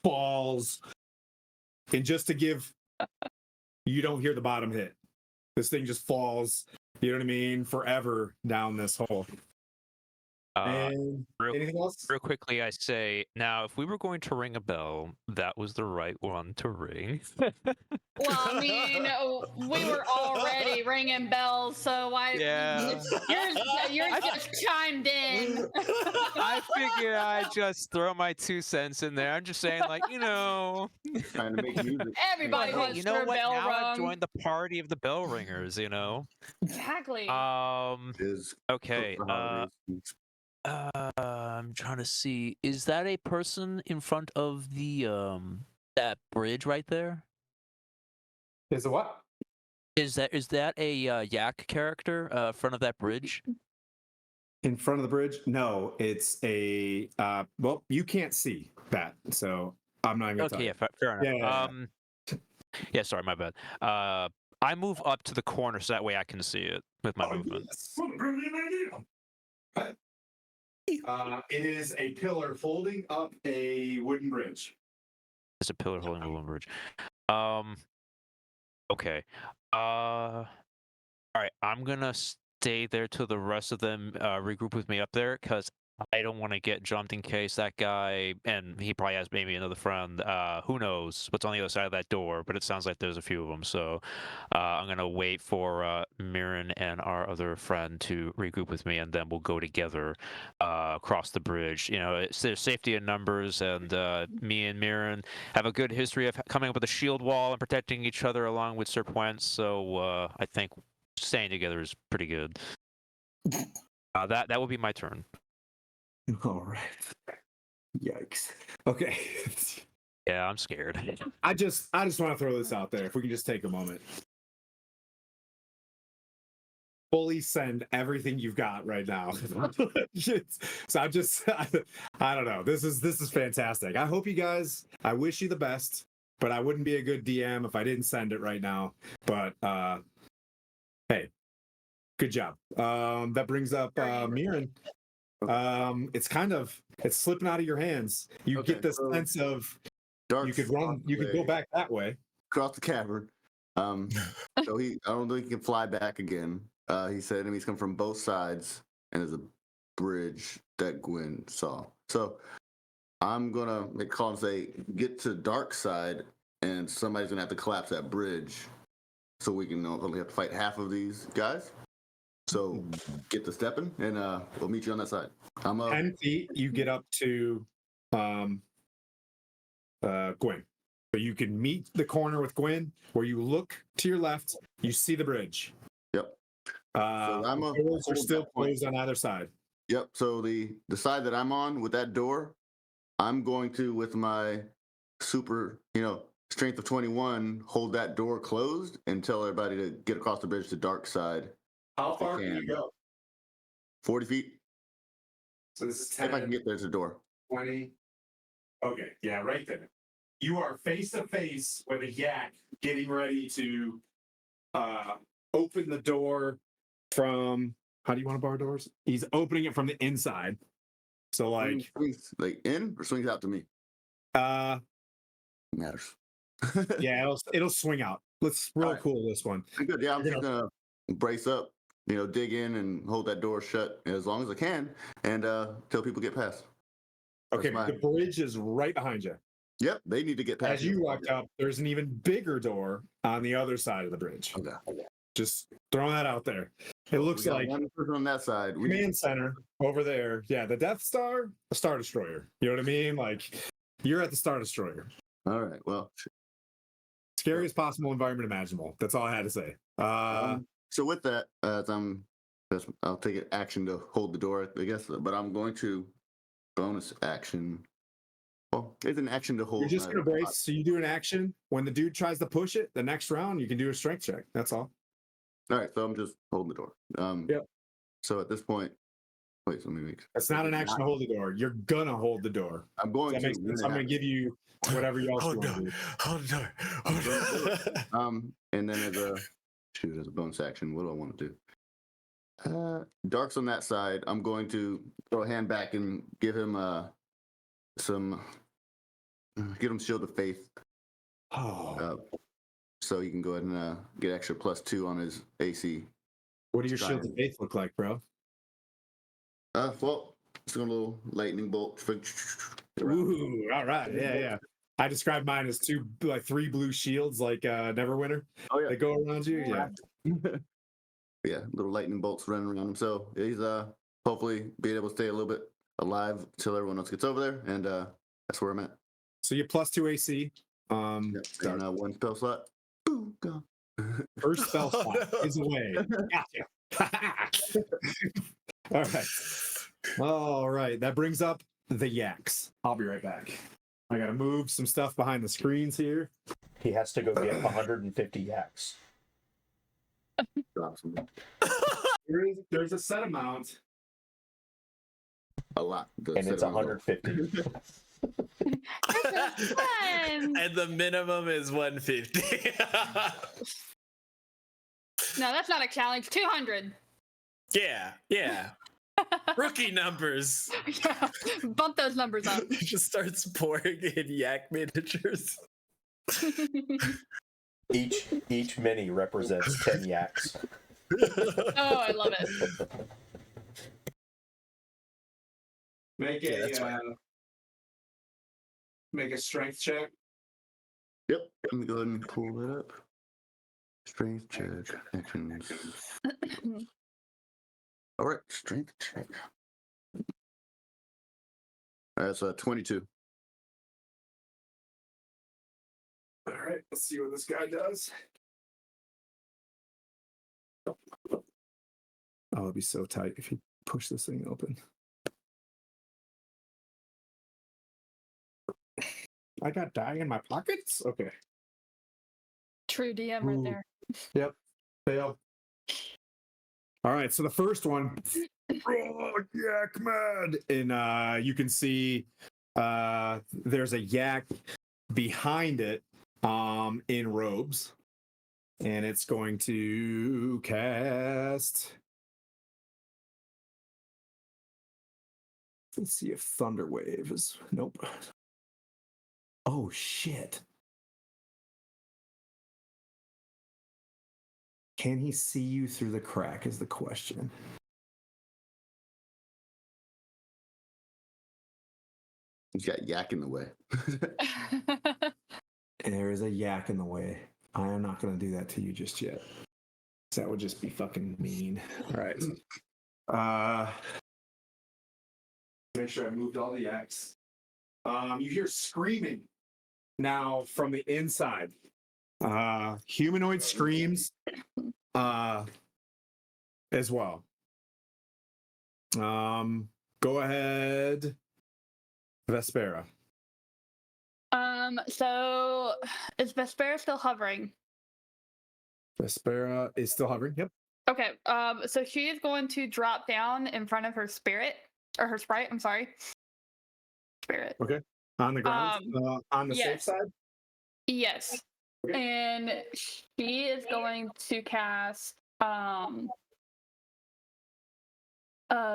falls. And just to give, you don't hear the bottom hit. This thing just falls, you know what I mean, forever down this hole. And anything else? Real quickly, I say, now, if we were going to ring a bell, that was the right one to ring. Well, I mean, we were already ringing bells, so yours just chimed in. I figured I'd just throw my 2 cents in there. I'm just saying, like, Trying to make music. Everybody hey, wants you know their what? bell Now rung. I've joined the party of the bell ringers. Exactly. Okay. I'm trying to see. Is that a person in front of the that bridge right there? Is it what? Is that a yak character front of that bridge? In front of the bridge? No, it's a well, you can't see that, so I'm not even gonna tell you. Yeah, fair enough. Yeah, sorry, my bad. I move up to the corner so that way I can see it with my movement. Yes. It is a pillar holding up a wooden bridge. It's a pillar holding a wooden bridge. Okay. All right. I'm gonna stay there till the rest of them regroup with me up there, because I don't want to get jumped in case that guy, and he probably has maybe another friend. Who knows what's on the other side of that door? But it sounds like there's a few of them. So I'm gonna wait for Mirren and our other friend to regroup with me, and then we'll go together across the bridge. There's safety in numbers, and me and Mirren have a good history of coming up with a shield wall and protecting each other along with Sir Pwent. So I think staying together is pretty good. That will be my turn. All right. Yikes. Okay. Yeah, I'm scared. I just want to throw this out there. If we can just take a moment. Fully send everything you've got right now. So I don't know. This is fantastic. I hope you guys, I wish you the best, but I wouldn't be a good DM if I didn't send it right now. But hey, good job. That brings up Mirren. It's slipping out of your hands. You Okay, get this so sense of Dark you could run, you could go back that way. across the cavern. So I don't think he can fly back again. He said enemies come from both sides, and there's a bridge that Gwen saw. So I'm gonna make a call and say, get to dark side, and somebody's gonna have to collapse that bridge, so we can only have to fight half of these guys. So get to stepping, and we'll meet you on that side. I'm 10 feet, you get up to Gwen. So you can meet the corner with Gwen, where you look to your left, you see the bridge. Yep. So I'm the doors are still closed on either side. Yep. So the side that I'm on with that door, I'm going to, with my super, strength of 21, hold that door closed and tell everybody to get across the bridge to dark side. How if they far can you go? 40 feet. So this is 10, If I can get there to the door. 20. Okay, yeah, right there. You are face to face with a yak getting ready to open the door from. How do you want to bar doors? He's opening it from the inside. So like Swings, like in or swings out to me. Matters. Yeah, it'll swing out. Let's roll right. cool this one. Good. Yeah, I'm just gonna brace up, dig in and hold that door shut as long as I can, and till people get past. Okay, the bridge is right behind you. Yep, they need to get past. As you walked up, there's an even bigger door on the other side of the bridge. Okay. Just throwing that out there. It looks like one person on that side. Command center over there. Yeah, the Death Star, a Star Destroyer. You know what I mean? Like you're at the Star Destroyer. All right. Well, scariest possible environment imaginable. That's all I had to say. So with that, I'll take an action to hold the door, I guess, but I'm going to bonus action. Well, it's an action to hold. You're just going to brace. So you do an action. When the dude tries to push it, the next round, you can do a strength check. That's all. All right. So I'm just holding the door. Yep. So at this point, wait, so let me make. That's not an action to hold the door. You're going to hold the door. I'm going to. I'm going to give you whatever else you want to do. Hold the door. Hold the door. And then as a bonus action, what do I want to do? Dark's on that side. I'm going to throw a hand back and give him give him Shield of Faith. Oh. So you can go ahead and get extra +2 on his AC. What do your Shield of Faith look like, bro? Well, it's a little lightning bolt. Ooh, all right. Yeah. I described mine as three blue shields, like Neverwinter. Oh yeah, they go around you. Yeah. Yeah, little lightning bolts running around him. So he's hopefully being able to stay a little bit alive until everyone else gets over there, and that's where I'm at. So you're +2 AC. And one spell slot. Boom, gone. First spell slot is away. Gotcha. All right. That brings up the yaks. I'll be right back. I gotta move some stuff behind the screens here. He has to go get 150 yaks. There's a set amount. A lot. And it's 150. And the minimum is 150. No, that's not a challenge. 200. Yeah. Rookie numbers. Yeah, bump those numbers up. He just starts pouring in yak miniatures. Each mini represents 10 yaks. Oh, I love it. Make Yeah, that's fine. make a strength check. Yep. Let me go ahead and pull that up. Strength check. Actions. All right. Strength check. That's 22. All right, let's see what this guy does. Oh, it'd be so tight if you push this thing open. I got dye in my pockets? Okay. True DM right Ooh. there. Yep. Fail. All right, so the first one, oh, yak mad, and you can see there's a yak behind it in robes, and it's going to cast. Let's see if Thunder Wave is. Nope. Oh shit. Can he see you through the crack is the question. He's got yak in the way. There is a yak in the way. I am not going to do that to you just yet. That would just be fucking mean. All right. Make sure I moved all the yaks. You hear screaming now from the inside. Humanoid screams as well. Go ahead, Vespera. So is Vespera still hovering? Vespera is still hovering. Yep. Okay. So she is going to drop down in front of her spirit or her sprite. I'm sorry. Spirit. Okay. On the ground. On the safe side. Yes. Okay. And she is going to cast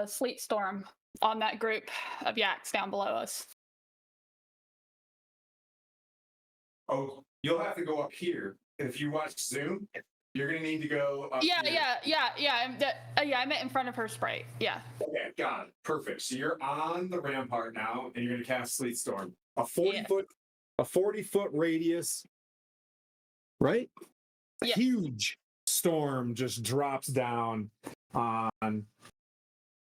Sleet Storm on that group of yaks down below us. Oh, you'll have to go up here. If you watch Zoom, you're gonna need to go up here. I meant in front of her sprite. Yeah. Okay, got it. Perfect. So you're on the rampart now, and you're gonna cast Sleet Storm. A 40-foot radius, right? A huge storm just drops down on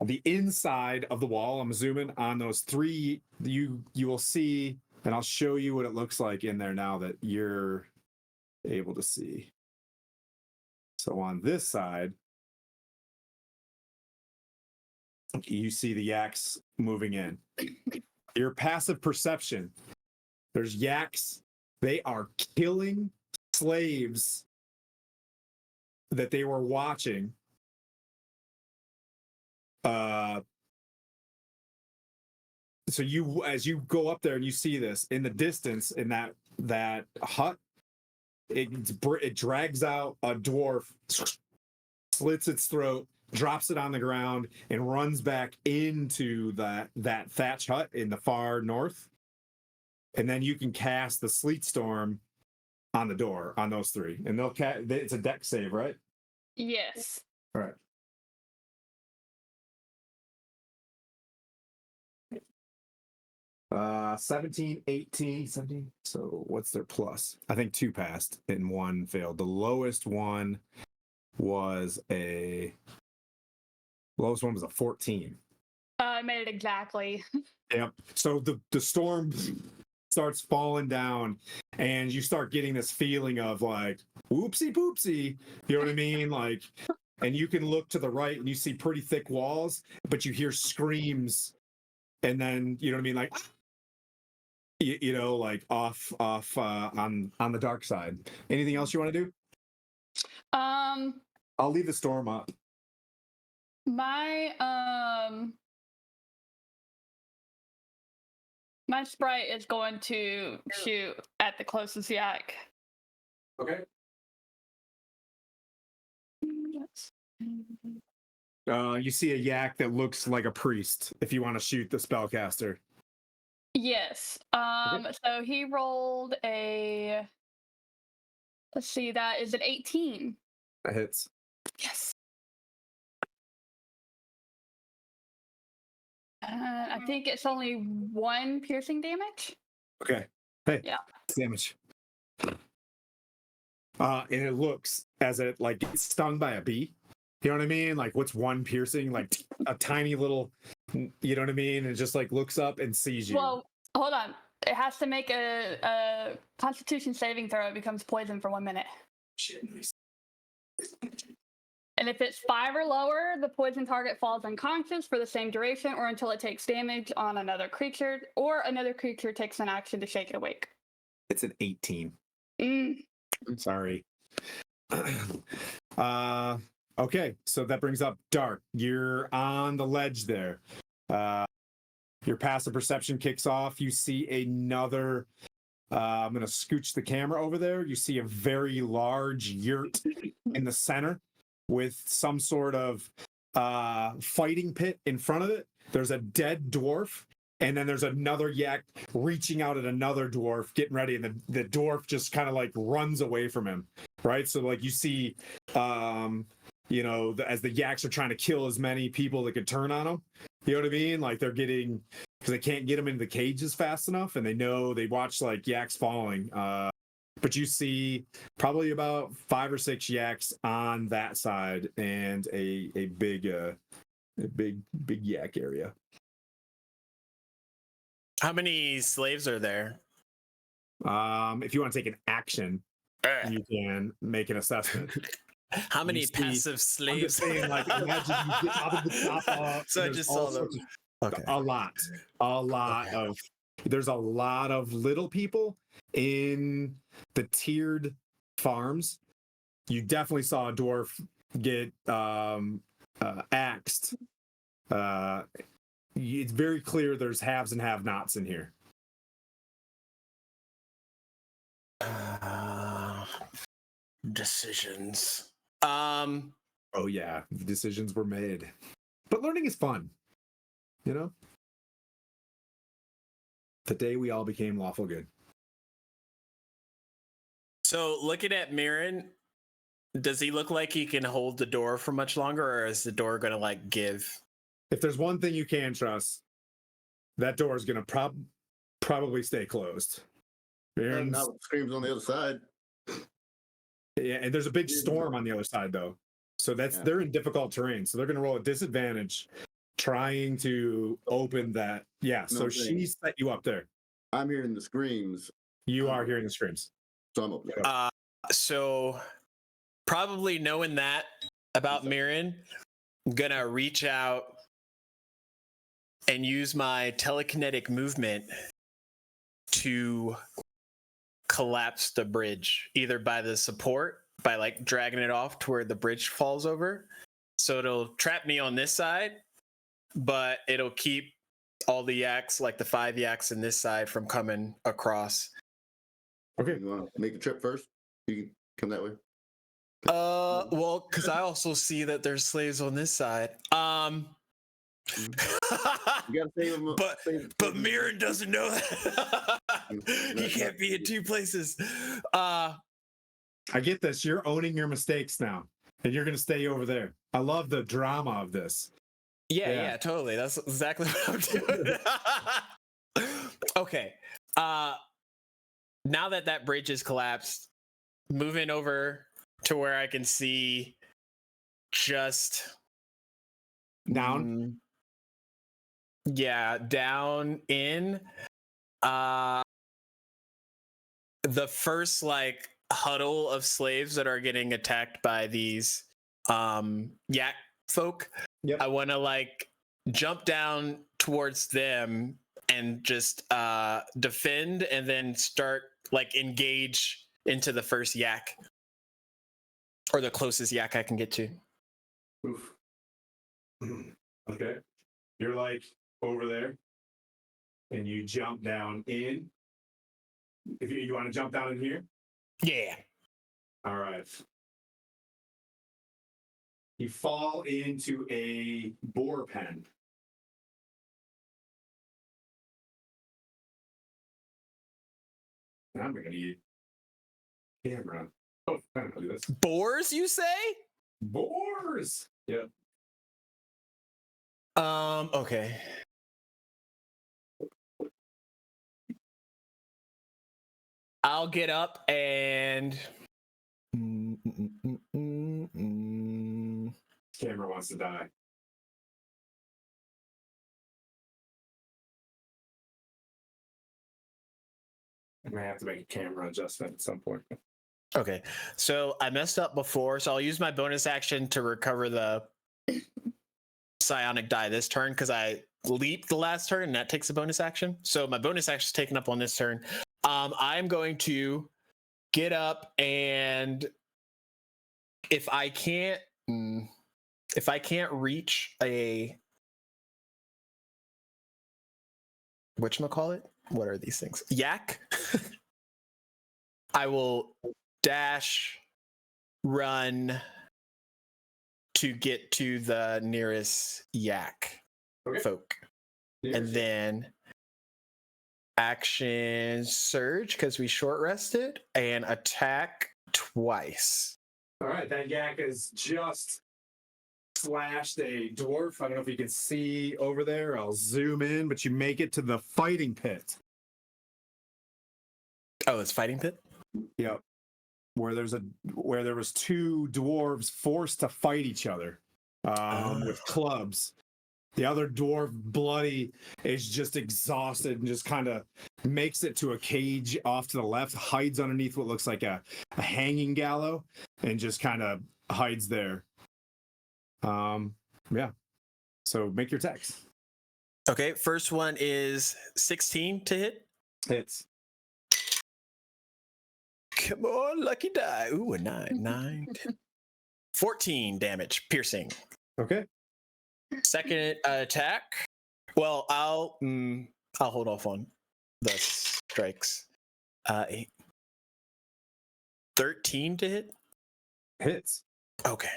the inside of the wall. I'm zooming on those three. You will see, and I'll show you what it looks like in there now that you're able to see. So on this side, you see the yaks moving in. Your passive perception, there's yaks. They are killing slaves that they were watching. So you, as you go up there and you see this in the distance in that hut, it drags out a dwarf, slits its throat, drops it on the ground, and runs back into that thatch hut in the far north. And then you can cast the Sleet Storm on the door on those three, and it's a deck save, right? Yes. All right. Uh, 17, 18, 17. So what's their plus? I think 2 passed and 1 failed. The lowest one was a 14. I made it exactly. Yep. So the storm starts falling down, and you start getting this feeling of like whoopsie poopsie. You know what I mean? Like, and you can look to the right and you see pretty thick walls, but you hear screams, and then you know what I mean, like you know, like off on the dark side. Anything else you want to do? I'll leave the storm up. My sprite is going to shoot at the closest yak. Okay. Yes. You see a yak that looks like a priest if you want to shoot the spellcaster. Yes. So he rolled a, let's see, that is an 18. That hits. Yes. I think it's only 1 piercing damage. Okay. Hey. Yeah. Damage. And it looks as it like gets stung by a bee. You know what I mean? Like what's 1 piercing? Like a tiny little, you know what I mean? And it just like looks up and sees you. Well, hold on. It has to make a Constitution saving throw. It becomes poison for 1 minute. Shit. Nice. And if it's 5 or lower, the poison target falls unconscious for the same duration or until it takes damage on another creature, or another creature takes an action to shake it awake. It's an 18. Mm. I'm sorry. Okay, so that brings up Dark. You're on the ledge there. Your passive perception kicks off. You see another. I'm going to scooch the camera over there. You see a very large yurt in the center with some sort of fighting pit in front of it. There's a dead dwarf, and then there's another yak reaching out at another dwarf, getting ready, and the dwarf just kind of like runs away from him, right? So like you see, you know, as the yaks are trying to kill as many people that could turn on them. You know what I mean? Like they're getting, because they can't get them into the cages fast enough, and they watch like yaks falling. But you see probably about 5 or 6 yaks on that side, and a big yak area. How many slaves are there? If you want to take an action, you can make an assessment. How many see- passive I'm slaves? just saying, like, imagine you get out of the top. So I just saw them. Okay. A lot Okay. of. There's a lot of little people in the tiered farms. You definitely saw a dwarf get axed. It's very clear there's haves and have-nots in here. Decisions. Oh yeah, the decisions were made. But learning is fun. You know? The day we all became lawful good. So looking at Mirren, does he look like he can hold the door for much longer, or is the door gonna like give? If there's one thing you can trust, that door is gonna probably stay closed. Aaron's- Now it screams on the other side. Yeah, and there's a big storm on the other side though. So they're in difficult terrain. So they're gonna roll a disadvantage trying to open that. Yeah, so she set you up there. I'm hearing the screams, You are hearing the screams. so I'm up there. So probably knowing that about Mirren, I'm gonna reach out and use my telekinetic movement to collapse the bridge, either by the support, by like dragging it off to where the bridge falls over. So it'll trap me on this side, but it'll keep all the yaks, like the 5 yaks in this side, from coming across. Okay. You want to make the trip first? You can come that way. Well, because I also see that there's slaves on this side. You gotta save them. But Mirren doesn't know that. He can't be in 2 places. I get this. You're owning your mistakes now, and you're gonna stay over there. I love the drama of this. Yeah, totally. That's exactly what I'm doing. Okay. Now that bridge is collapsed, moving over to where I can see just Down. down in the first like huddle of slaves that are getting attacked by these yak folk. Yep. I want to like jump down towards them and just defend, and then start like engage into the first yak, or the closest yak I can get to. Oof. Okay. You're like over there, and you jump down in. If you want to jump down in here, Yeah. all right. You fall into a boar pen. I'm gonna need camera. Oh, I don't do this. Boars, you say? Boars. Yep. Okay. I'll get up and Camera wants to die. I may have to make a camera adjustment at some point. okay. So I messed up before, so I'll use my bonus action to recover the psionic die this turn because I leaped the last turn and that takes a bonus action. So my bonus action is taken up on this turn. I'm going to get up and if I can't reach a whatchamacallit? What are these things? Yak. I will dash, run to get to the nearest yak folk. And then action surge because we short rested and attack twice. All right, that yak is just slashed a dwarf. I don't know if you can see over there. I'll zoom in, but you make it to the fighting pit. Oh, it's fighting pit? Yep. Where there was two dwarves forced to fight each other with clubs. The other dwarf, bloody, is just exhausted and just kind of makes it to a cage off to the left, hides underneath what looks like a hanging gallows, and just kind of hides there. Yeah. So make your attacks. Okay, first one is 16 to hit. Hits. Come on, lucky die. Ooh, a 9. 14 damage, piercing. Okay. Second attack. Well, I'll hold off on the strikes. 8. 13 to hit. Hits. Okay.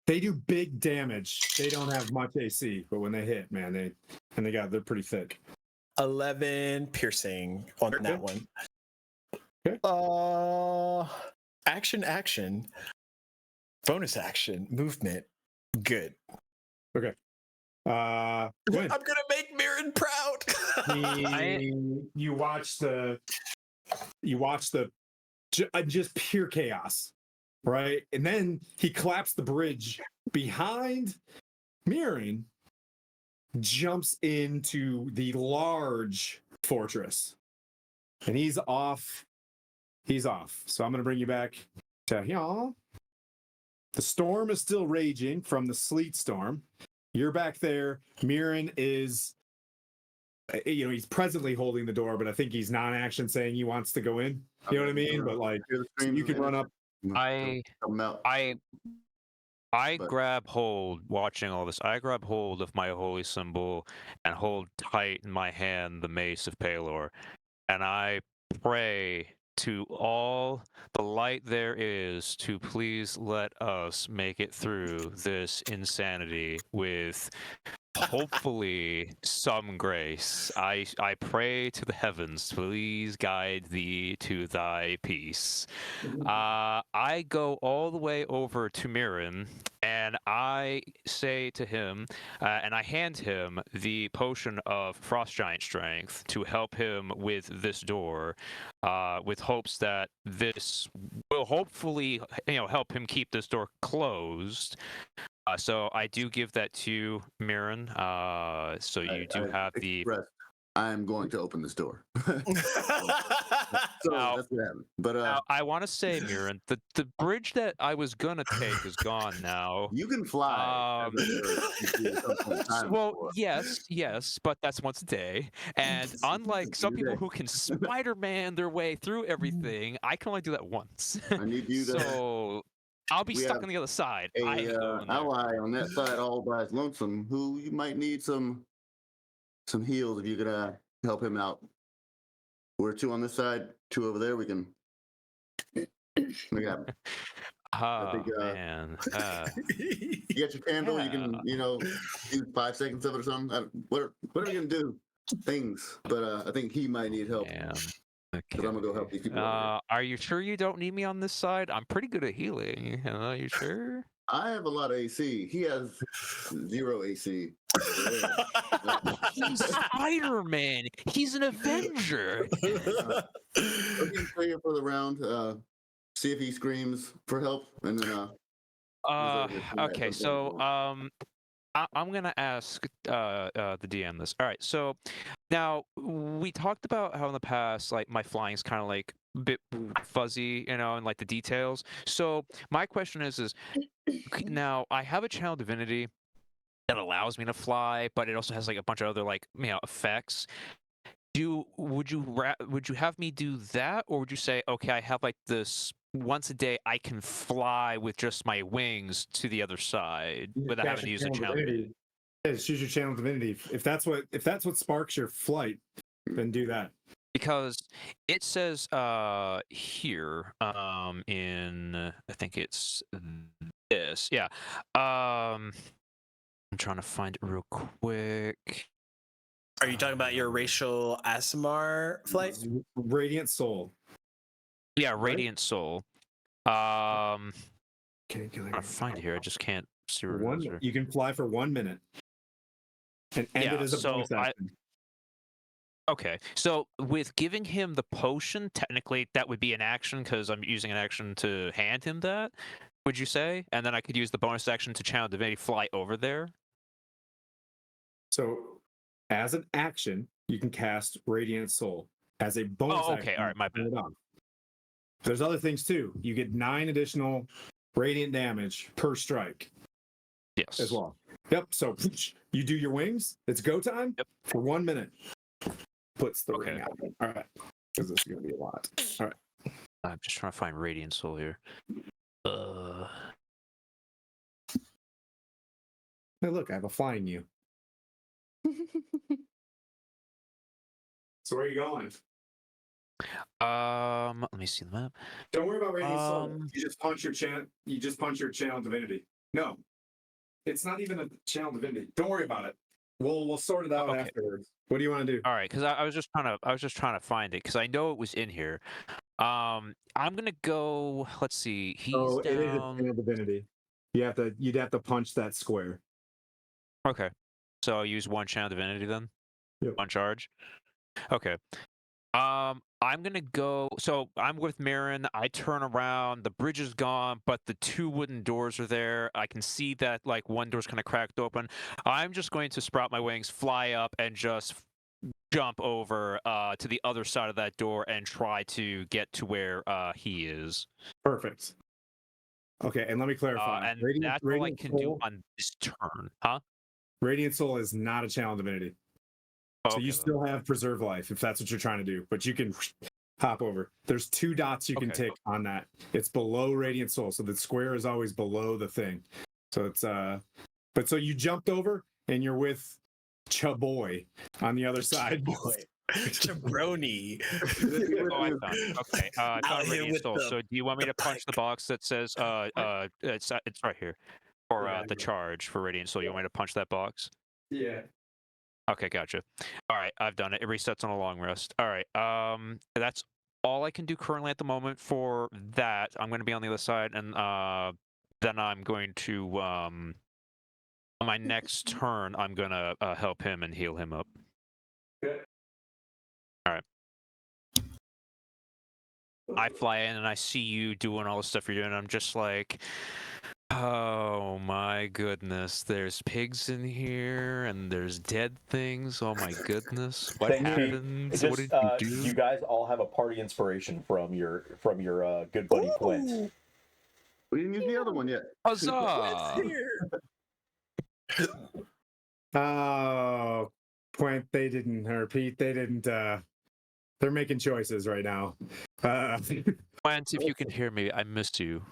They do big damage. They don't have much AC, but when they hit, man, they're pretty thick. 11 piercing on that one. Okay. Action. Bonus action, movement. Good. Okay. I'm gonna make Mirren proud. You watch the just pure chaos, right? And then he claps the bridge behind Mirren, jumps into the large fortress, and he's off. So I'm gonna bring you back to y'all. The storm is still raging from the sleet storm. You're back there. Mirren is, he's presently holding the door, but I think he's non-action saying he wants to go in. You know what I mean? But like, you can run up. I grab hold, watching all this, I grab hold of my holy symbol and hold tight in my hand the mace of Palor. And I pray to all the light there is to please let us make it through this insanity with hopefully some grace. I pray to the heavens, please guide thee to thy peace. I go all the way over to Mirren and I say to him, and I hand him the potion of frost giant strength to help him with this door, with hopes that this will hopefully, help him keep this door closed. So I do give that to you, Mirren. So you do have the. I am going to open this door. So now, that's what happened. But now, I want to say, Mirren, the bridge that I was gonna take is gone now. You can fly. Well, yes, but that's once a day. And unlike some people who can Spider-Man their way through everything, I can only do that once. I need you to. So I'll be stuck on the other side. Ally on that side all by his lonesome, who you might need some heals if you could help him out. We're 2 on this side, 2 over there. We can make it happen. Man. You got your candle. You can, do 5 seconds of it or something. What are we gonna do? Things, but I think he might need help. Okay. I'm gonna go help these people. Are you sure you don't need me on this side? I'm pretty good at healing. Are you sure? I have a lot of AC. He has 0 AC. He's Spider-Man. He's an Avenger. We're getting clear for the round. See if he screams for help, and then Okay, so I'm gonna ask the DM this. All right, so now we talked about how in the past, like my flying's kind of like a bit fuzzy, you know, and like the details. So my question is now I have a channel divinity that allows me to fly, but it also has like a bunch of other like effects. Would you have me do that, or would you say, okay, I have like this once a day I can fly with just my wings to the other side without having to use a channel divinity? Yeah, just use your channel divinity. If that's what sparks your flight, then do that. Because it says here in I think it's this. Yeah. I'm trying to find it real quick. Are you talking about your racial ASMR flight? Radiant Soul. Yeah, Radiant Soul. I'll Okay, find it here. I just can't see where it is here. You can fly for 1 minute and end it as a bonus action. Okay, so with giving him the potion, technically that would be an action because I'm using an action to hand him that. Would you say? And then I could use the bonus action to channel divinity, fly over there. So, as an action, you can cast Radiant Soul. As a bonus action, all right, my bad. There's other things too. You get 9 additional radiant damage per strike. Yes. As well. Yep. So you do your wings. It's go time for 1 minute. Puts the ring out. All right. Because this is going to be a lot. All right. I'm just trying to find Radiant Soul here. Hey, look, I have a flying you. So where are you going? Let me see the map. Don't worry about Radiant Soul. You just punch your channel divinity. No. It's not even a channel divinity. Don't worry about it. We'll sort it out afterwards. What do you want to do? All right, because I was just trying to find it because I know it was in here. I'm gonna go. Let's see. He's down. It is a channel divinity. You'd have to punch that square. Okay, so I'll use 1 channel divinity then. Yep. 1 charge. Okay. I'm gonna go. So I'm with Mirren. I turn around. The bridge is gone, but the 2 wooden doors are there. I can see that like one door's kind of cracked open. I'm just going to sprout my wings, fly up, and just jump over to the other side of that door and try to get to where he is. Perfect. Okay, and let me clarify. And that's all I can do on this turn, huh? Radiant Soul is not a channel divinity. So you still have preserve life if that's what you're trying to do, but you can hop over. There's 2 dots you can tick on that. It's below Radiant Soul, so the square is always below the thing. So it's but so you jumped over and you're with Chaboy on the other side. Jabroni. I found it. Okay, not Radiant Soul. So do you want me to punch the box that says it's right here for the charge for Radiant Soul? You want me to punch that box? Yeah. Okay, gotcha. All right, I've done it. It resets on a long rest. All right, that's all I can do currently at the moment for that. I'm going to be on the other side, and then I'm going to on my next turn, I'm going to help him and heal him up. Good. All right. I fly in and I see you doing all the stuff you're doing. I'm just like, oh my goodness, there's pigs in here and there's dead things. Oh my goodness, what happened? What did you do? You guys all have a party inspiration from your good buddy Quint. We didn't use the other one yet. Huzzah! Oh, Quint, they didn't, or Pete, they didn't. They're making choices right now. Quint, if you can hear me, I miss you.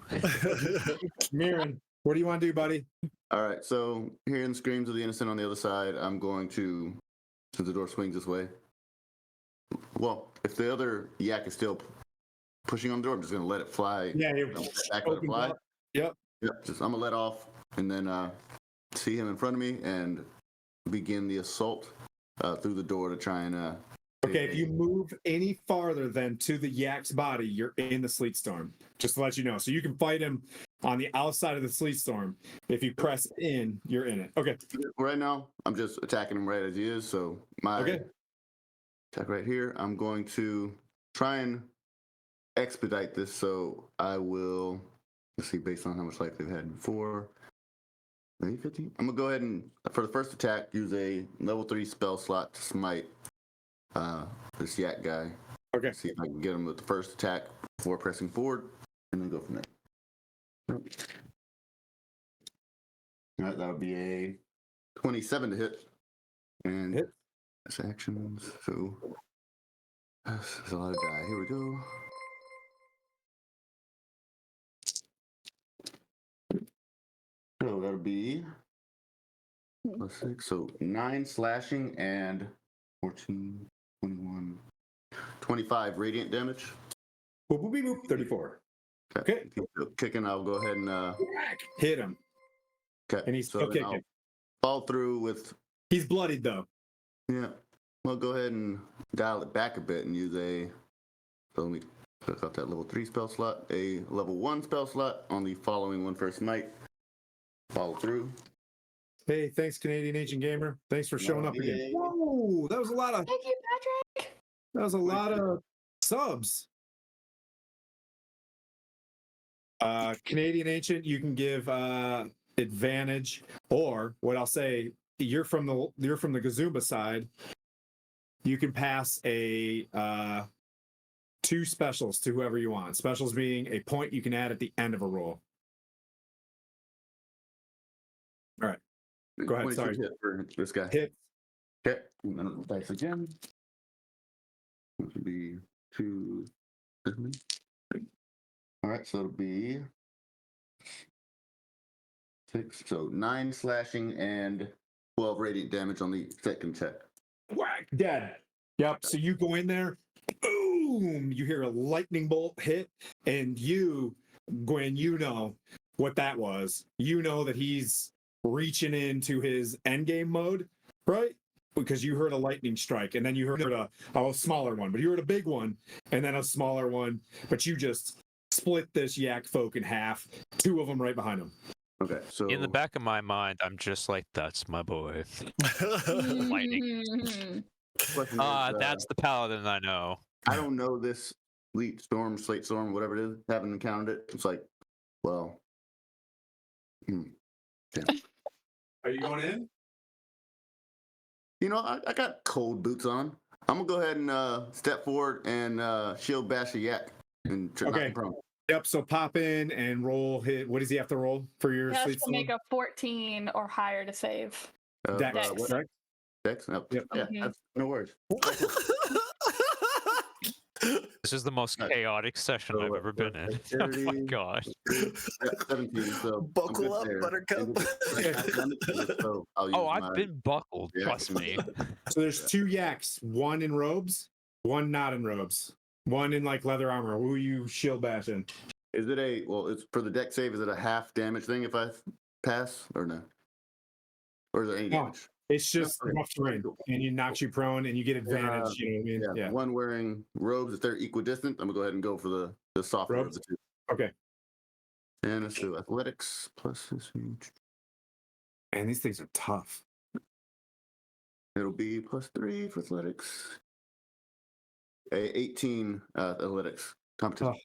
Mirren, what do you want to do, buddy? All right, so hearing screams of the innocent on the other side, I'm going to, since the door swings this way. Well, if the other yak is still pushing on the door, I'm just going to let it fly. Yeah, back, let it fly. Yep. Just I'm going to let off and then see him in front of me and begin the assault through the door to try and. Okay, if you move any farther than to the yak's body, you're in the sleet storm. Just to let you know. So you can fight him on the outside of the sleet storm. If you press in, you're in it. Okay. Right now, I'm just attacking him right as he is. So my attack right here, I'm going to try and expedite this. So I will, let's see, based on how much life they've had before. 50. I'm gonna go ahead and for the first attack use a level 3 spell slot to smite this yak guy. Okay. See if I can get him with the first attack before pressing forward, and then go from there. All right, that'll be a 27 to hit, and that's actions. So that's a lot of die. Here we go. So that'll be +6, so 9 slashing and 14, 21, 25 radiant damage. Boop, boop, boop, 34. Okay. Kicking, I'll go ahead and hit him. Okay. And he's so still kicking. Fall through with. He's bloodied though. Yeah. Well, go ahead and dial it back a bit and use a. So let me click off that level 3 spell slot, a level 1 spell slot on the following one first smite. Follow through. Hey, thanks, Canadian Ancient Gamer. Thanks for showing up again. Whoa, that was a lot of. Thank you, Patrick. That was a lot of subs. Canadian Ancient, you can give advantage, or what I'll say, you're from the Gazumba side. You can pass a 2 specials to whoever you want. Specials being a point you can add at the end of a roll. All right. Go ahead. Sorry. Hit for this guy. Hit. Okay. And then dice again. Which would be 2. All right. So it'll be 6. So 9 slashing and 12 radiant damage on the second check. Whack. Dead. Yep. So you go in there. Boom. You hear a lightning bolt hit. And you, Gwen, you know what that was. You know that he's reaching into his endgame mode, right? Because you heard a lightning strike, and then you heard a smaller one, but you heard a big one, and then a smaller one, but you just split this yak folk in half, 2 of them right behind him. Okay, so In the back of my mind, I'm just like, that's my boy. Lightning. That's the paladin I know. I don't know this slate storm, whatever it is. Haven't encountered it. It's like, well, yeah. Are you going in? You know, I got cold boots on. I'm gonna go ahead and step forward and shield bash a yak and knock him prone. Yep. So pop in and roll. Hit. What does he have to roll for your? He has sleep to make a 14 or higher to save. Dex. What? Dex? No. Yep. Yeah. That's, no worries. This is the most chaotic session I've ever been in. Oh my gosh. 17, so buckle up, Buttercup. I've been buckled, trust me. So there's 2 yaks, 1 in robes, 1 not in robes, 1 in like leather armor. Who are you shield bashing? Is it it's for the deck save, is it a half damage thing if I pass or no? Or is there any damage? It's just rough terrain, and he knocks you prone, and you get advantage. You know what I mean? Yeah. One wearing robes, if they're equidistant, I'm gonna go ahead and go for the softer of the 2. Okay. And let's do athletics plus this. Man, these things are tough. It'll be +3 for athletics. 18 athletics competition.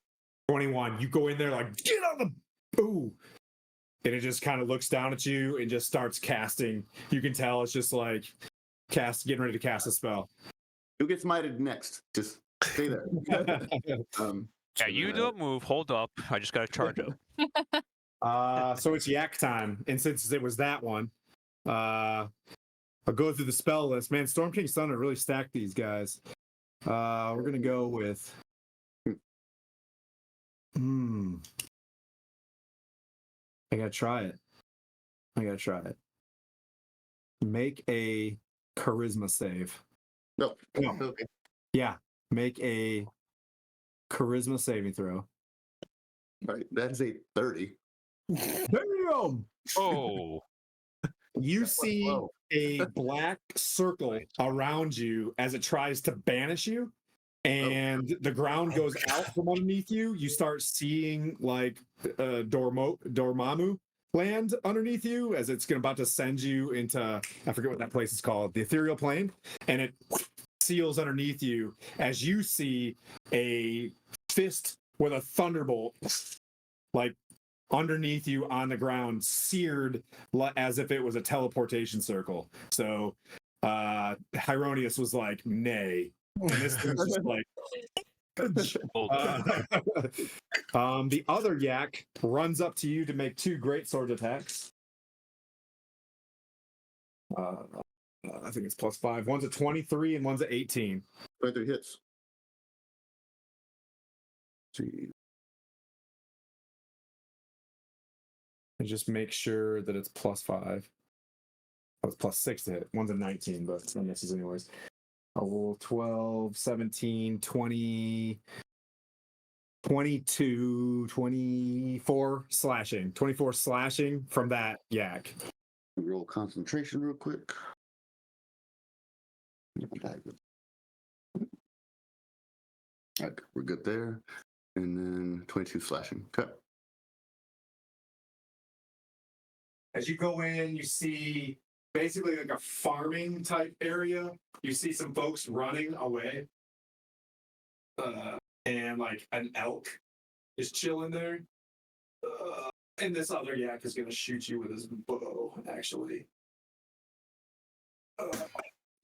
21. You go in there like, get on the boo. And it just kind of looks down at you and just starts casting. You can tell it's just like getting ready to cast a spell. Who gets smited next? Just stay there. Yeah, you don't move. Hold up. I just got to charge up. So it's yak time. And since it was that one, I'll go through the spell list. Man, Storm King's Thunder really stacked these guys. We're going to go with... I gotta try it. Make a charisma save. No. Okay. Yeah. Make a charisma saving throw. All right. That's a 30. Damn! Oh. You see a black circle around you as it tries to banish you. and the ground goes out from underneath you. You start seeing like Dormammu land underneath you as it's about to send you into, I forget what that place is called, the ethereal plane, and it seals underneath you as you see a fist with a thunderbolt like underneath you on the ground, seared as if it was a teleportation circle. So Hieronius was like, nay. And this thing's just like the other yak runs up to you to make 2 great sword attacks. I think it's +5. One's a 23 and one's a 18. 23 hits. Jeez. And just make sure that it's +5. Oh, it's +6 to hit. One's a 19, but it misses anyways. Oh, 12, 17, 20, 22, 24 slashing. 24 slashing from that yak. Roll concentration real quick. Right, we're good there. And then 22 slashing. Okay. As you go in, you see basically like a farming type area. You see some folks running away. And like an elk is chilling there. And this other yak is going to shoot you with his bow, actually.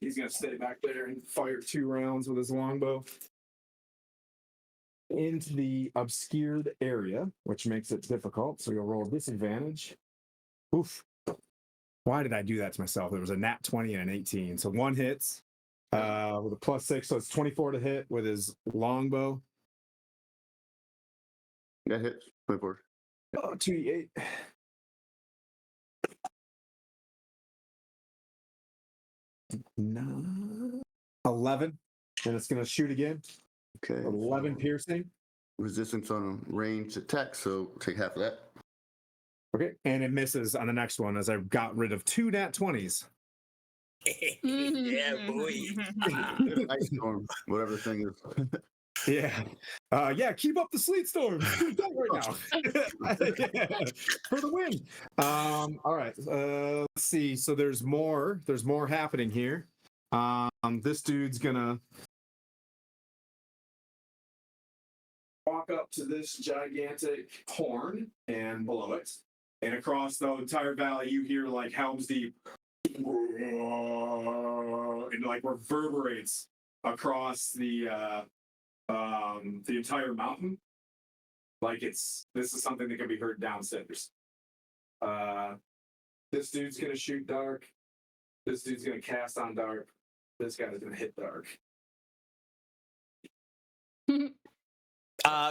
He's going to stay back there and fire 2 rounds with his longbow into the obscured area, which makes it difficult. So you'll roll disadvantage. Oof. Why did I do that to myself? There was a nat 20 and an 18. So 1 hits with a +6. So it's 24 to hit with his longbow. That hits. 24. 2d8. No. 11. And it's going to shoot again. Okay. 11 piercing. Resistance on a ranged attack, so take half of that. Okay. And it misses on the next one as I got rid of 2 nat 20s. Yeah, boy. Ice storm, whatever the thing is. Yeah, keep up the sleet storm. Keep that right now. For the win. All right. Let's see. So there's more happening here. This dude's gonna walk up to this gigantic horn and below it. And across the entire valley, you hear like Helm's Deep. And like reverberates across the entire mountain. Like this is something that can be heard downstairs. This dude's gonna shoot dark. This dude's gonna cast on dark. This guy's gonna hit dark.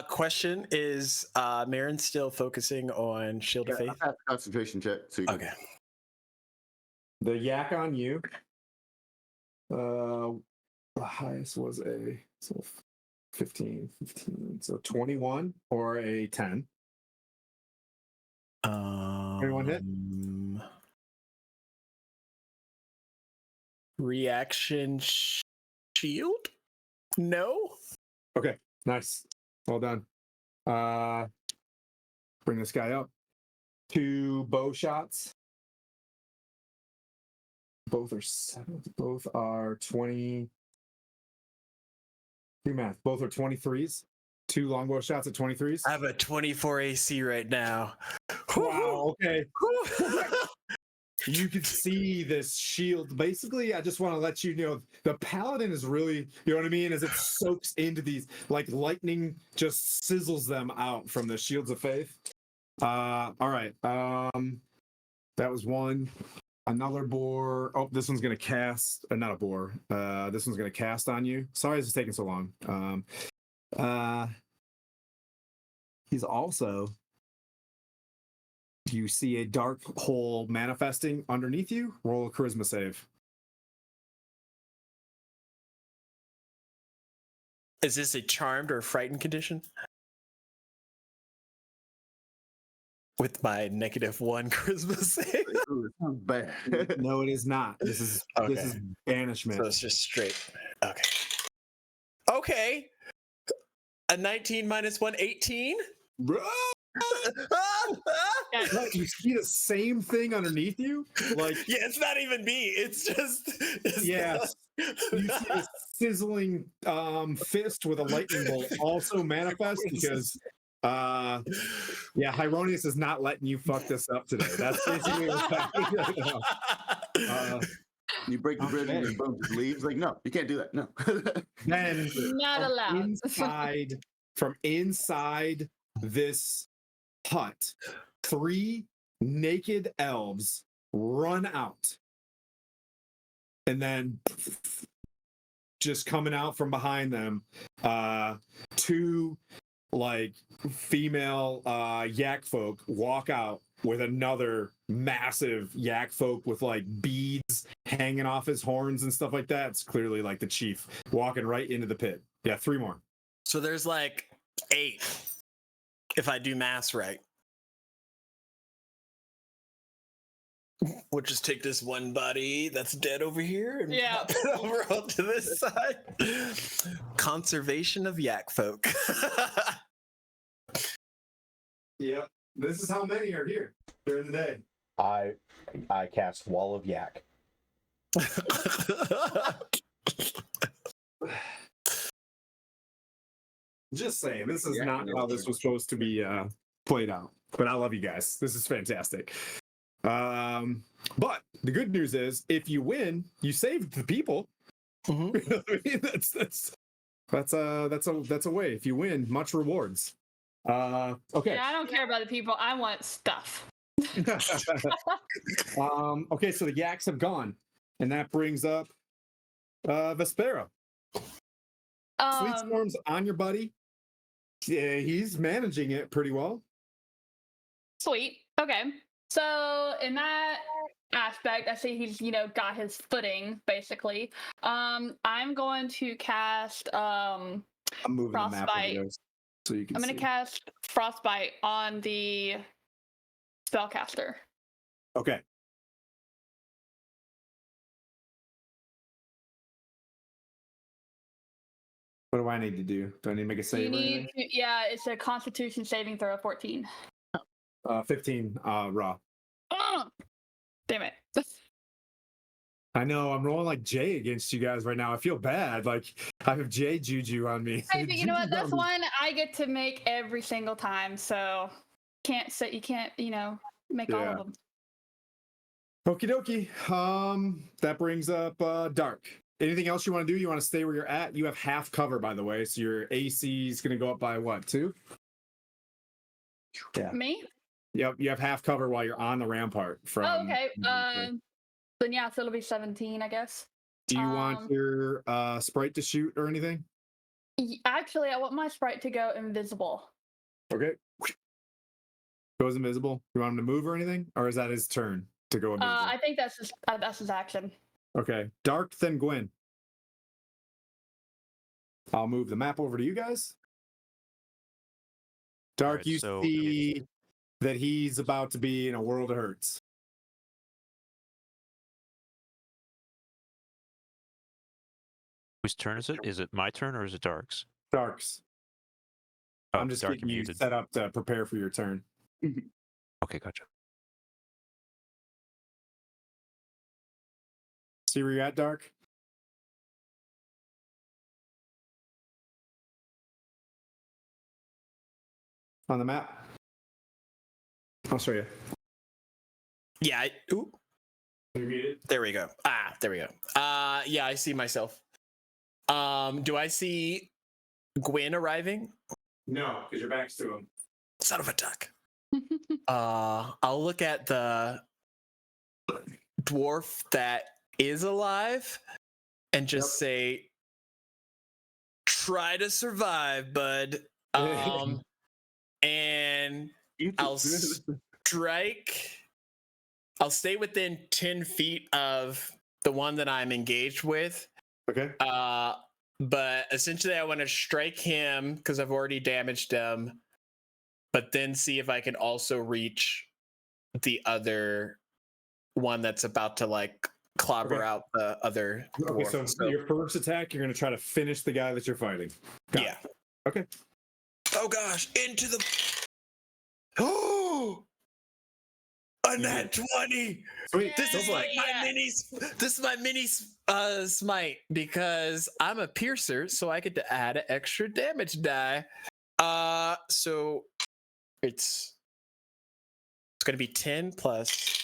Question is Marin still focusing on Shield of Faith? I have a concentration check. So you Okay. The yak on you. The highest was a 15. So 21 or a 10. 21 hit. Reaction shield? No. Okay, nice. Well done. Bring this guy up. 2 bow shots. Both are 7. Both are 20. Do math. Both are 23s. 2 longbow shots at 23s. I have a 24 AC right now. Wow. Okay. You can see this shield. Basically, I just want to let you know the paladin is really, you know what I mean, as it soaks into these, like lightning just sizzles them out from the shields of faith. All right. That was one. Another boar. Oh, this one's gonna cast. Not a boar. This one's gonna cast on you. Sorry, this is taking so long. He's also. You see a dark hole manifesting underneath you. Roll a charisma save. Is this a charmed or frightened condition? With my -1 charisma save. Ooh, it sounds bad. No, it is not. This is banishment. So it's just straight. Okay. Okay. A 19 minus 1, 18? Bro, what, you see the same thing underneath you? Like, Yeah, it's not even me. It's just. yes. You see the sizzling fist with a lightning bolt also manifest because Hyronius is not letting you fuck this up today. That's basically what's happening right now. You break the bridge and Okay. your bones just leaves. Like, no, you can't do that. No. Then Not from allowed. inside this hut, 3 naked elves run out. And then just coming out from behind them, 2 like female yak folk walk out with another massive yak folk with like beads hanging off his horns and stuff like that. It's clearly like the chief walking right into the pit. Yeah, 3 more. So there's like 8, if I do maths right. We'll just take this one body that's dead over here and Yeah. pop it over onto this side. Conservation of yak folk. Yep. This is how many are here during the day. I cast Wall of Yak. Just saying, this is Yeah, not how this was supposed to be played out. But I love you guys. This is fantastic. But the good news is, if you win, you saved the people. Mhm. I mean, that's a way. If you win, much rewards. Okay. Yeah, I don't care about the people. I want stuff. Okay, so the yaks have gone, and that brings up Vespera. Sleet Storm's on your buddy. Yeah, he's managing it pretty well. Sweet. Okay. So in that aspect, I see he's, got his footing, basically. I'm going to cast I'm moving the map over Frostbite. there so you can I'm see. going to cast Frostbite on the spellcaster. Okay. What do I need to do? Do I need to make a save? You or need anything? yeah, it's a Constitution saving throw of 14. 15 raw. Ugh! Damn it. I know I'm rolling like Jay against you guys right now. I feel bad. Like I have Jay Juju on me. Hey, but you know what? Juju's That's on me. one I get to make every single time. So you can't, make all Yeah. of them. Okie dokie. That brings up Dark. Anything else you want to do? You want to stay where you're at? You have half cover, by the way, so your AC is going to go up by what, 2? Yeah. Me? Yep. You have half cover while you're on the rampart. Oh, okay. Then yeah, so it'll be 17, I guess. Do you want your sprite to shoot or anything? Actually, I want my sprite to go invisible. Okay. Goes invisible. You want him to move or anything, or is that his turn to go invisible? I think that's his action. Okay. Dark, then Gwen. I'll move the map over to you guys. Dark, Alright, you so- see that he's about to be in a world of hurts. Whose turn is it? Is it my turn or is it Dark's? Dark's. Oh, I'm just Dark, getting you're you muted. set up to prepare for your turn. Okay, gotcha. See where you're at, Dark? On the map? I'll show you. Yeah. Ooh, there we go. There we go. Yeah, I see myself. Do I see Gwen arriving? No, because your back's to him. Son of a duck. I'll look at the dwarf that is alive and just say, try to survive, bud. And I'll strike. I'll stay within 10 feet of the one that I'm engaged with. Okay. But essentially I want to strike him because I've already damaged him, but then see if I can also reach the other one that's about to like clobber Okay. out the other. Okay, dwarf. so your first attack, you're going to try to finish the guy that you're fighting. Got yeah. it. Okay. Oh gosh, into the. Oh, a nat 20. Sweet. This is Go for like it. my mini. This is my mini smite because I'm a piercer, so I get to add an extra damage die. So it's gonna be 10 plus.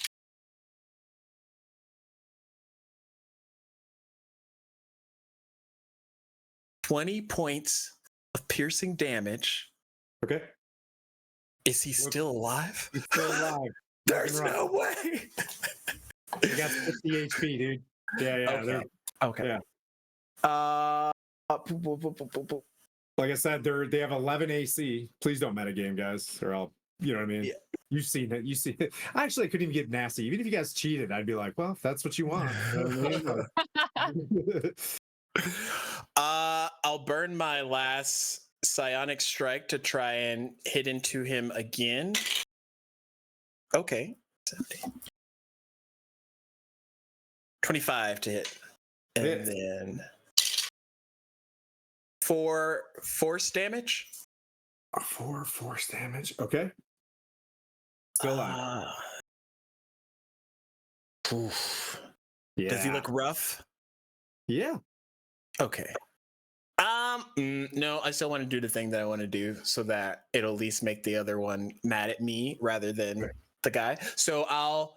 $20 points of piercing damage. Okay. Is he still alive? He's still alive. There's Rock. no way. You got 60 HP, dude. Yeah. Okay. Okay. Yeah. Like I said, they have 11 AC. Please don't metagame, guys, or I'll, you know what I mean? Yeah. You've seen it. You see it. Actually, I couldn't even get nasty. Even if you guys cheated, I'd be like, well, if that's what you want. You know what I mean? I'll burn my last psionic strike to try and hit into him again. Okay. 25 to hit. And Hit. then 4 force damage. 4 force damage. Okay. Still alive. Oof. Yeah. Does he look rough? Yeah. Okay. No, I still want to do the thing that I want to do so that it'll at least make the other one mad at me rather than the guy. So I'll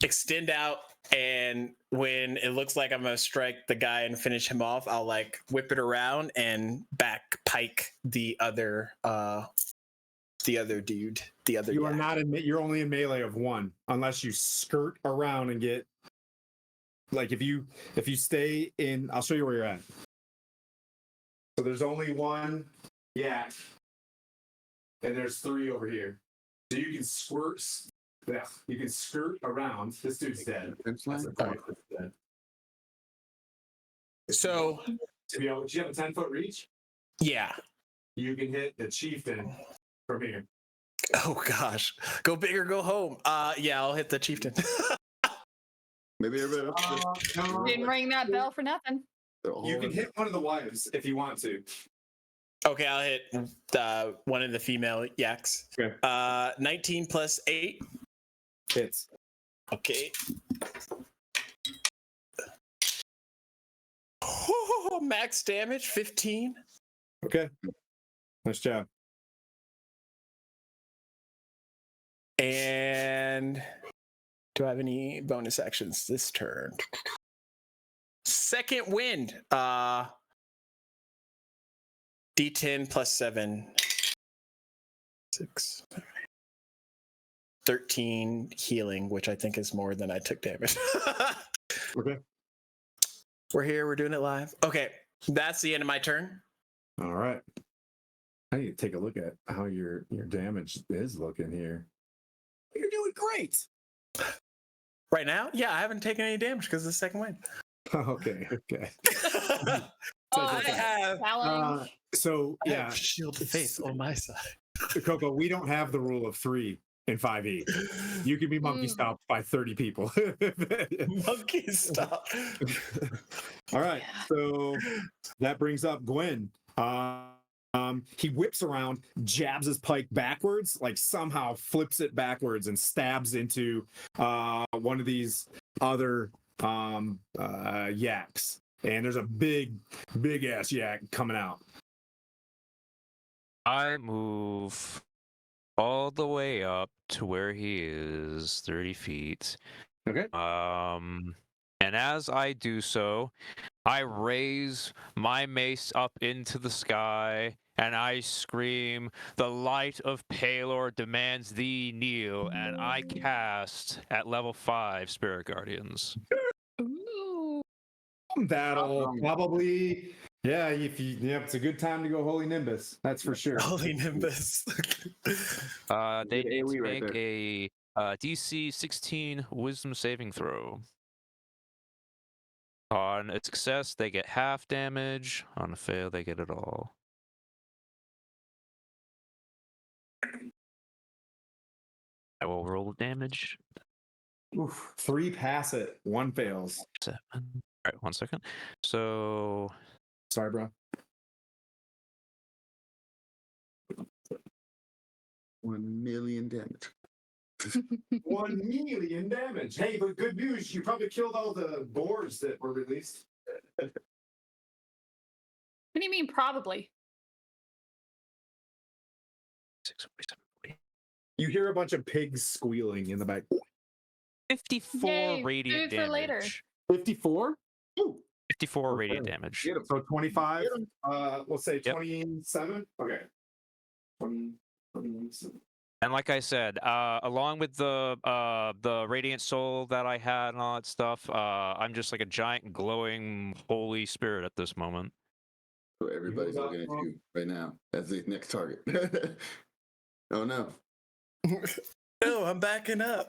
extend out, and when it looks like I'm gonna strike the guy and finish him off, I'll like whip it around and back pike the other dude. The other You are guy. not in. You're only in melee of 1 unless you skirt around and get. Like if you stay in, I'll show you where you're at. So there's only 1 yak, and there's 3 over here. So you can squirt. Yeah, you can skirt around. This dude's dead. That's a point. Dead. So Do you have a 10-foot reach? yeah. You can hit the chieftain from here. Oh gosh. Go big or go home. Yeah, I'll hit the chieftain. Maybe everybody else No, Didn't ring that bell for nothing. you can hit one of the wives if you want to. Okay, I'll hit one of the female yaks. Okay. 19 plus 8. Hits. Okay. Oh, max damage 15. Okay. Nice job. And do I have any bonus actions this turn? Second wind. D10 plus 7. 6. 13 healing, which I think is more than I took damage. Okay. We're here. We're doing it live. Okay. That's the end of my turn. All right. I need to take a look at how your damage is looking here. You're doing great. Right now? Yeah, I haven't taken any damage because of the second wind. Okay. I have Challenge. So I yeah, have shield of faith on my side. Coco, we don't have the rule of 3 in 5e. You can be monkey stopped by 30 people. Monkey stop. All right, so that brings up Gwen. He whips around, jabs his pike backwards, like somehow flips it backwards and stabs into one of these other yaks. And there's a big ass yak coming out. I move all the way up to where he is, 30 feet. Okay. And as I do so, I raise my mace up into the sky and I scream, "The light of Palor demands thee kneel," and I cast at level 5 Spirit Guardians. Ooh. That'll probably, it's a good time to go Holy Nimbus. That's for sure. Holy Nimbus. They Good need to AoE right make there. a DC 16 Wisdom saving throw. On a success, they get half damage. On a fail, they get it all. I will roll damage. Oof. 3 pass it, 1 fails. 7. All right, 1 second. So Sorry, bro. 1 million damage. 1 million damage. Hey, but good news. You probably killed all the boars that were released. What do you mean, probably? 6, 47, You hear a bunch of pigs squealing in the back. 54 Yay, radiant food for later. damage. 54? Ooh. 54 Okay. radiant damage. Get him. So 25. Get 'em. Let's say Yep. 27. Okay. 27. And like I said, along with the radiant soul that I had and all that stuff, I'm just like a giant glowing holy spirit at this moment. So everybody's Move up, looking at Mom. you right now as the next target. Oh no. No, I'm backing up.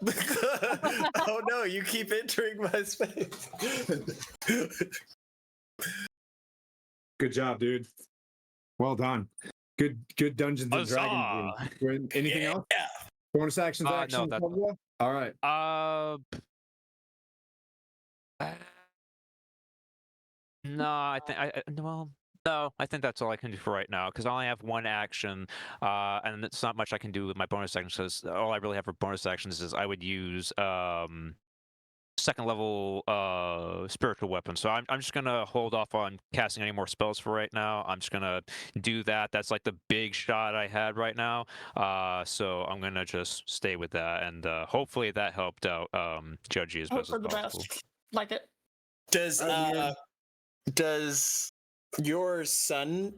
Oh no, you keep entering my space. Good job, dude. Well done. Good Dungeons and Dragons. Huzzah! Anything else? Yeah. Bonus actions, No, actions. that's- blah, blah, blah? All right. No, I think no, I think that's all I can do for right now because I only have 1 action, and it's not much I can do with my bonus actions. Because all I really have for bonus actions is I would use 2nd level spiritual weapon. So I'm just gonna hold off on casting any more spells for right now. I'm just gonna do that. That's like the big shot I had right now. So I'm gonna just stay with that, and hopefully that helped out Judgy as Hope best for as the possible. best. Like it. Does your sun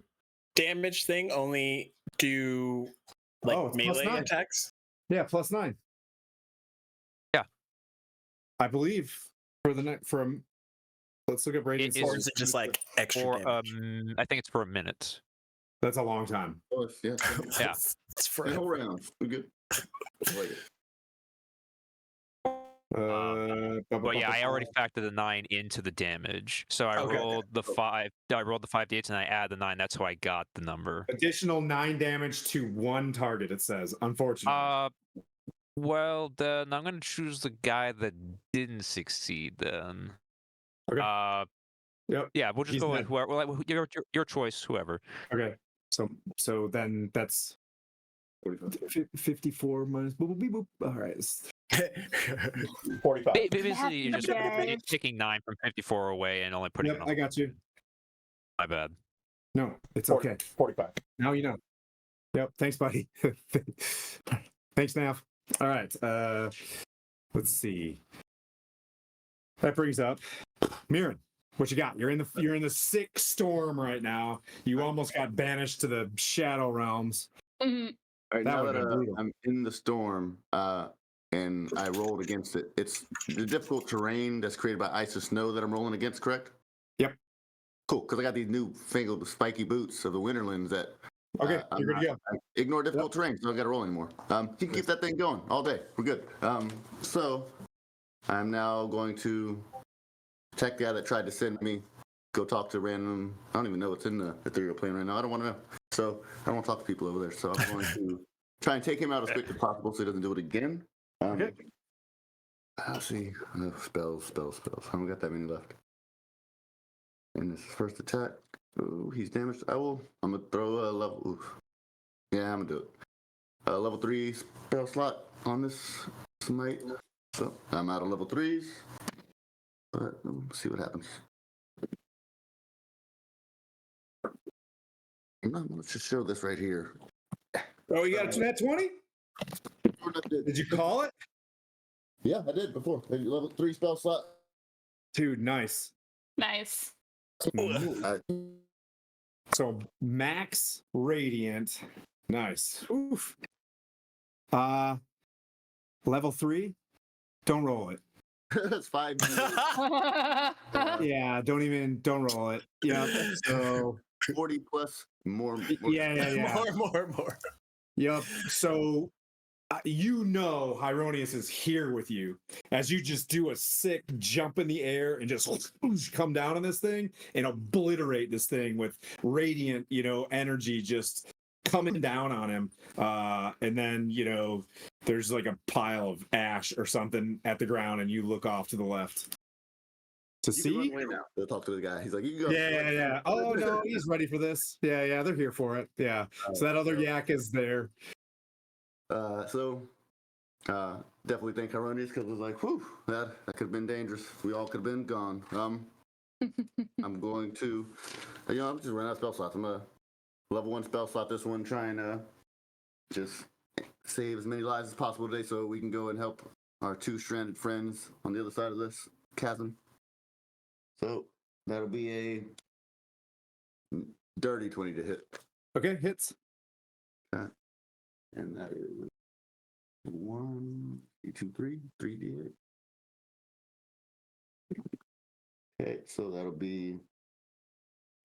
damage thing only do like Oh, it's melee +9. attacks? Yeah, +9. Yeah. I believe for the next let's look at radiant It soul. Or is it just like extra For damage? I think it's for a minute. That's a long time. Oh, yeah. Yeah. It's The whole forever. round. We're good. Like it. But yeah, I already factored the 9 into the damage. So I Okay. rolled the 5. I rolled the 5 d8s and I add the 9. That's how I got the number. Additional 9 damage to 1 target. It says, unfortunately. Well, then I'm gonna choose the guy that didn't succeed. Then. Okay. Yep. Yeah, we'll just He's go with dead. whoever. Well, your choice, whoever. Okay. So then that's 54 minus boop boop beep, boop. All right. 45. Basically, you're just Yes. taking 9 from 54 away and only putting Yep, it on. I got you. My bad. No, it's 40, okay. 45. Now you know. Yep. Thanks, buddy. Thanks, Nav. All right. Let's see. That brings up Mirren. What you got? You're in the sick storm right now. You almost got banished to the shadow realms. Mhm. All right, That now would've that been brutal. I'm in the storm, and I rolled against it, it's the difficult terrain that's created by ice and snow that I'm rolling against, correct? Yep. Cool, because I got these new fangled spiky boots of the Winterlands that Okay, I'm you're good to not- go. I ignore difficult terrain, so I got to roll anymore. You can keep that thing going all day. We're good. So I'm now going to attack the guy that tried to send me. Go talk to random. I don't even know what's in the ethereal plane right now. I don't want to know. So I don't want to talk to people over there. So I'm going to try and take him out as quick as possible so he doesn't do it again. Okay. Let's see. Spells. I haven't got that many left. And this first attack. Oh, he's damaged. I'm gonna throw a level. Oof. Yeah, I'm gonna do it. Level 3 spell slot on this smite. So I'm out of level 3s. But let's see what happens. Let's just show this right here. Oh, you got a net 20? Did you call it? Yeah, I did before. Level 3 spell slot. Dude, nice. Nice. So max radiant. Nice. Oof. Level 3. Don't roll it. That's 5. Yeah, don't roll it. Yeah. So 40 plus more. yeah. More. Yep. So Hieronius is here with you as you just do a sick jump in the air and just come down on this thing and obliterate this thing with radiant, energy just coming down on him, and then there's like a pile of ash or something at the ground, and you look off to the left to You can run see. away now. They'll talk to the guy. He's like, you can go. Yeah. Oh no, he's ready for this. Yeah, they're here for it. Yeah. So that other yak is there. Definitely thank Haronius because it was like, whew, that could have been dangerous. We all could have been gone. I'm going to, I'm just running out of spell slots. I'm gonna level 1 spell slot this one, trying to just save as many lives as possible today, so we can go and help our 2 stranded friends on the other side of this chasm. So that'll be a dirty 20 to hit. Okay, hits. Okay. And that is 1, 2, 3, 3d8. Okay, so that'll be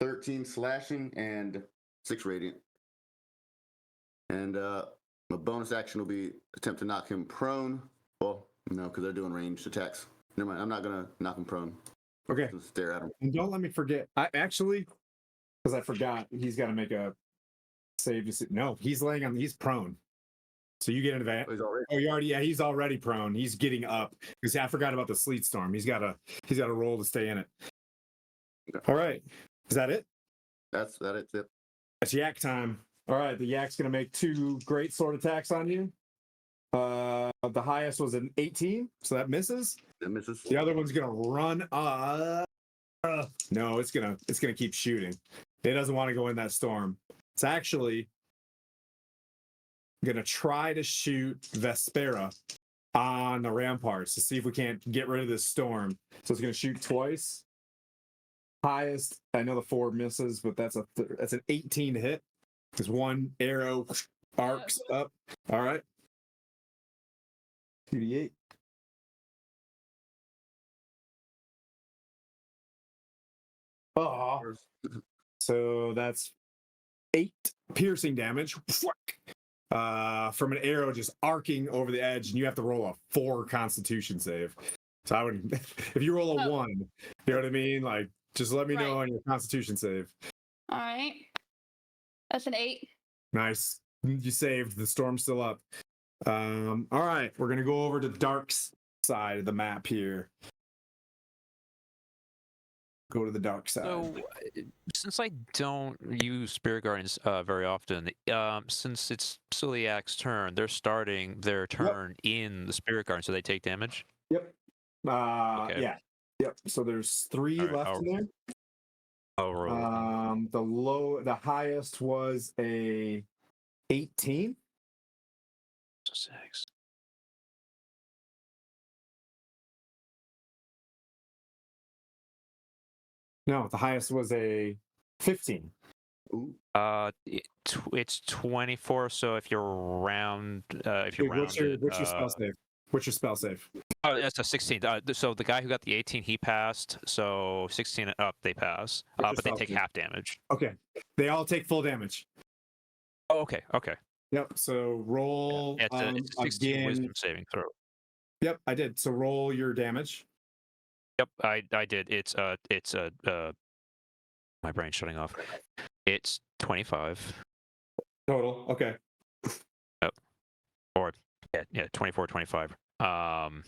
13 slashing and 6 radiant. And a bonus action will be attempt to knock him prone. Well, no, because they're doing ranged attacks. Never mind, I'm not gonna knock him prone. Okay. Just stare at him. And don't let me forget. I actually, because I forgot, he's got to make a save. No, he's prone. So you get an advantage. Oh, he's already. Oh, you already. Yeah, he's already prone. He's getting up because I forgot about the sleet storm. He's got a roll to stay in it. All right, is that it? That's it. It's yak time. All right, the yak's gonna make 2 great sword attacks on you. The highest was an 18, so that misses. That misses. The other one's gonna run. No, it's gonna keep shooting. It doesn't want to go in that storm. It's actually gonna try to shoot Vespera on the ramparts to see if we can't get rid of this storm. So it's gonna shoot twice. Highest, I know the 4 misses, but that's an 18 to hit. Because 1 arrow arcs up. All right. 2d8. Oh, so that's 8 piercing damage from an arrow just arcing over the edge, and you have to roll a 4 Constitution save. So I would, if you roll a 1, you know what I mean? Like, just let me know on your Constitution save. All right. That's an 8. Nice. You saved. The storm's still up. All right. We're going to go over to Dark's side of the map here. Go to the dark side. So, since I don't use Spirit Guardians very often, since it's Celiac's turn, they're starting their turn in the Spirit Guardian, so they take damage? Yep. Okay. Yeah. Yep. So there's 3 left in there. I'll roll. The highest was a 18. 6. No, the highest was a 15. Ooh. It's 24. So if you're round, if you're What's your spell rounded, save? What's your spell save? oh, that's a 16. So the guy who got the 18, he passed. So 16 and up, they pass. What's your But they spell take save? half damage. Okay. They all take full damage. Oh, okay. Okay. Yep. So roll Yeah, it's a 16 again. wisdom saving throw. Yep, I did. So roll your damage. Yep, I did. It's my brain's shutting off. It's 25. Total. Okay. Or yeah, 24, 25. I'm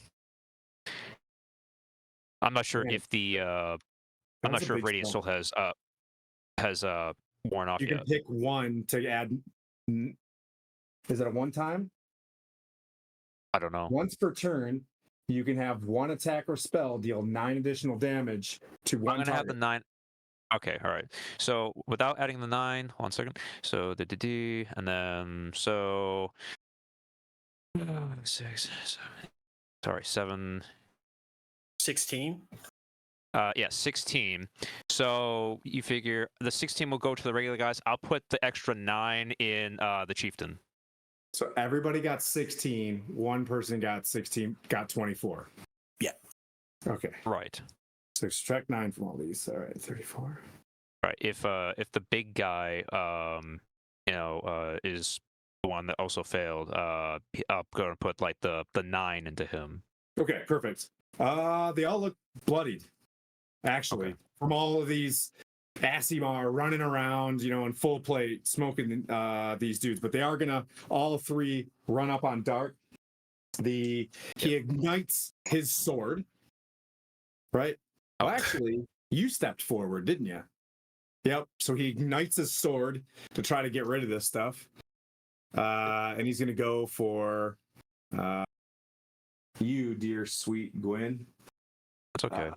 not sure Man, if the I'm not that's a sure if big Radiant storm. Soul has worn off You can yet. pick 1 to add. Is it a 1 time? I don't know. Once per turn, you can have 1 attack or spell deal 9 additional damage to 1 I'm gonna have the target. 9. Okay, all right. So without adding the 9, 1 second. So the D, and then so 6, 7. Sorry, 7. 16. Yeah, 16. So you figure the 16 will go to the regular guys. I'll put the extra 9 in the chieftain. So everybody got 16. 1 person got 16, got 24. Yeah. Okay. Right. So subtract 9 from all these. All right, 34. Right. If the big guy is the one that also failed, I'm gonna put like the 9 into him. Okay, perfect. They all look bloodied. Actually, from all of these Asimar running around, in full plate, smoking these dudes. But they are gonna all three run up on Dart. He ignites his sword, right? Oh, actually, you stepped forward, didn't you? Yep. So he ignites his sword to try to get rid of this stuff, and he's gonna go for you, dear sweet Gwen. It's okay.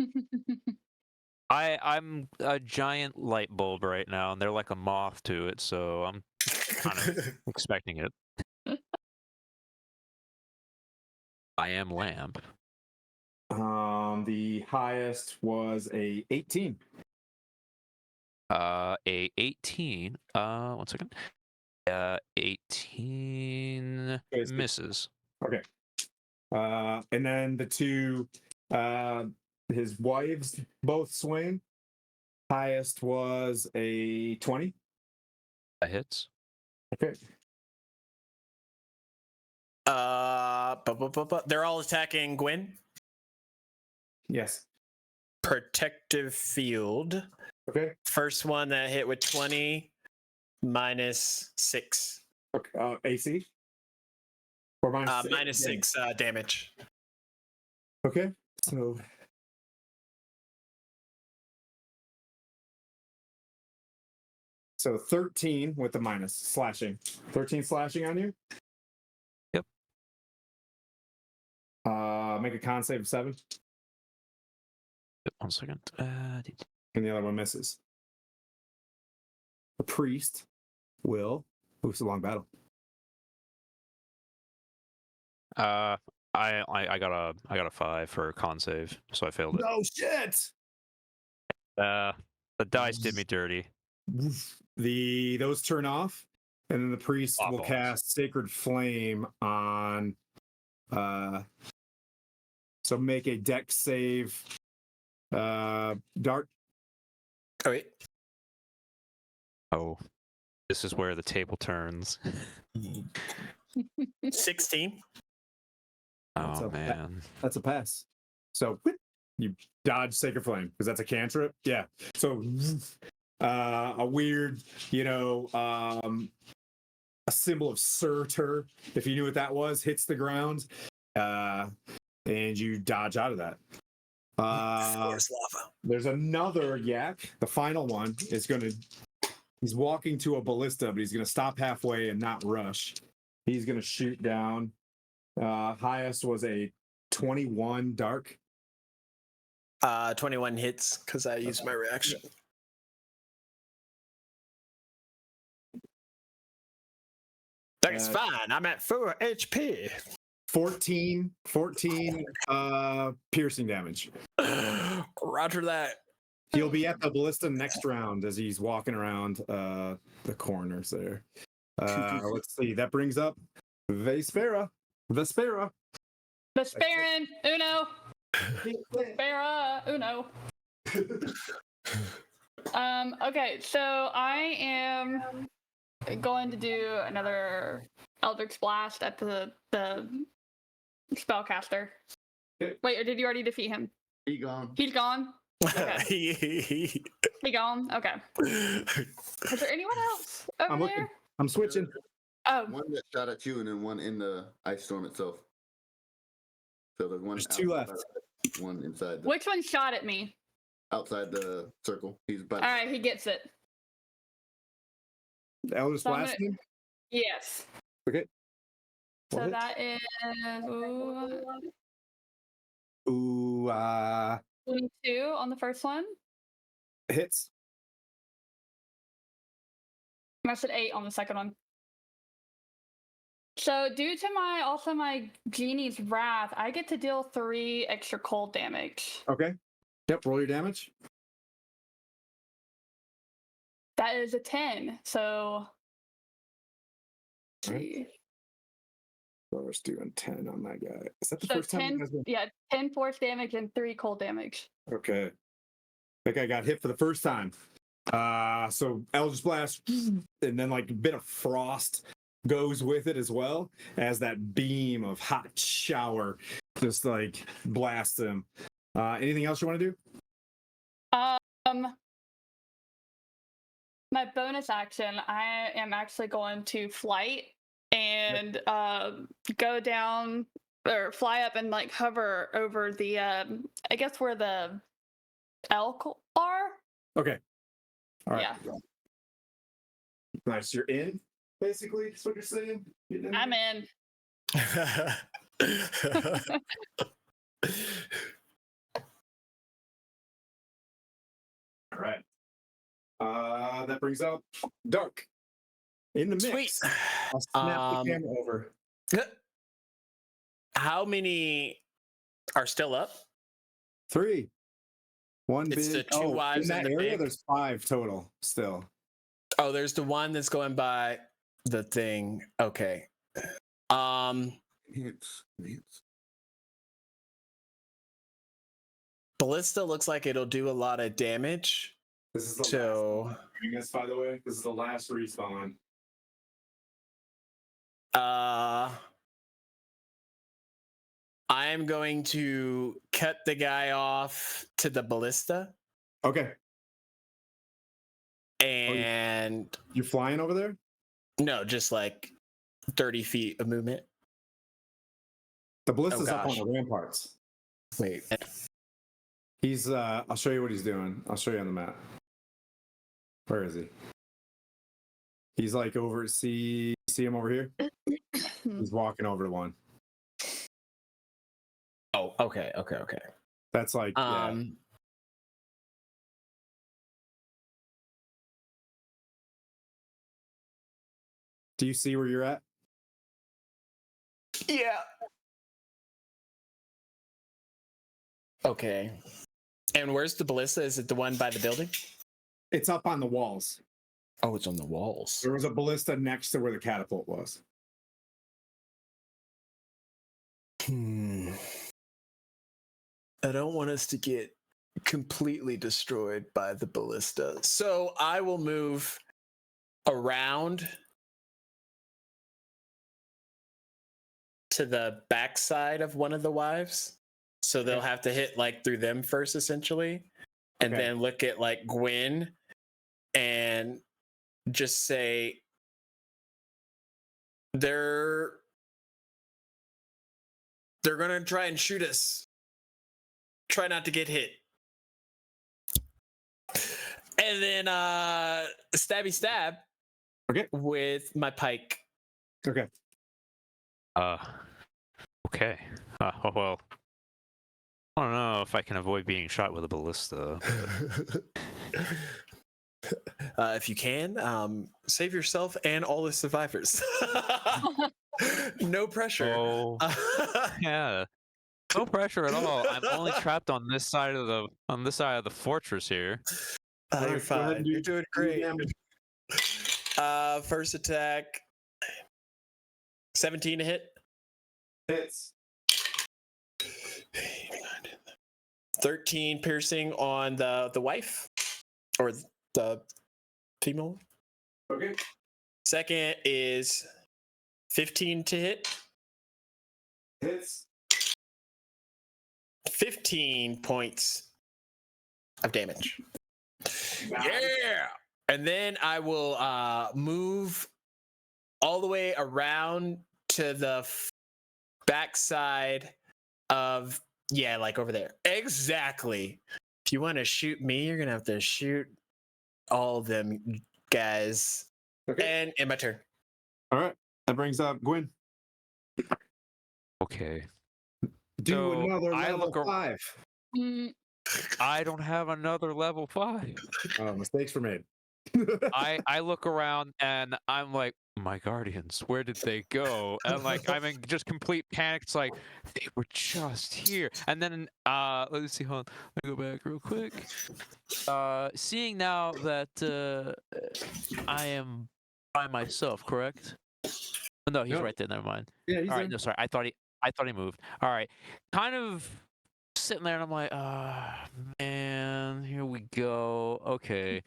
I'm a giant light bulb right now, and they're like a moth to it, so I'm kind of expecting it. I am lamp. The highest was a 18. A 18. 1 second. 18 misses. Okay. And then the two, his wives both swing. Highest was a 20. That hits. Okay. They're all attacking Gwen. Yes. Protective field. Okay. First one that hit with 20 minus 6. Okay. AC? Or minus minus 6 damage. Okay. So. So 13 with the minus slashing. 13 slashing on you? Yep. Make a con save of 7. Yep, 1 second. And the other one misses. The priest will move to long battle. I got a 5 for con save, so I failed it. No shit! The dice did me dirty. Those turn off, and then the priest will balls. cast Sacred Flame on. So make a dex save. Dart. Oh wait. Oh, this is where the table turns. 16. That's Oh a man. That's a pass. So you dodge Sacred Flame because that's a cantrip. Yeah. So a weird, a symbol of Surtur, if you knew what that was, hits the ground, and you dodge out of that. Forest lava. There's another yak. The final one is he's walking to a ballista, but he's gonna stop halfway and not rush. He's gonna shoot down. Highest was a 21 dark. 21 hits because I used my reaction. That's fine. I'm at 4 HP. 14 piercing damage. Roger that. He'll be at the ballista next round as he's walking around the corners there. Let's see. That brings up Vespera. Vesperin, Uno. Vespera, Uno. Okay, so I am going to do another Eldritch Blast at the spellcaster. Wait, or did you already defeat him? He gone. He's gone? Okay. He gone? Okay. Is there anyone else over I'm looking. there? I'm switching. Oh, One that shot at you, and then one in the ice storm itself. So there's one. There's 2 left. One inside. which one shot at me? Outside the circle. He's by. All right, he gets it. The Eldritch So I'm Blast. gonna- Yes. Okay. So What? that is 22 on the first one. Hits. I said 8 on the second one. So due to my genie's wrath, I get to deal 3 extra cold damage. Okay. Yep. Roll your damage. That is a 10. So Right. So we're doing 10 on that guy. Is that the So first time? 10, you guys been- yeah, 10 force damage and 3 cold damage. Okay. That guy got hit for the first time. So Eldritch Blast, and then like a bit of frost goes with it as well as that beam of hot shower just like blasts him. Anything else you want to do? my bonus action, I am actually going to flight and go down or fly up and like hover over the I guess where the elk are. Okay. All right. Yeah. Nice. You're in, basically. That's what you're saying. I'm in. All right. That brings up Dark in the mix. Sweet. I'll snap the camera over. How many are still up? 3. One It's big. the two wives in and that the area. big? There's 5 total still. Oh, there's the one that's going by the thing. Okay. Ballista looks like it'll do a lot of damage. This is the So- last one. Doing this, by the way. This is the last respawn. I am going to cut the guy off to the ballista, Okay. and You flying over there? no, just like 30 feet of movement. The ballista's up on gosh. the ramparts. Wait, He's I'll show you what he's doing. I'll show you on the map. Where is he? He's like over, see him over here? He's walking over to one. oh, okay. That's like yeah. Do you see where you're at? Yeah. Okay. And where's the ballista? Is it the one by the building? It's up on the walls. Oh, it's on the walls. There was a ballista next to where the catapult was. I don't want us to get completely destroyed by the ballista. So I will move around to the backside of one of the wives. So they'll have to hit like through them first, essentially. And Okay. then look at like Gwen and just say they're gonna try and shoot us. Try not to get hit. And then stabby stab. Okay. With my pike. Okay. Okay. Well, I don't know if I can avoid being shot with a ballista. If you can, save yourself and all the survivors. No pressure. Oh, yeah. No pressure at all. I'm only trapped on this side of the fortress here. You're Go ahead fine. and You're doing do great. damage. First attack. 17 to hit. Hits. 13 piercing on the wife or the female. Okay. Second is 15 to hit. Hits. 15 points of damage. Nice. Yeah. And then I will move all the way around to the backside of like over there. Exactly. If you want to shoot me, you're gonna have to shoot all of them guys. Okay. And my turn. All right. That brings up Gwen. Okay. Do So, another I level look ar- 5. I don't have another level 5. Mistakes were made. I look around and I'm like, my guardians, where did they go? And like I'm in just complete panic. It's like they were just here. And then let's see, hold on. Let me go back real quick. Seeing now that I am by myself, correct? Oh, no, he's No. right there. Never mind. Yeah, he's All right, in. no, sorry. I thought he moved. All right, kind of sitting there, and I'm like, man, here we go. Okay.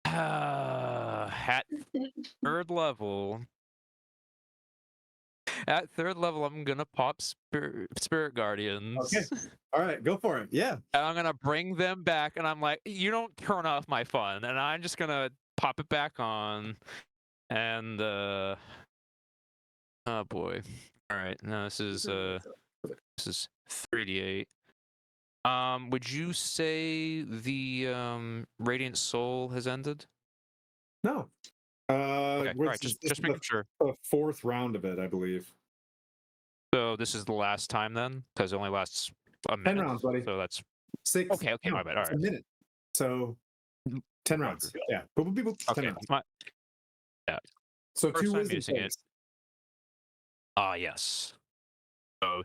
At 3rd level, At third level, I'm gonna pop Spirit Guardians. Okay. All right, go for it. Yeah. And I'm gonna bring them back, and I'm like, you don't turn off my fun, and I'm just gonna pop it back on, and oh boy. All right, no, this is 3d8. Would you say the Radiant Soul has ended? No. Okay, all right, This just is making sure. the fourth round of it, I believe. So this is the last time then, because it only lasts a 10 minute. rounds, buddy. So that's 6. okay. No, My bad. All it's right. a minute. So 10 rounds. Yeah. Boop, boop, boop, boop, 10 Okay. rounds. Yeah. So First 2 time wisdom using it. saves. Ah, yes. So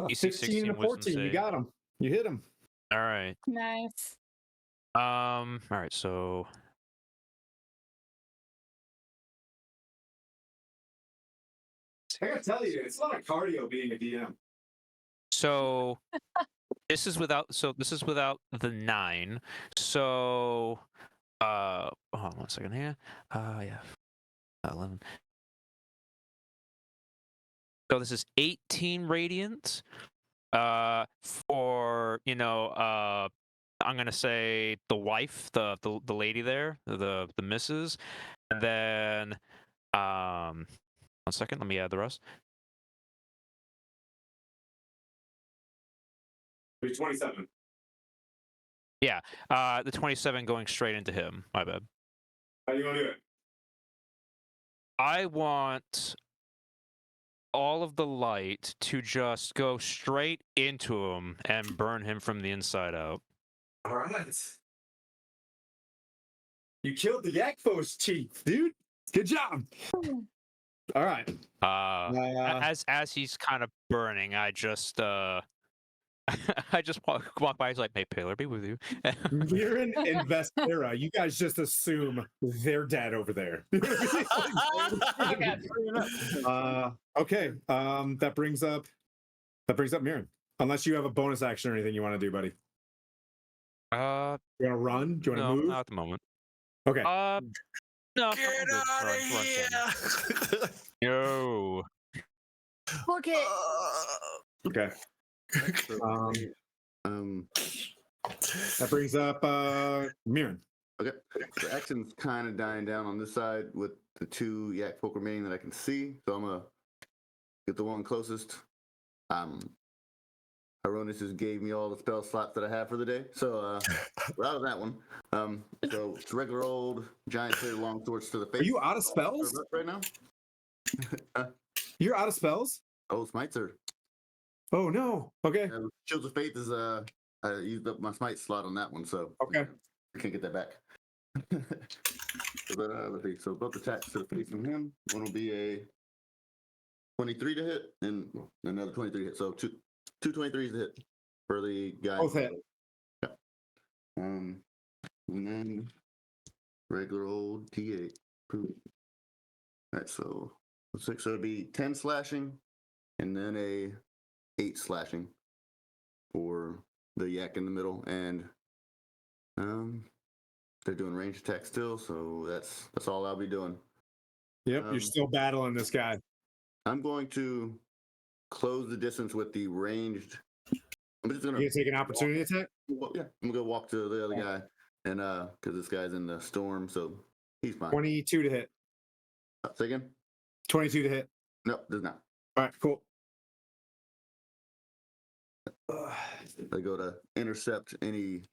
DC 16 and a 14. You save. got him. You hit him. All right. Nice. All right. So I gotta tell you, it's a lot of cardio being a DM. so this is without the 9. So hold on 1 second here. Yeah. 11. So this is 18 radiant. For I'm gonna say the wife, the lady there, the missus, and then 1 second, let me add the rest. Be 27. Yeah, the 27 going straight into him. My bad. How do you want to do it? I want all of the light to just go straight into him and burn him from the inside out. All right. You killed the Yakfos chief, dude. Good job. All right. As he's kind of burning, I just I just walk by. He's like, "May Paler be with you." Mirren and Vespera, you guys just assume they're dead over there. Okay. That brings up Mirren. Unless you have a bonus action or anything you want to do, buddy. You want to run? Do you want to no, move? not at the moment. Okay. No. Get out of here! No. Book it. Okay. That brings up Mirren. Okay. The action's kind of dying down on this side with the 2 yak folk remaining that I can see. So I'm gonna get the one closest. Aronis just gave me all the spell slots that I have for the day, so we're out of that one. So it's regular old giant clear long swords to the face. Are you out of spells right now? You're out of spells? Oh, smites are. Oh no. Okay. Shields of Faith is I used up my smite slot on that one, so okay. I can't get that back. Let's see. So both attacks to the face from him. One will be a 23 to hit, and another 23 to hit. So two 23s to hit for the guy. Both hit. Yeah. And then regular old T8. All right, so 6. So it'd be 10 slashing, and then a 8 slashing for the yak in the middle, and they're doing range attack still, so that's all I'll be doing. Yep, you're still battling this guy. I'm going to close the distance with the ranged. I'm just gonna take an opportunity attack. Well, yeah, I'm gonna go walk to the other guy, and because this guy's in the storm, so he's fine. 22 to hit. Say again. 22 to hit. No, does not. All right, cool. I go to intercept any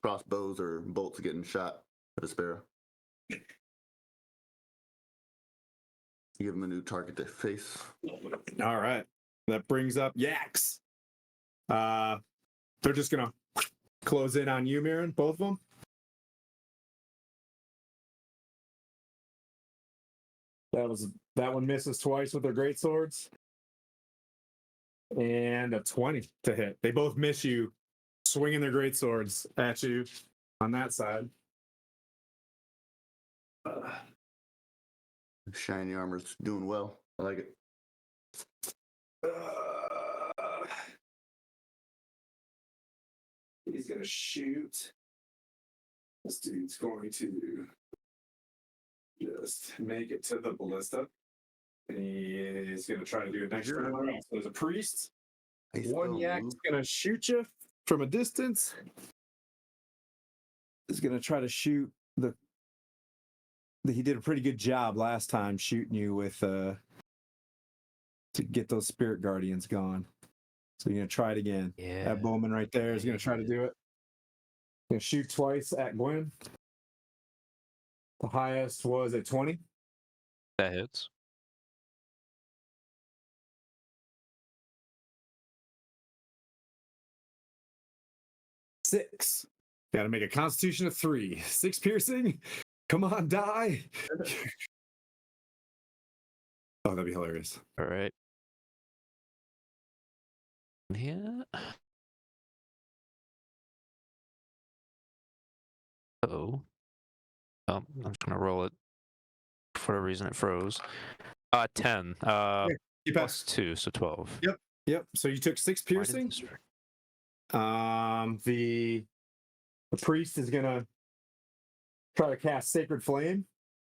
crossbows or bolts getting shot at a sparrow. Give him a new target to face. All right. That brings up Yaks. They're just gonna close in on you, Mirren, both of them. That one misses twice with their great swords. And a 20 to hit. They both miss you, swinging their great swords at you on that side. Shiny armor's doing well. I like it. He's gonna shoot. This dude's going to just make it to the ballista. He is going to try to do a next round. So there's a priest. Nice One go, yak's Luke. going to shoot you from a distance. Is going to try to shoot he did a pretty good job last time shooting you with to get those spirit guardians gone. So you're going to try it again. Yeah. That Bowman right there is going to try to do it. Going to shoot twice at Gwen. The highest was a 20. That hits. Six. Got to make a Constitution of 3. 6 piercing. Come on, die. Oh, that'd be hilarious. All right. Yeah. Oh. I'm just gonna roll it. For whatever reason, it froze. 10. You Plus passed. 2, so 12. Yep. So you took 6 Why did piercing. this- The priest is gonna try to cast Sacred Flame.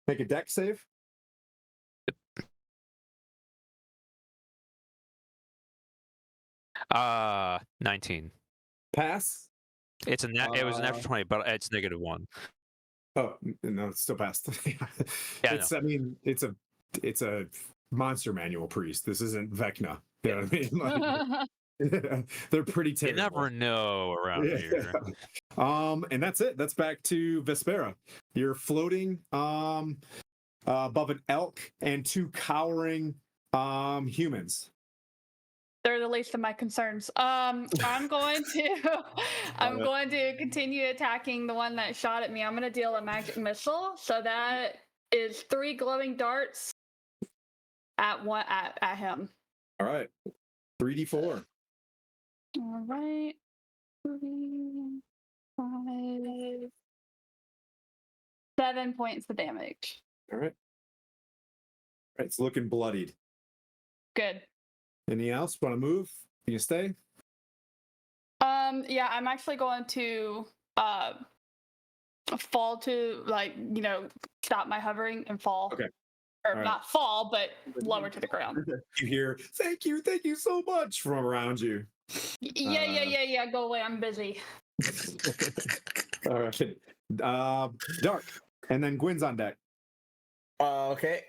Make a deck save. Uh, 19. Pass. It was an natural 20, but it's -1. Oh no, it's still passed. Yeah, It's. I mean, it's a monster manual priest. This isn't Vecna. You know what I mean? Like, they're pretty You terrible. never know around here. And that's it. That's back to Vespera. You're floating above an elk and 2 cowering humans. They're the least of my concerns. I'm going to continue attacking the one that shot at me. I'm going to deal a magic missile. So that is 3 glowing darts at him. All right. 3d4. All right. 3, 5, 7 points of damage. All right. All right. It's looking bloodied. Good. Anything else? Want to move? You can stay? Yeah, I'm actually going to fall to stop my hovering and fall. Okay. Or All right. not fall, but lower to the ground. You hear, thank you so much from around you. Yeah. Go away. I'm busy. All right. Dark. And then Gwen's on deck. Okay.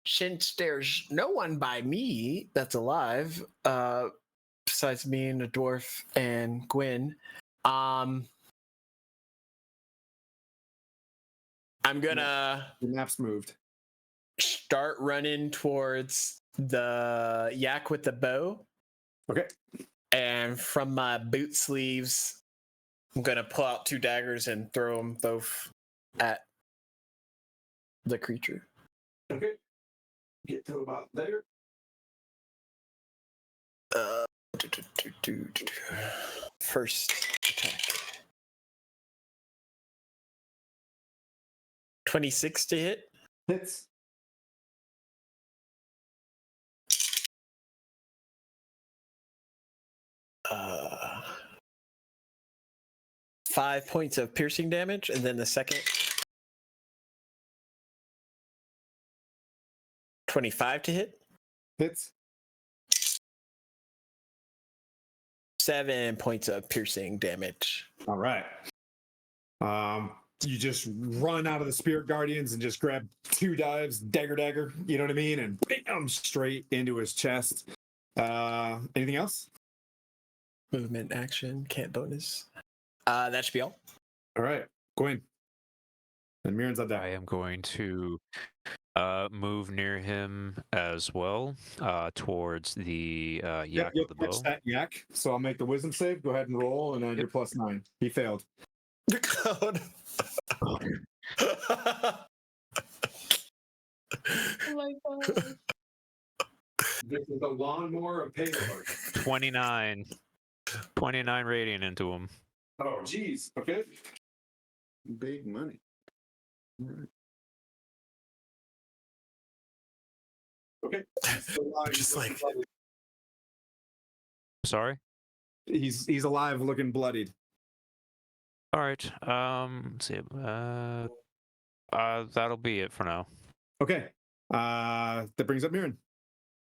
Since there's no one by me that's alive, besides me and the dwarf and Gwen, I'm gonna The map's moved. start running towards the yak with the bow. Okay. And from my boot sleeves, I'm gonna pull out 2 daggers and throw them both at the creature. Okay. Get to about there. First attack. 26 to hit. Hits. Uh, 5 points of piercing damage, and then the second 25 to hit. Hits. 7 points of piercing damage. All right. You just run out of the Spirit Guardians and just grab 2 dives, dagger, you know what I mean? And bam, straight into his chest. Anything else? Movement, action, can't bonus. That should be all. All right. Gwen. And Mirren's on I deck. am going to move near him as well, towards the yak You'll with the catch bow. that yak. So I'll make the wisdom save. Go ahead and roll, and then you're +9. He failed. God. Oh my god. This is the lawnmower of Paylord. 29 radiant into him. Oh, geez. Okay. Big money. All right. Okay. Just like- Sorry. He's alive, looking bloodied. All right. Let's see. That'll be it for now. Okay. That brings up Mirren.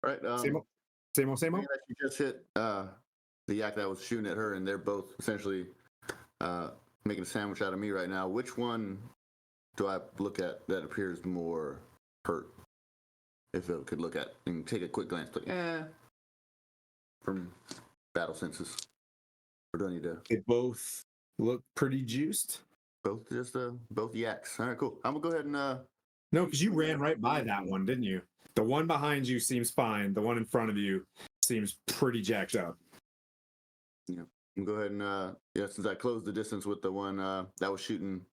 All right. Same old. Same old. Being that she just hit the yak that was shooting at her, and they're both essentially making a sandwich out of me right now. Which one do I look at that appears more hurt? If I could look at and take a quick glance, like, from battle senses. Or do I need to? They both look pretty juiced. Both both yaks. All right, cool. I'm gonna go ahead and No, because you ran right by that one, didn't you? The one behind you seems fine. The one in front of you seems pretty jacked up. Yeah, I'm gonna go ahead and since I closed the distance with the one that was shooting,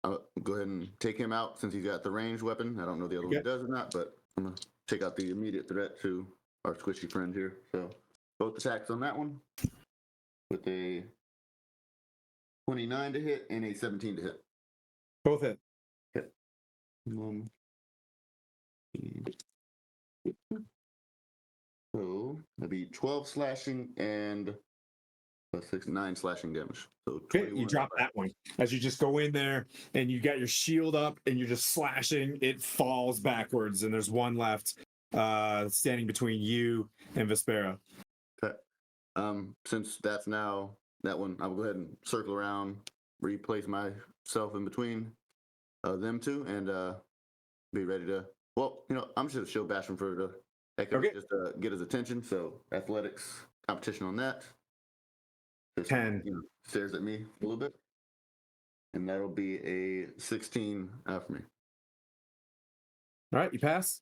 I'll go ahead and take him out since he's got the ranged weapon. I don't know the other one does or not, but I'm gonna take out the immediate threat to our squishy friend here. So both attacks on that one with a 29 to hit and a 17 to hit. Both hit. Okay. So that'd be 12 slashing and plus 9 slashing damage. So Okay, you drop that one. As you just go in there and you got your shield up and you're just slashing, it falls backwards, and there's one left standing between you and Vespera. Okay. Since that's now that one, I'll go ahead and circle around, replace myself in between them two, and be ready to. Well, I'm just gonna shield bash him for the heck of it, just to get his attention. So athletics competition on that. Just, 10. Stares at me a little bit, and that'll be a 16 for me. All right, you pass.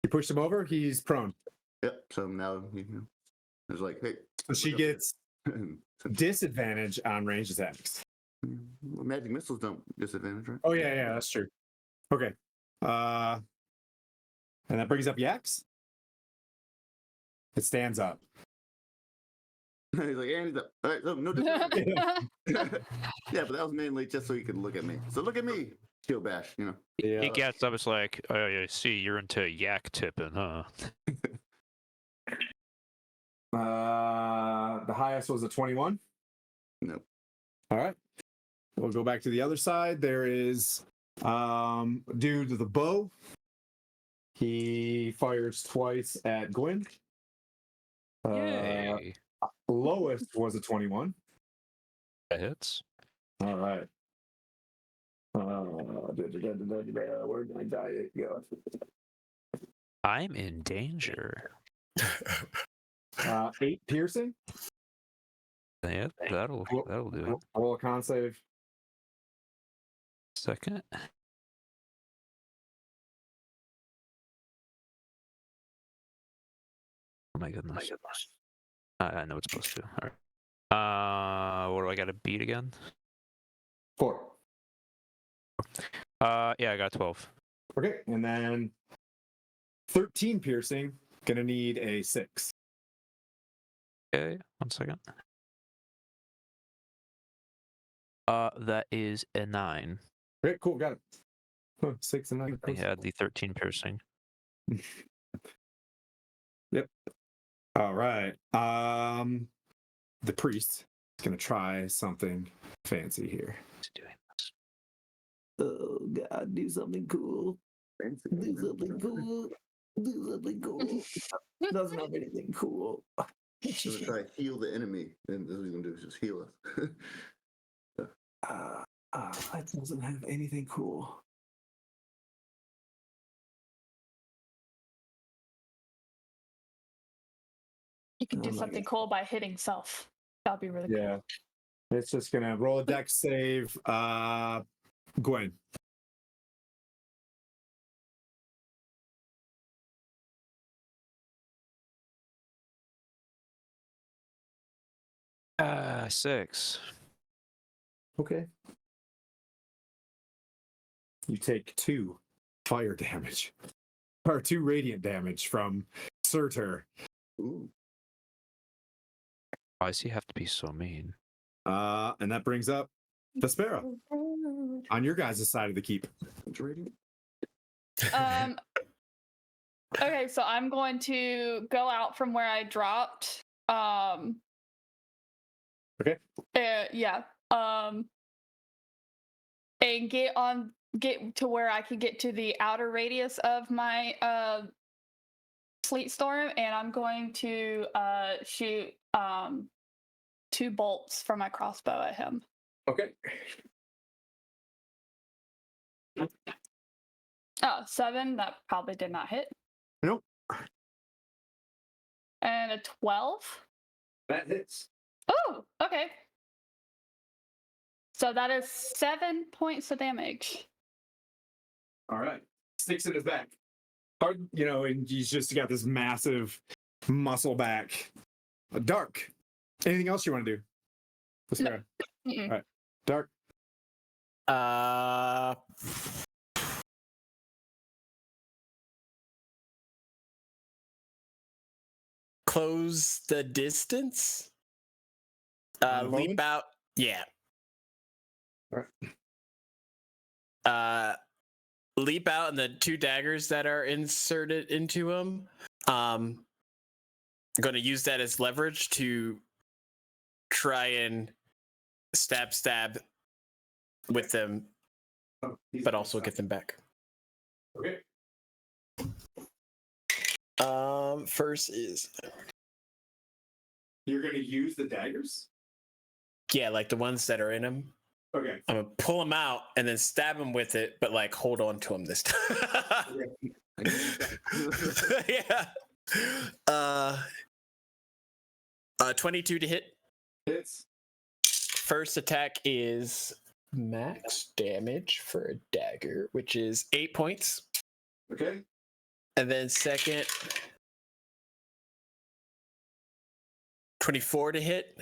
You push him over. He's prone. Yep. So now there's like, hey. So she gets disadvantage on ranged attacks. Magic missiles don't disadvantage, right? Oh yeah, that's true. Okay. And that brings up Yaks. It stands up. He's like, and he's up. All right, so no disadvantage. Yeah, but that was mainly just so he could look at me. So look at me, shield bash. He gets up. It's like, oh, yeah, see, you're into yak tipping, huh? The highest was a 21. Nope. All right. We'll go back to the other side. There is dude with the bow. He fires twice at Gwyn. Yay. Lowest was a 21. That hits. All right. Where did my diet go? I'm in danger. 8 piercing. Yeah, that'll do it. Roll a con save. Second. Oh my goodness. I know it's supposed to. All right. What do I got to beat again? 4. Yeah, I got 12. Okay, and then 13 piercing. Gonna need a 6. Okay, 1 second. That is a 9. Great, cool, got it. 6 and 9. I had the 13 piercing. Yep. All right. The priest is gonna try something fancy here. What's he doing this? Oh God, do something cool. Do something cool. Do something cool. Doesn't have anything cool. He's gonna try to heal the enemy, and this is what he's gonna do is just heal us. It doesn't have anything cool. You can do something cool by hitting self. That'd be really Yeah. It's just gonna roll a dex save. Gwen. Ah, 6. Okay. You take 2 fire damage. Or 2 radiant damage from Surtur. Ooh. Why does he have to be so mean? And that brings up Vespera on your guys' side of the keep. Okay, so I'm going to go out from where I dropped. Okay. Yeah. And get on get to where I could get to the outer radius of my sleet storm, and I'm going to shoot 2 bolts from my crossbow at him. Okay. Oh, 7. That probably did not hit. Nope. And a 12. That hits. Oh, okay. So that is 7 points of damage. All right. Sticks in his back. Hard, and he's just got this massive muscle back. Dark. Anything else you want to do? No. All right. Dark. Close the distance. Leap out. Yeah. All Leap out, and the 2 daggers that are inserted into him. I'm going to use that as leverage to try and stab with them, but also get them back. Okay. First is You're going to use the daggers? yeah, like the ones that are in him. Okay. I'm gonna pull him out and then stab him with it, but like hold on to him this time. Yeah. 22 to hit. Hits. First attack is max damage for a dagger, which is 8 points. Okay. And then second, 24 to hit.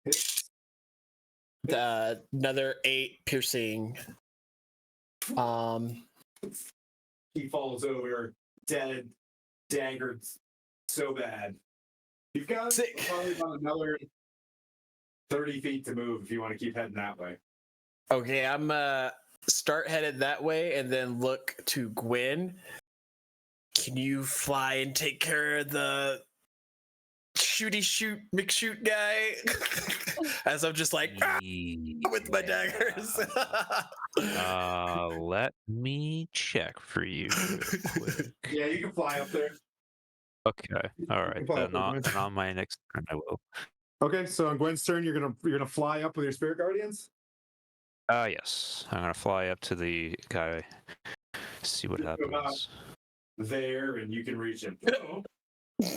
Hits. Another 8 piercing. He falls over, dead, daggered so bad. You've got probably about another 30 feet to move if you want to keep heading that way. Okay, I'm start headed that way and then look to Gwen. Can you fly and take care of the McShoot guy? As I'm just like with my daggers. Let me check for you real quick. Yeah, you can fly up there. Okay. All right. Then on my next turn, I will. Okay, so on Gwen's turn, you're gonna fly up with your spirit guardians. Yes. I'm gonna fly up to the guy. See what happens. There, and you can reach him.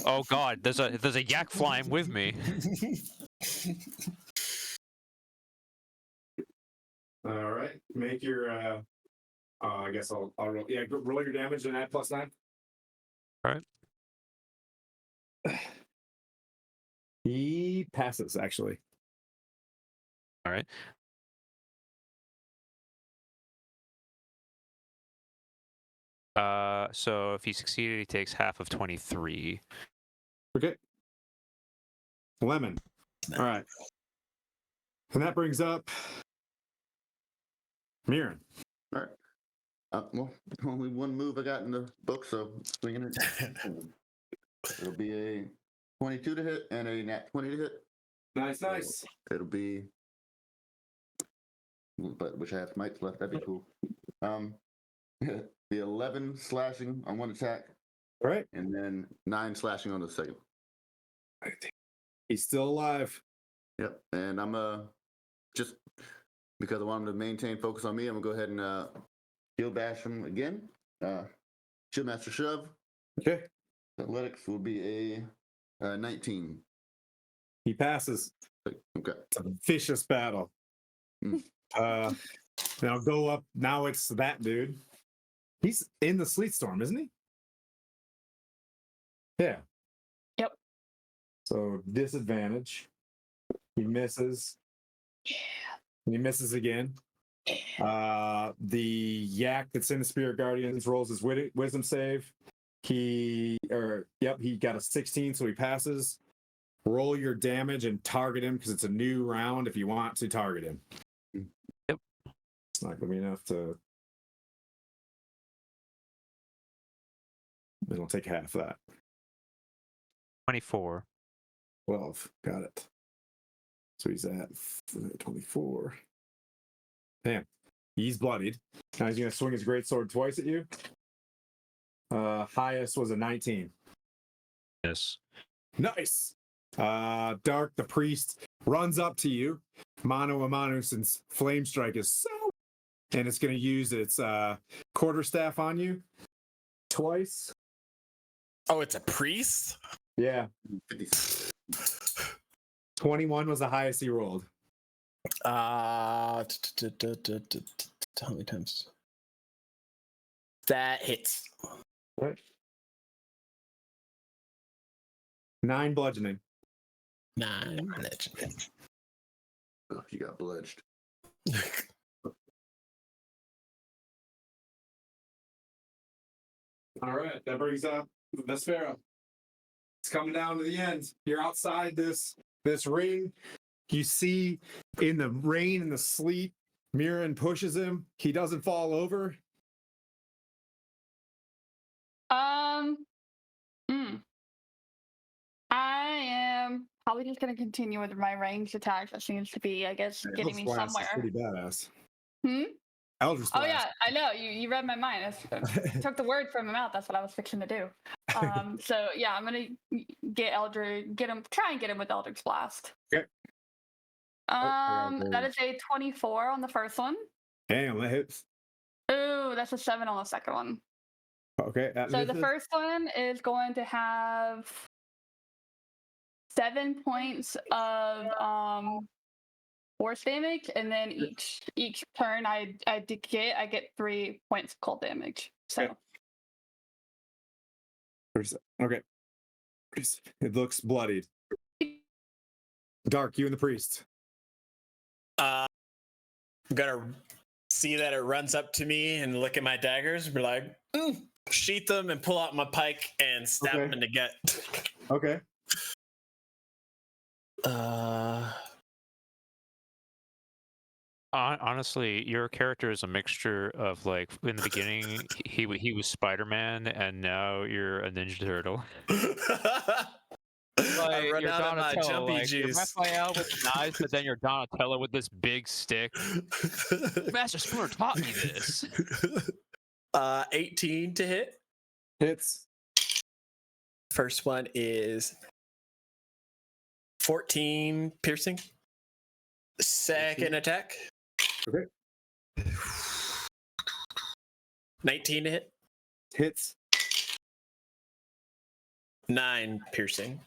Oh God! There's a yak flying with me. All right, make your. I guess I'll roll. Yeah, roll your damage and add +9. All right. He passes, actually. All right. So if he succeeded, he takes half of 23. Okay. Lemon. All right. And that brings up Mirren. All right. Well, only one move I got in the book, so swinging it. It'll be a 22 to hit and a nat 20 to hit. Nice. So it'll be, but wish I had smites left. That'd be cool. The 11 slashing on one attack. All right. And then 9 slashing on the second. He's still alive. Yep. And I'm just because I want him to maintain focus on me, I'm gonna go ahead and shield bash him again. Shield master shove. Okay. Athletics will be a 19. He passes. Okay. It's a vicious battle. Mm. Then I'll go up. Now it's that dude. He's in the sleet storm, isn't he? Yeah. Yep. So disadvantage. He misses. Yeah. And he misses again. The yak that's in the Spirit Guardians rolls his wisdom save. He got a 16, so he passes. Roll your damage and target him because it's a new round if you want to target him. Yep. It's not going to be enough to. It'll take half that. 24. 12. Got it. So he's at 24. Damn. He's bloodied. Now he's gonna swing his greatsword twice at you. Highest was a 19. Yes. Nice. Dark, the priest, runs up to you, mano a mano, since Flame Strike is so, and it's going to use its quarterstaff on you twice. Oh, it's a priest? Yeah. 21 was the highest he rolled. How many times? That hits. What? 9 bludgeoning. 9 bludgeoning. Oh, you got bludged. All right, that brings up the Sparrow. It's coming down to the end. You're outside this ring. You see in the rain and the sleet, Mirren pushes him. He doesn't fall over. I am probably just gonna continue with my ranged attack. That seems to be, I guess, getting me Blast is somewhere. pretty badass. Hmm? Eldritch Oh Blast. yeah, I know. You read my mind. I took the word from my mouth. That's what I was fixing to do. So yeah, I'm gonna try and get him with Eldritch Blast. Okay. That is a 24 on the first one. Damn, that hits. Ooh, that's a 7 on the second one. Okay. So the first one is going to have 7 points of force damage, and then each turn I get 3 points of cold damage. So okay. It looks bloodied. Dark, you and the priest. I'm gonna see that it runs up to me and look at my daggers and be like, sheath them and pull out my pike and stab him in the gut. Okay. Honestly, your character is a mixture of, like, in the beginning he was Spider-Man, and now you're a Ninja Turtle. I run you're out of my Donatello, jumpy like, you're juice. Raphael with knives, but then you're Donatello with this big stick. Master Spooner taught me this. 18 to hit. Hits. First one is 14 piercing. Second attack. Okay. 19 to hit. Hits. 9 piercing.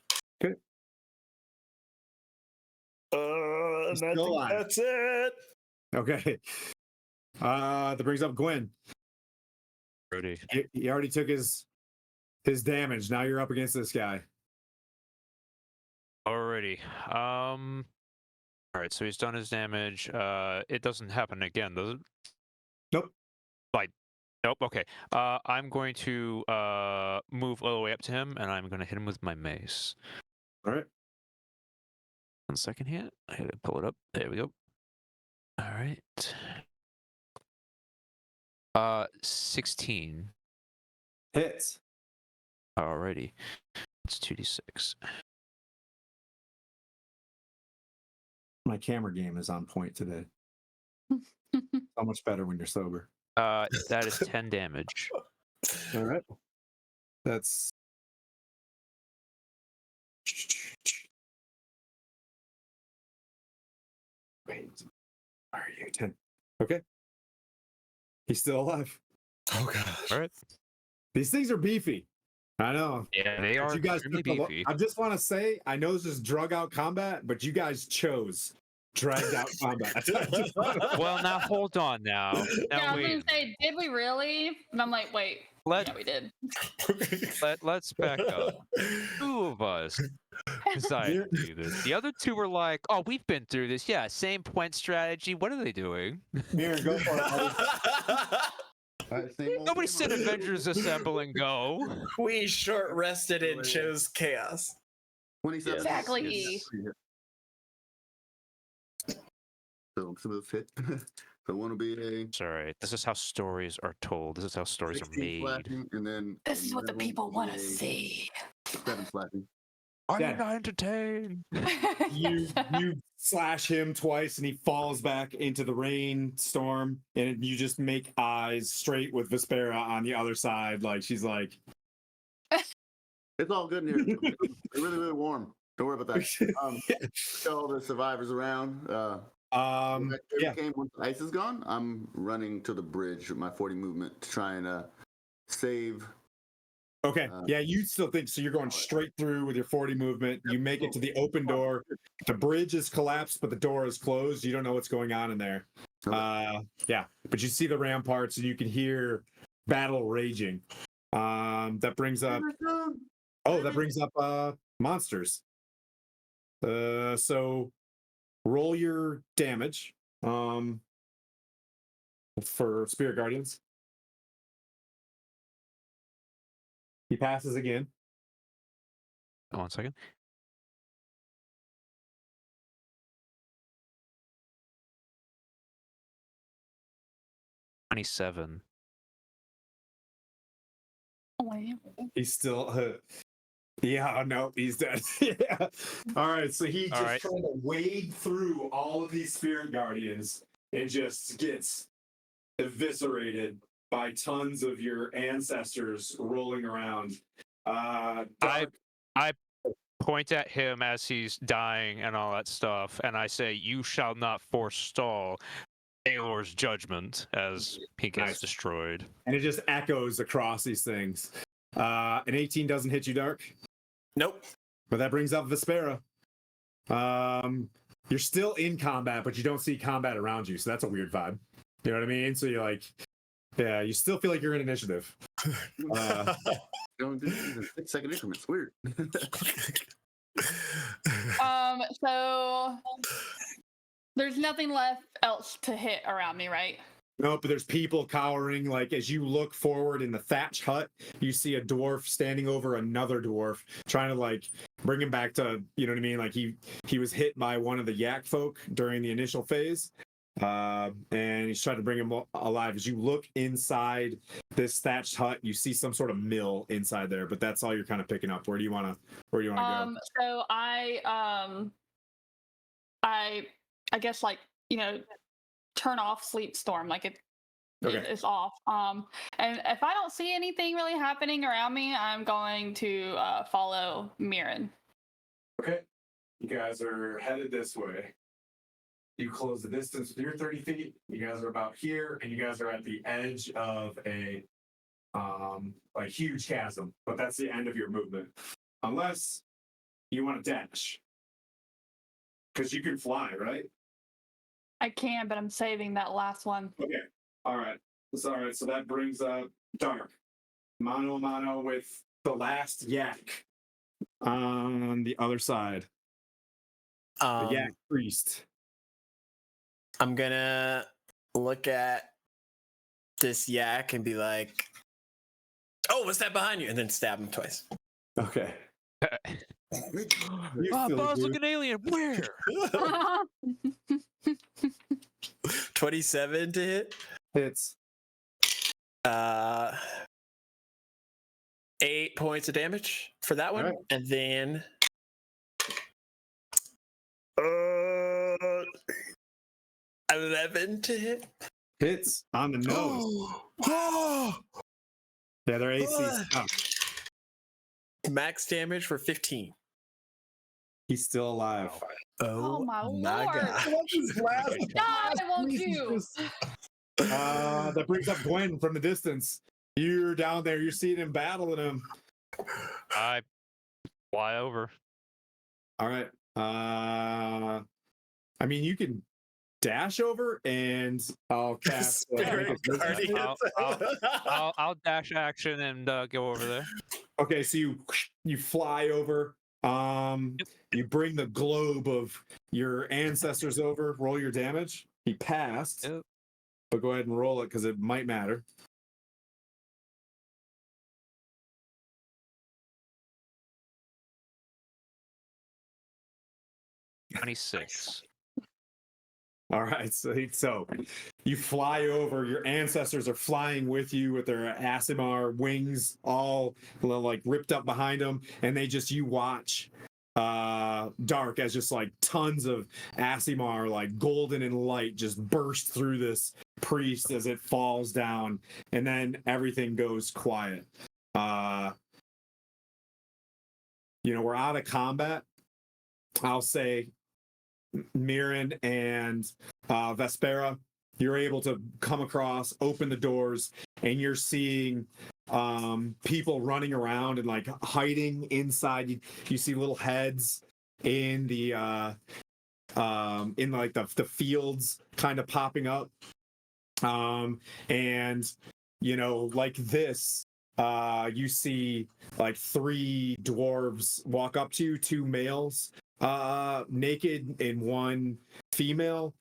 Okay. I think that's it. Okay. That brings up Gwen. Rudy. He already took his damage. Now you're up against this guy. Alrighty. Alright, so he's done his damage. It doesn't happen again, does it? Nope. Nope, okay. I'm going to move all the way up to him, and I'm going to hit him with my mace. All right. 1 second here. I gotta pull it up. There we go. Alright. 16. Hits. Alrighty. It's 2d6. My camera game is on point today. So much better when you're sober. That is 10 damage. All right. That's wait. Are you 10? Okay. He's still alive. Oh gosh. Alright. These things are beefy. I know. Yeah, they are You guys extremely took beefy. I just want to say, I know this is drug out combat, but you guys chose dragged out combat. Well, now hold on now. yeah, Now I was wait. gonna say, did we really? And I'm like, wait. Yeah, we did. Let's back up. 2 of us decided to do this. The other 2 were like, "Oh, we've been through this. Yeah, same point strategy. What are they doing?" Mirren, go for it. Nobody said Avengers Assemble and go. We short rested and chose chaos. 27. Exactly. So smooth hit. So one will be a It's all right. This is how stories are told. This is how stories are 16 made. slashing, and then This is what the another one people will want be to a see. 7 slashing. Are you dead. not entertained? You slash him twice and he falls back into the rainstorm, and you just make eyes straight with Vespera on the other side, like she's like, It's all good in here. It's really, really warm. Don't worry about that. Show all the survivors around. When yeah. once the ice is gone, I'm running to the bridge with my 40 movement to try and save. Okay. Yeah, you still think so. You're going straight through with your 40 movement. You make it to the open door. The bridge is collapsed, but the door is closed. You don't know what's going on in there. Yeah, but you see the ramparts and you can hear battle raging. That brings up monsters. So roll your damage for Spirit Guardians. He passes again. 1 second. $27. He's still yeah, no, he's dead. Yeah. All right, so he just trying to wade through all of these Spirit Guardians and just gets eviscerated by tons of your ancestors rolling around. I point at him as he's dying and all that stuff, and I say, "You shall not forestall Aelor's judgment," as he gets destroyed. And it just echoes across these things. An 18 doesn't hit you, Dark. Nope. But that brings up Vespera. You're still in combat, but you don't see combat around you, so that's a weird vibe. You know what I mean? So you're like, yeah, you still feel like you're in initiative. Don't do these in 6-second increments. Weird. So there's nothing left else to hit around me, right? No, but there's people cowering. Like as you look forward in the thatch hut, you see a dwarf standing over another dwarf, trying to like bring him back to, you know what I mean? Like he was hit by one of the yak folk during the initial phase. And he's trying to bring him alive. As you look inside this thatched hut, you see some sort of mill inside there, but that's all you're kind of picking up. Where do you want to go? So I guess, like, you know, turn off sleep storm, like it's off. And if I don't see anything really happening around me, I'm going to follow Mirren. Okay, you guys are headed this way. You close the distance with your 30 feet. You guys are about here, and you guys are at the edge of a huge chasm. But that's the end of your movement, unless you want to dash, because you can fly, right? I can, but I'm saving that last one. Okay. All right. It's all right. So that brings up Dark. Mano a mano with the last yak on the other side. The yak priest. I'm gonna look at this yak and be like, "Oh, what's that behind you?" And then stab him twice. Okay. Buzz, look, an alien. Where? 27 to hit. Hits. 8 points of damage for that one, and then 11 to hit. Hits on the nose. Yeah, their AC. Max damage for 15. He's still alive. Oh my lord! God. God, won't you? That brings up Gwen from the distance. You're down there. You're seeing him battling him. I fly over. All right. I mean, you can dash over, and I'll cast. I'll dash action and go over there. Okay, so you fly over. You bring the globe of your ancestors over. Roll your damage. He passed, but go ahead and roll it because it might matter. $26. All right, so you fly over. Your ancestors are flying with you with their Asimar wings all like ripped up behind them, and you watch dark as just like tons of Asimar, like golden and light, just burst through this priest as it falls down, and then everything goes quiet. We're out of combat. I'll say Mirren and Vespera, you're able to come across, open the doors, and you're seeing people running around and like hiding inside. You see little heads in the in like the fields kind of popping up. And like this, you see like 3 dwarves walk up to you, 2 males naked and 1 female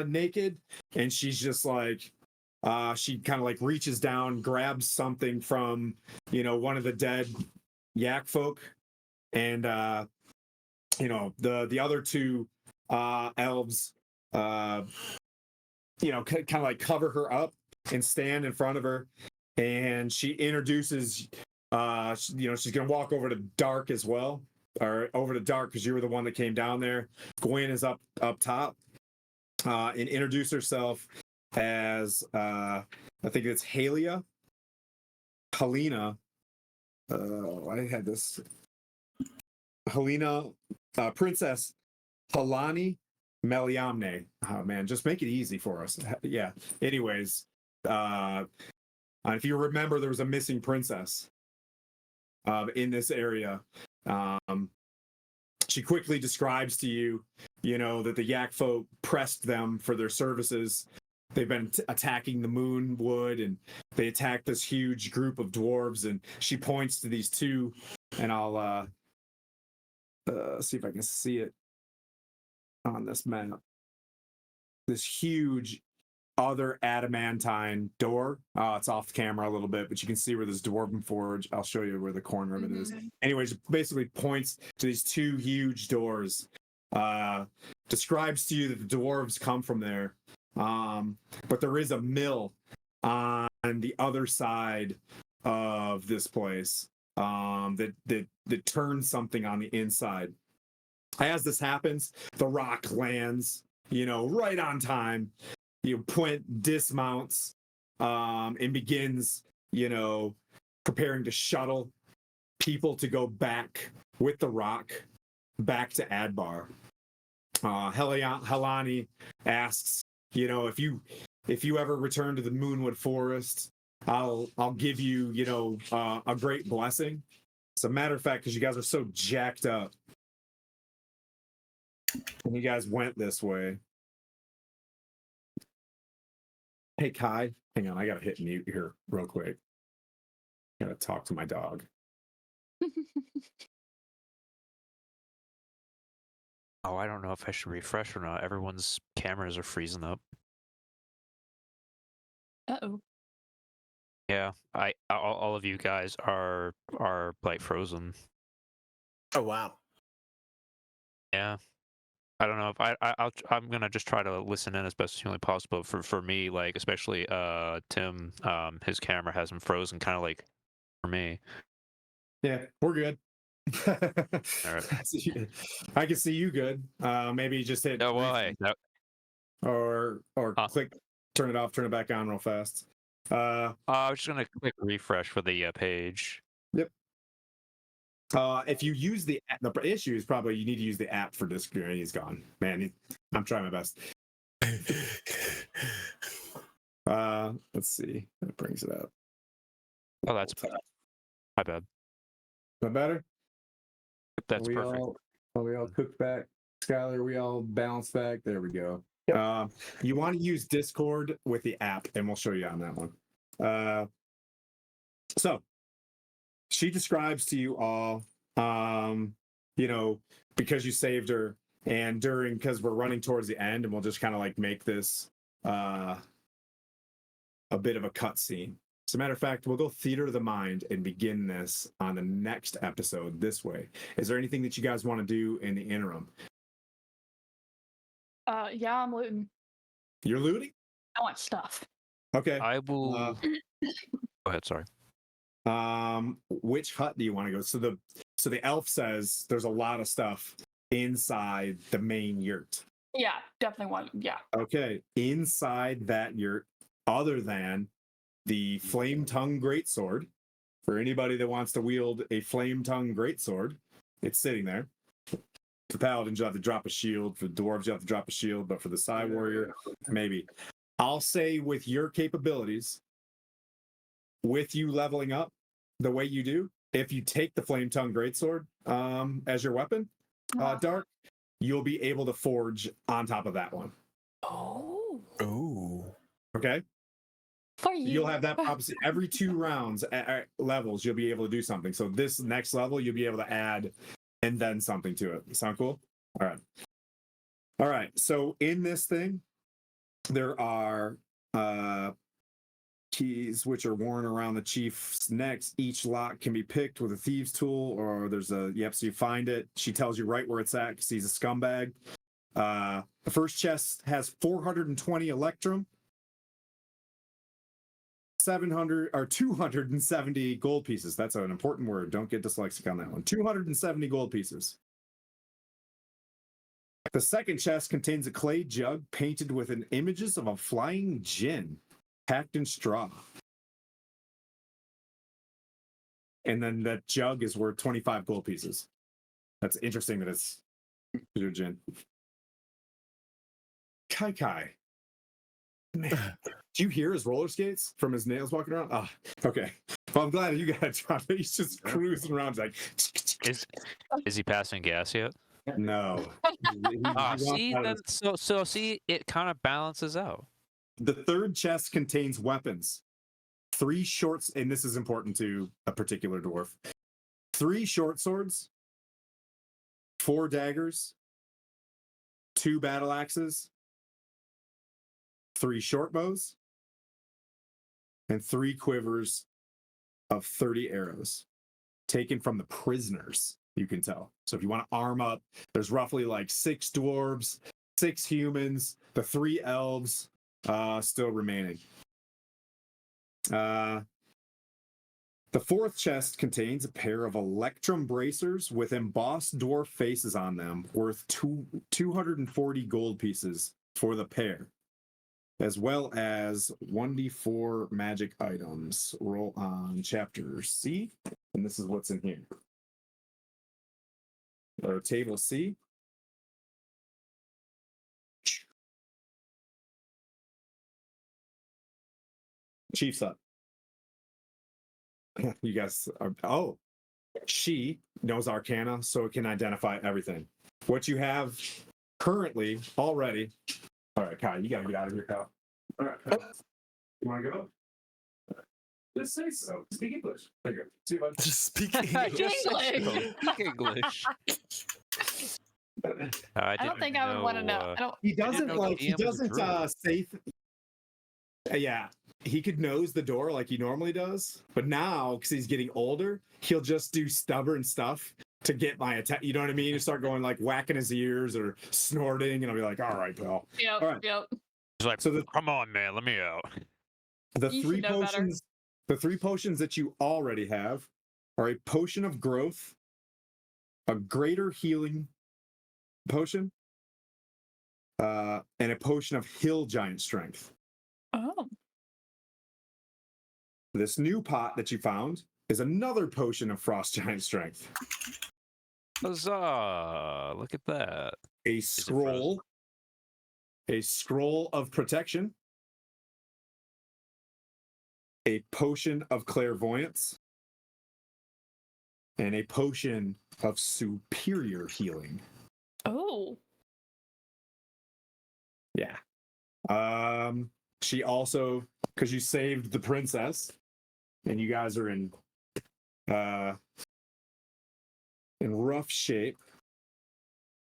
naked, and she's just like she kind of like reaches down, grabs something from one of the dead yak folk, and the other 2 elves kind of like cover her up and stand in front of her, and she introduces she's gonna walk over to Dark as well, or over to Dark because you were the one that came down there. Gwen is up top, and introduce herself as I think it's Helena. I had this Helena, Princess Halani Meliamne. Oh man, just make it easy for us. Yeah. Anyways, if you remember, there was a missing princess in this area. She quickly describes to you, that the yak folk pressed them for their services. They've been attacking the Moonwood, and they attacked this huge group of dwarves. And she points to these 2, and I'll see if I can see it on this map. This huge other adamantine door. It's off the camera a little bit, but you can see where this dwarven forge. I'll show you where the corner of it is. Anyways, basically points to these 2 huge doors. Describes to you that the dwarves come from there. But there is a mill on the other side of this place that turns something on the inside. As this happens, the rock lands, right on time. Puent dismounts and begins, preparing to shuttle people to go back with the rock back to Adbar. Helani asks, if you ever return to the Moonwood Forest, I'll give you, a great blessing. As a matter of fact, because you guys are so jacked up, and you guys went this way. Hey, Kai, hang on. I got to hit mute here real quick. I got to talk to my dog. Oh, I don't know if I should refresh or not. Everyone's cameras are freezing up. Uh-oh. Yeah, all of you guys are like frozen. Oh wow. Yeah. I don't know if I'm gonna just try to listen in as best as humanly possible. For me, like especially Tim, his camera hasn't frozen, kind of like for me. Yeah, we're good. All right. I can see you good. Maybe just hit No way. No. or click, turn it off, turn it back on real fast. I was just gonna click refresh for the page. Yep. If you use the issue is probably you need to use the app for Discord. He's gone, man. I'm trying my best. Let's see. That brings it up. Oh, that's my bad. Is that better? That's perfect. We all cooked back. Skylar, we all bounced back. There we go. Yep. You want to use Discord with the app, and we'll show you on that one. So she describes to you all, because you saved her, and because we're running towards the end, and we'll just kind of like make this a bit of a cutscene. As a matter of fact, we'll go theater of the mind and begin this on the next episode this way. Is there anything that you guys want to do in the interim? Yeah, I'm looting. You're looting? I want stuff. Okay. I will. Go ahead. Sorry. Which hut do you want to go? So so the elf says there's a lot of stuff inside the main yurt. Yeah, definitely one. Yeah. Okay, inside that yurt, other than the flame tongue greatsword, for anybody that wants to wield a flame tongue greatsword, it's sitting there. For paladins, you have to drop a shield. For dwarves, you have to drop a shield. But for the Psy warrior, maybe. I'll say with your capabilities, with you leveling up the way you do, if you take the flame tongue greatsword as your weapon, Dark, you'll be able to forge on top of that one. Oh. Ooh. Okay. For you. You'll have that prophecy every 2 rounds at levels. You'll be able to do something. So this next level, you'll be able to add and then something to it. Sound cool? All right. So in this thing, there are keys which are worn around the chief's necks. Each lock can be picked with a thieves tool, or there's a so you find it. She tells you right where it's at because he's a scumbag. The first chest has 420 electrum, 700 or 270 gold pieces. That's an important word. Don't get dyslexic on that one. 270 gold pieces. The second chest contains a clay jug painted with images of a flying djinn packed in straw. And then that jug is worth 25 gold pieces. That's interesting that it's your djinn. Kai. Man, do you hear his roller skates from his nails walking around? Oh, okay. Well, I'm glad you got it dropped. He's just cruising around like. Is he passing gas yet? No. See, then see, it kind of balances out. The third chest contains weapons. 3 shorts, and this is important to a particular dwarf. 3 short swords, 4 daggers, 2 battle axes, 3 short bows, and 3 quivers of 30 arrows taken from the prisoners, you can tell. So if you want to arm up, there's roughly like 6 dwarves, 6 humans, the 3 elves still remaining. The fourth chest contains a pair of electrum bracers with embossed dwarf faces on them, worth 240 gold pieces for the pair, as well as 1d4 magic items. Roll on chapter C, and this is what's in here. Or table C. Chief's up. You guys are, she knows Arcana, so it can identify everything. What you have currently already. All right, Kai, you gotta get out of here, Kyle. All right, Kyle. You wanna go? Just say so. Speak English. There you go. See if I Just speak English. English. I don't think I would want to know. He doesn't like. He doesn't say. Yeah, he could nose the door like he normally does, but now because he's getting older, he'll just do stubborn stuff to get my attention. You know what I mean? You start going like whacking his ears or snorting, and I'll be like, "All right, pal." Yep. All right. Yep. He's like, So come on, man, let me out. The You 3 should know better. potions. The 3 potions that you already have are a potion of growth, a greater healing potion, and a potion of hill giant strength. Oh. This new pot that you found is another potion of frost giant strength. Huzzah! Look at that. A scroll of protection, a potion of clairvoyance, and a potion of superior healing. Oh. Yeah. She also, because you saved the princess, and you guys are in rough shape.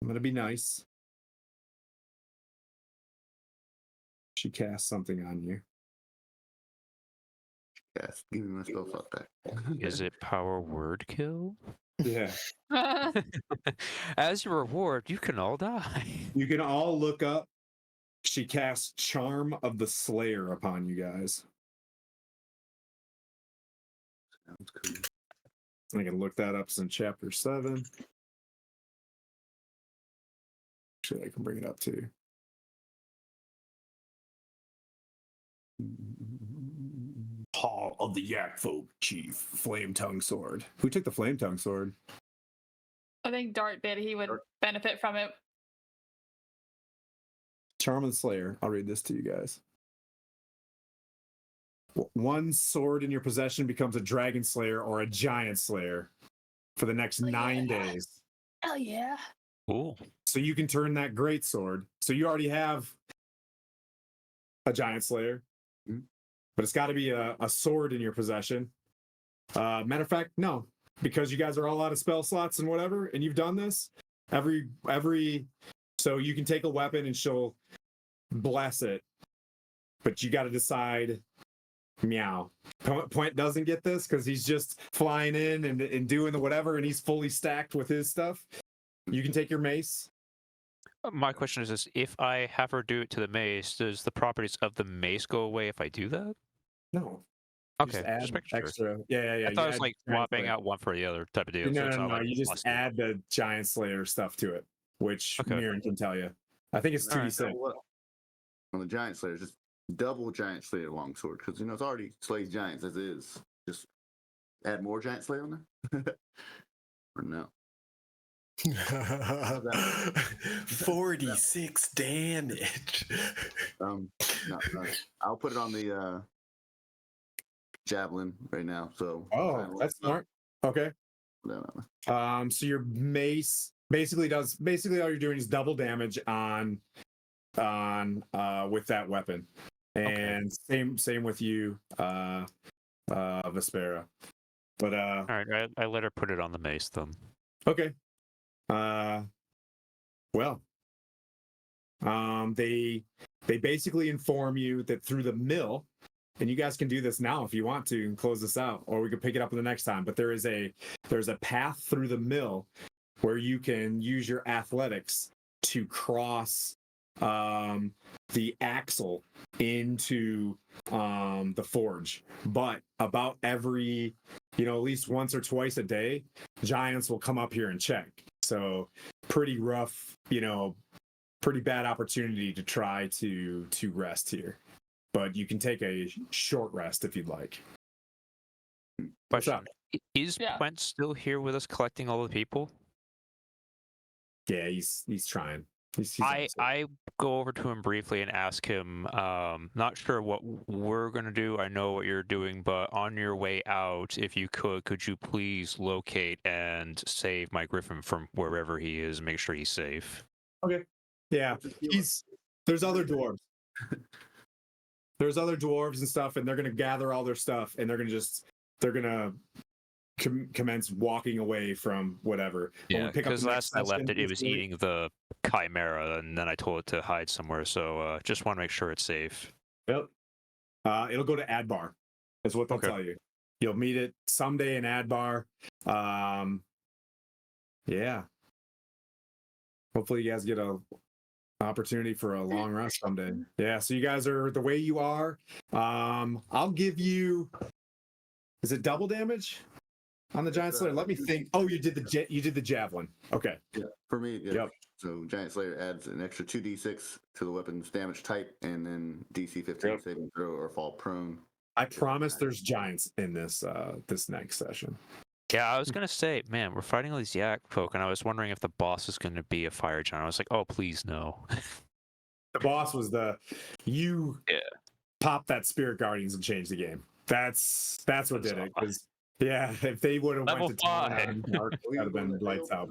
I'm gonna be nice. She casts something on you. Yes, give me my spell slot back. Is it power word kill? Yeah. As your reward, you can all die. You can all look up. She casts Charm of the Slayer upon you guys. Sounds cool. I can look that up in chapter 7. Actually, I can bring it up too. Hall of the Yak Folk Chief, Flame Tongue Sword. Who took the Flame Tongue Sword? I think Dart did. He would benefit from it. Charm of the Slayer. I'll read this to you guys. One sword in your possession becomes a Dragon Slayer or a Giant Slayer for the next 9 days. Hell yeah. Cool. So you can turn that great sword. So you already have a Giant Slayer, but it's got to be a sword in your possession. Matter of fact, no, because you guys are all out of spell slots and whatever, and you've done this so you can take a weapon and she'll bless it, but you got to decide. Meow. Point doesn't get this because he's just flying in and doing the whatever, and he's fully stacked with his stuff. You can take your mace. My question is this: if I have her do it to the mace, does the properties of the mace go away if I do that? No. Okay, Just add just making sure. extra. Yeah. I thought it was like swapping out one for the other type of deal. No, so it's not like you just add the Giant Slayer stuff to it, which Mirren can tell you. I think it's 2d6. On the Giant Slayer, just double Giant Slayer longsword, because it's already slays giants as is. Just add more Giant Slayer on there? Or no? 46 damage. No, I'll put it on the javelin right now. So that's smart. Okay. So your mace basically all you're doing is double damage on with that weapon. And same with you, Vespera. But all right, I let her put it on the mace then. Okay. Well, they basically inform you that through the mill, and you guys can do this now if you want to and close this out, or we could pick it up in the next time. But there's a path through the mill where you can use your athletics to cross the axle into the forge. But about every, at least once or twice a day, giants will come up here and check. So pretty rough, pretty bad opportunity to try to rest here. But you can take a short rest if you'd like. What's up? Is Quent still here with us collecting all the people? Yeah, he's trying. I go over to him briefly and ask him, not sure what we're going to do. I know what you're doing, but on your way out, if you could you please locate and save my griffin from wherever he is, make sure he's safe. Okay. Yeah. There's other dwarves. There's other dwarves and stuff, and they're going to gather all their stuff, and they're going to commence walking away from whatever. Yeah, because last I left it was eating the chimera, and then I told it to hide somewhere. So just want to make sure it's safe. Yep. It'll go to Adbar, is what they'll tell you. You'll meet it someday in Adbar. Yeah. Hopefully you guys get a opportunity for a long rest someday. Yeah, so you guys are the way you are. I'll give you, is it double damage on the Giant Slayer? Let me think. Oh, you did the javelin. Okay. Yeah, for me, yeah. Yep. So Giant Slayer adds an extra 2d6 to the weapon's damage type, and then DC 15 saving throw or fall prone. I promise there's giants in this next session. Yeah, I was gonna say, man, we're fighting all these yak folk, and I was wondering if the boss is gonna be a fire giant. I was like, oh, please no. The boss was pop that Spirit Guardians and change the game. That's what did it. Yeah, if they would have went to town on Dark, that would have been lights out.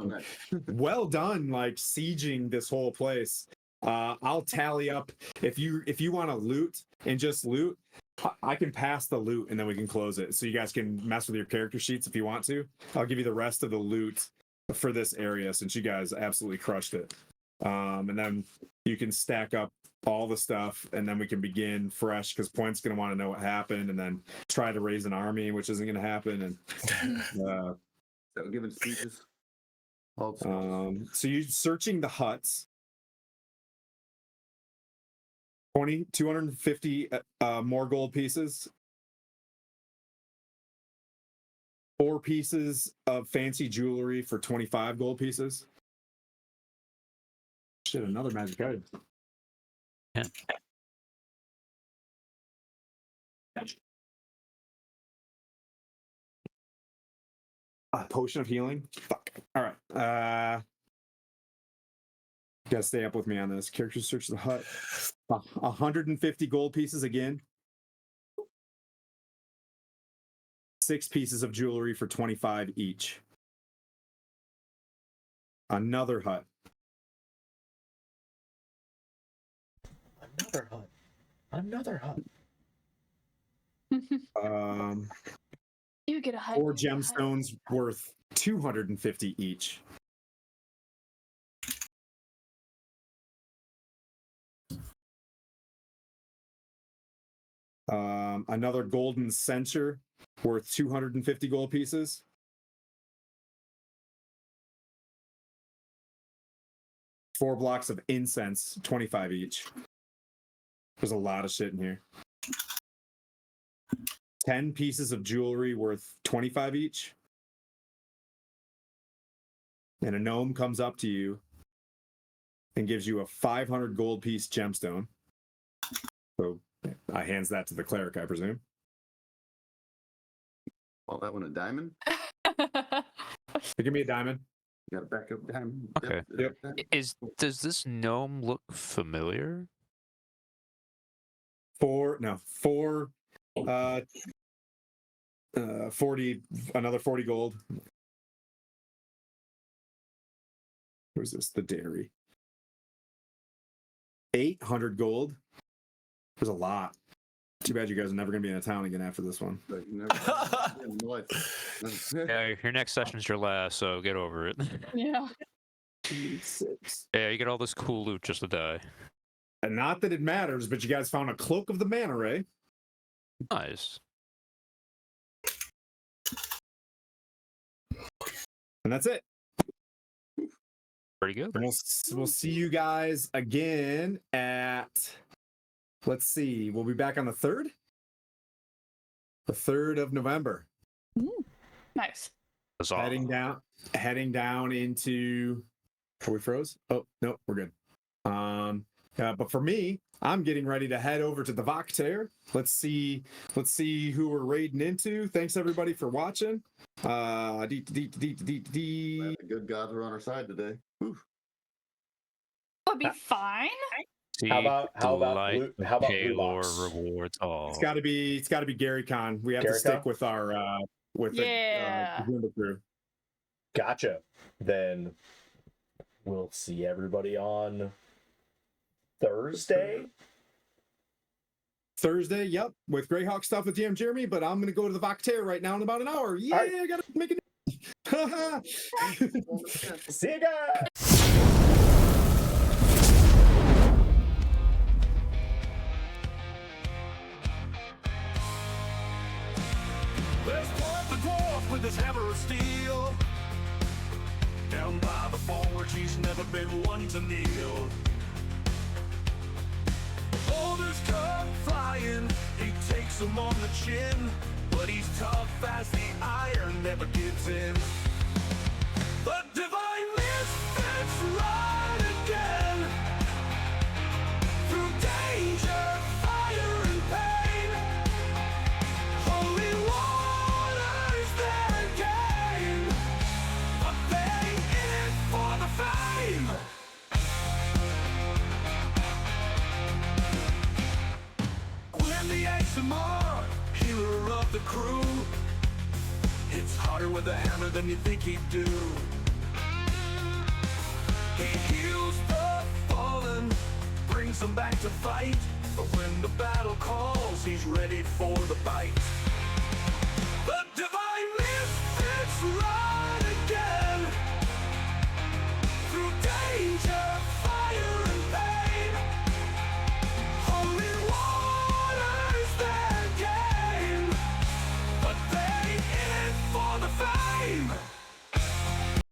Well done, like sieging this whole place. I'll tally up if you want to loot and just loot. I can pass the loot and then we can close it, so you guys can mess with your character sheets if you want to. I'll give you the rest of the loot for this area since you guys absolutely crushed it. And then you can stack up all the stuff, and then we can begin fresh because Point's going to want to know what happened, and then try to raise an army, which isn't going to happen. And so giving speeches. So you're searching the huts. 250 more gold pieces. 4 pieces of fancy jewelry for 25 gold pieces. Shit, another magic item. Yeah. Potion of healing. Fuck. All right. Gotta stay up with me on this. Characters search the hut. 150 gold pieces again. 6 pieces of jewelry for 25 each. Another hut. Another hut. Another hut. You get a hut. 4 gemstones worth 250 each. Another golden censer worth 250 gold pieces. Four blocks of incense, 25 each. There's a lot of shit in here. 10 pieces of jewelry worth 25 each. And a gnome comes up to you and gives you a 500 gold piece gemstone. So I hands that to the cleric, I presume. Call that one a diamond? Give me a diamond. You got a backup diamond? Okay. Yep. Does this gnome look familiar? 40, another 40 gold. Who's this? The dairy. 800 gold. There's a lot. Too bad you guys are never going to be in a town again after this one. But you never, Yeah, your next session's your last, so get over it. Yeah. 6. Yeah, you get all this cool loot just to die. And not that it matters, but you guys found a cloak of the manta ray. Nice. And that's it. Pretty good. And we'll see you guys again at, let's see, we'll be back on the 3rd? The 3rd of November. Nice. Heading down into, are we froze? Oh, no, we're good. But for me, I'm getting ready to head over to the Vakter. Let's see who we're raiding into. Thanks everybody for watching. the good gods are on our side today. Whew. It'll be fine. How about Light Blue Box? Paylor rewards all. It's got to be Gary Con. We have to Gary stick Con? with our Yeah. the crew. Gotcha. Then we'll see everybody on Thursday. Thursday, yep, with Greyhawk stuff with DM Jeremy, but I'm gonna go to the Vakter right now in about an hour. Yeah, All right. I gotta make it. See you guys. There's one the dwarf with his hammer of steel. Down by the forge, he's never been one to kneel. Boulders come flying, he takes them on the chin. But he's tough as the iron, never gives in. The divine misfits ride again. Through danger, fire, and pain. Holy waters their gain. But they in it for the fame. When the HamarHaast, healer of the crew, hits harder with a hammer than you think he'd do. He heals the fallen, brings them back to fight. But when the battle calls, he's ready for the bite. The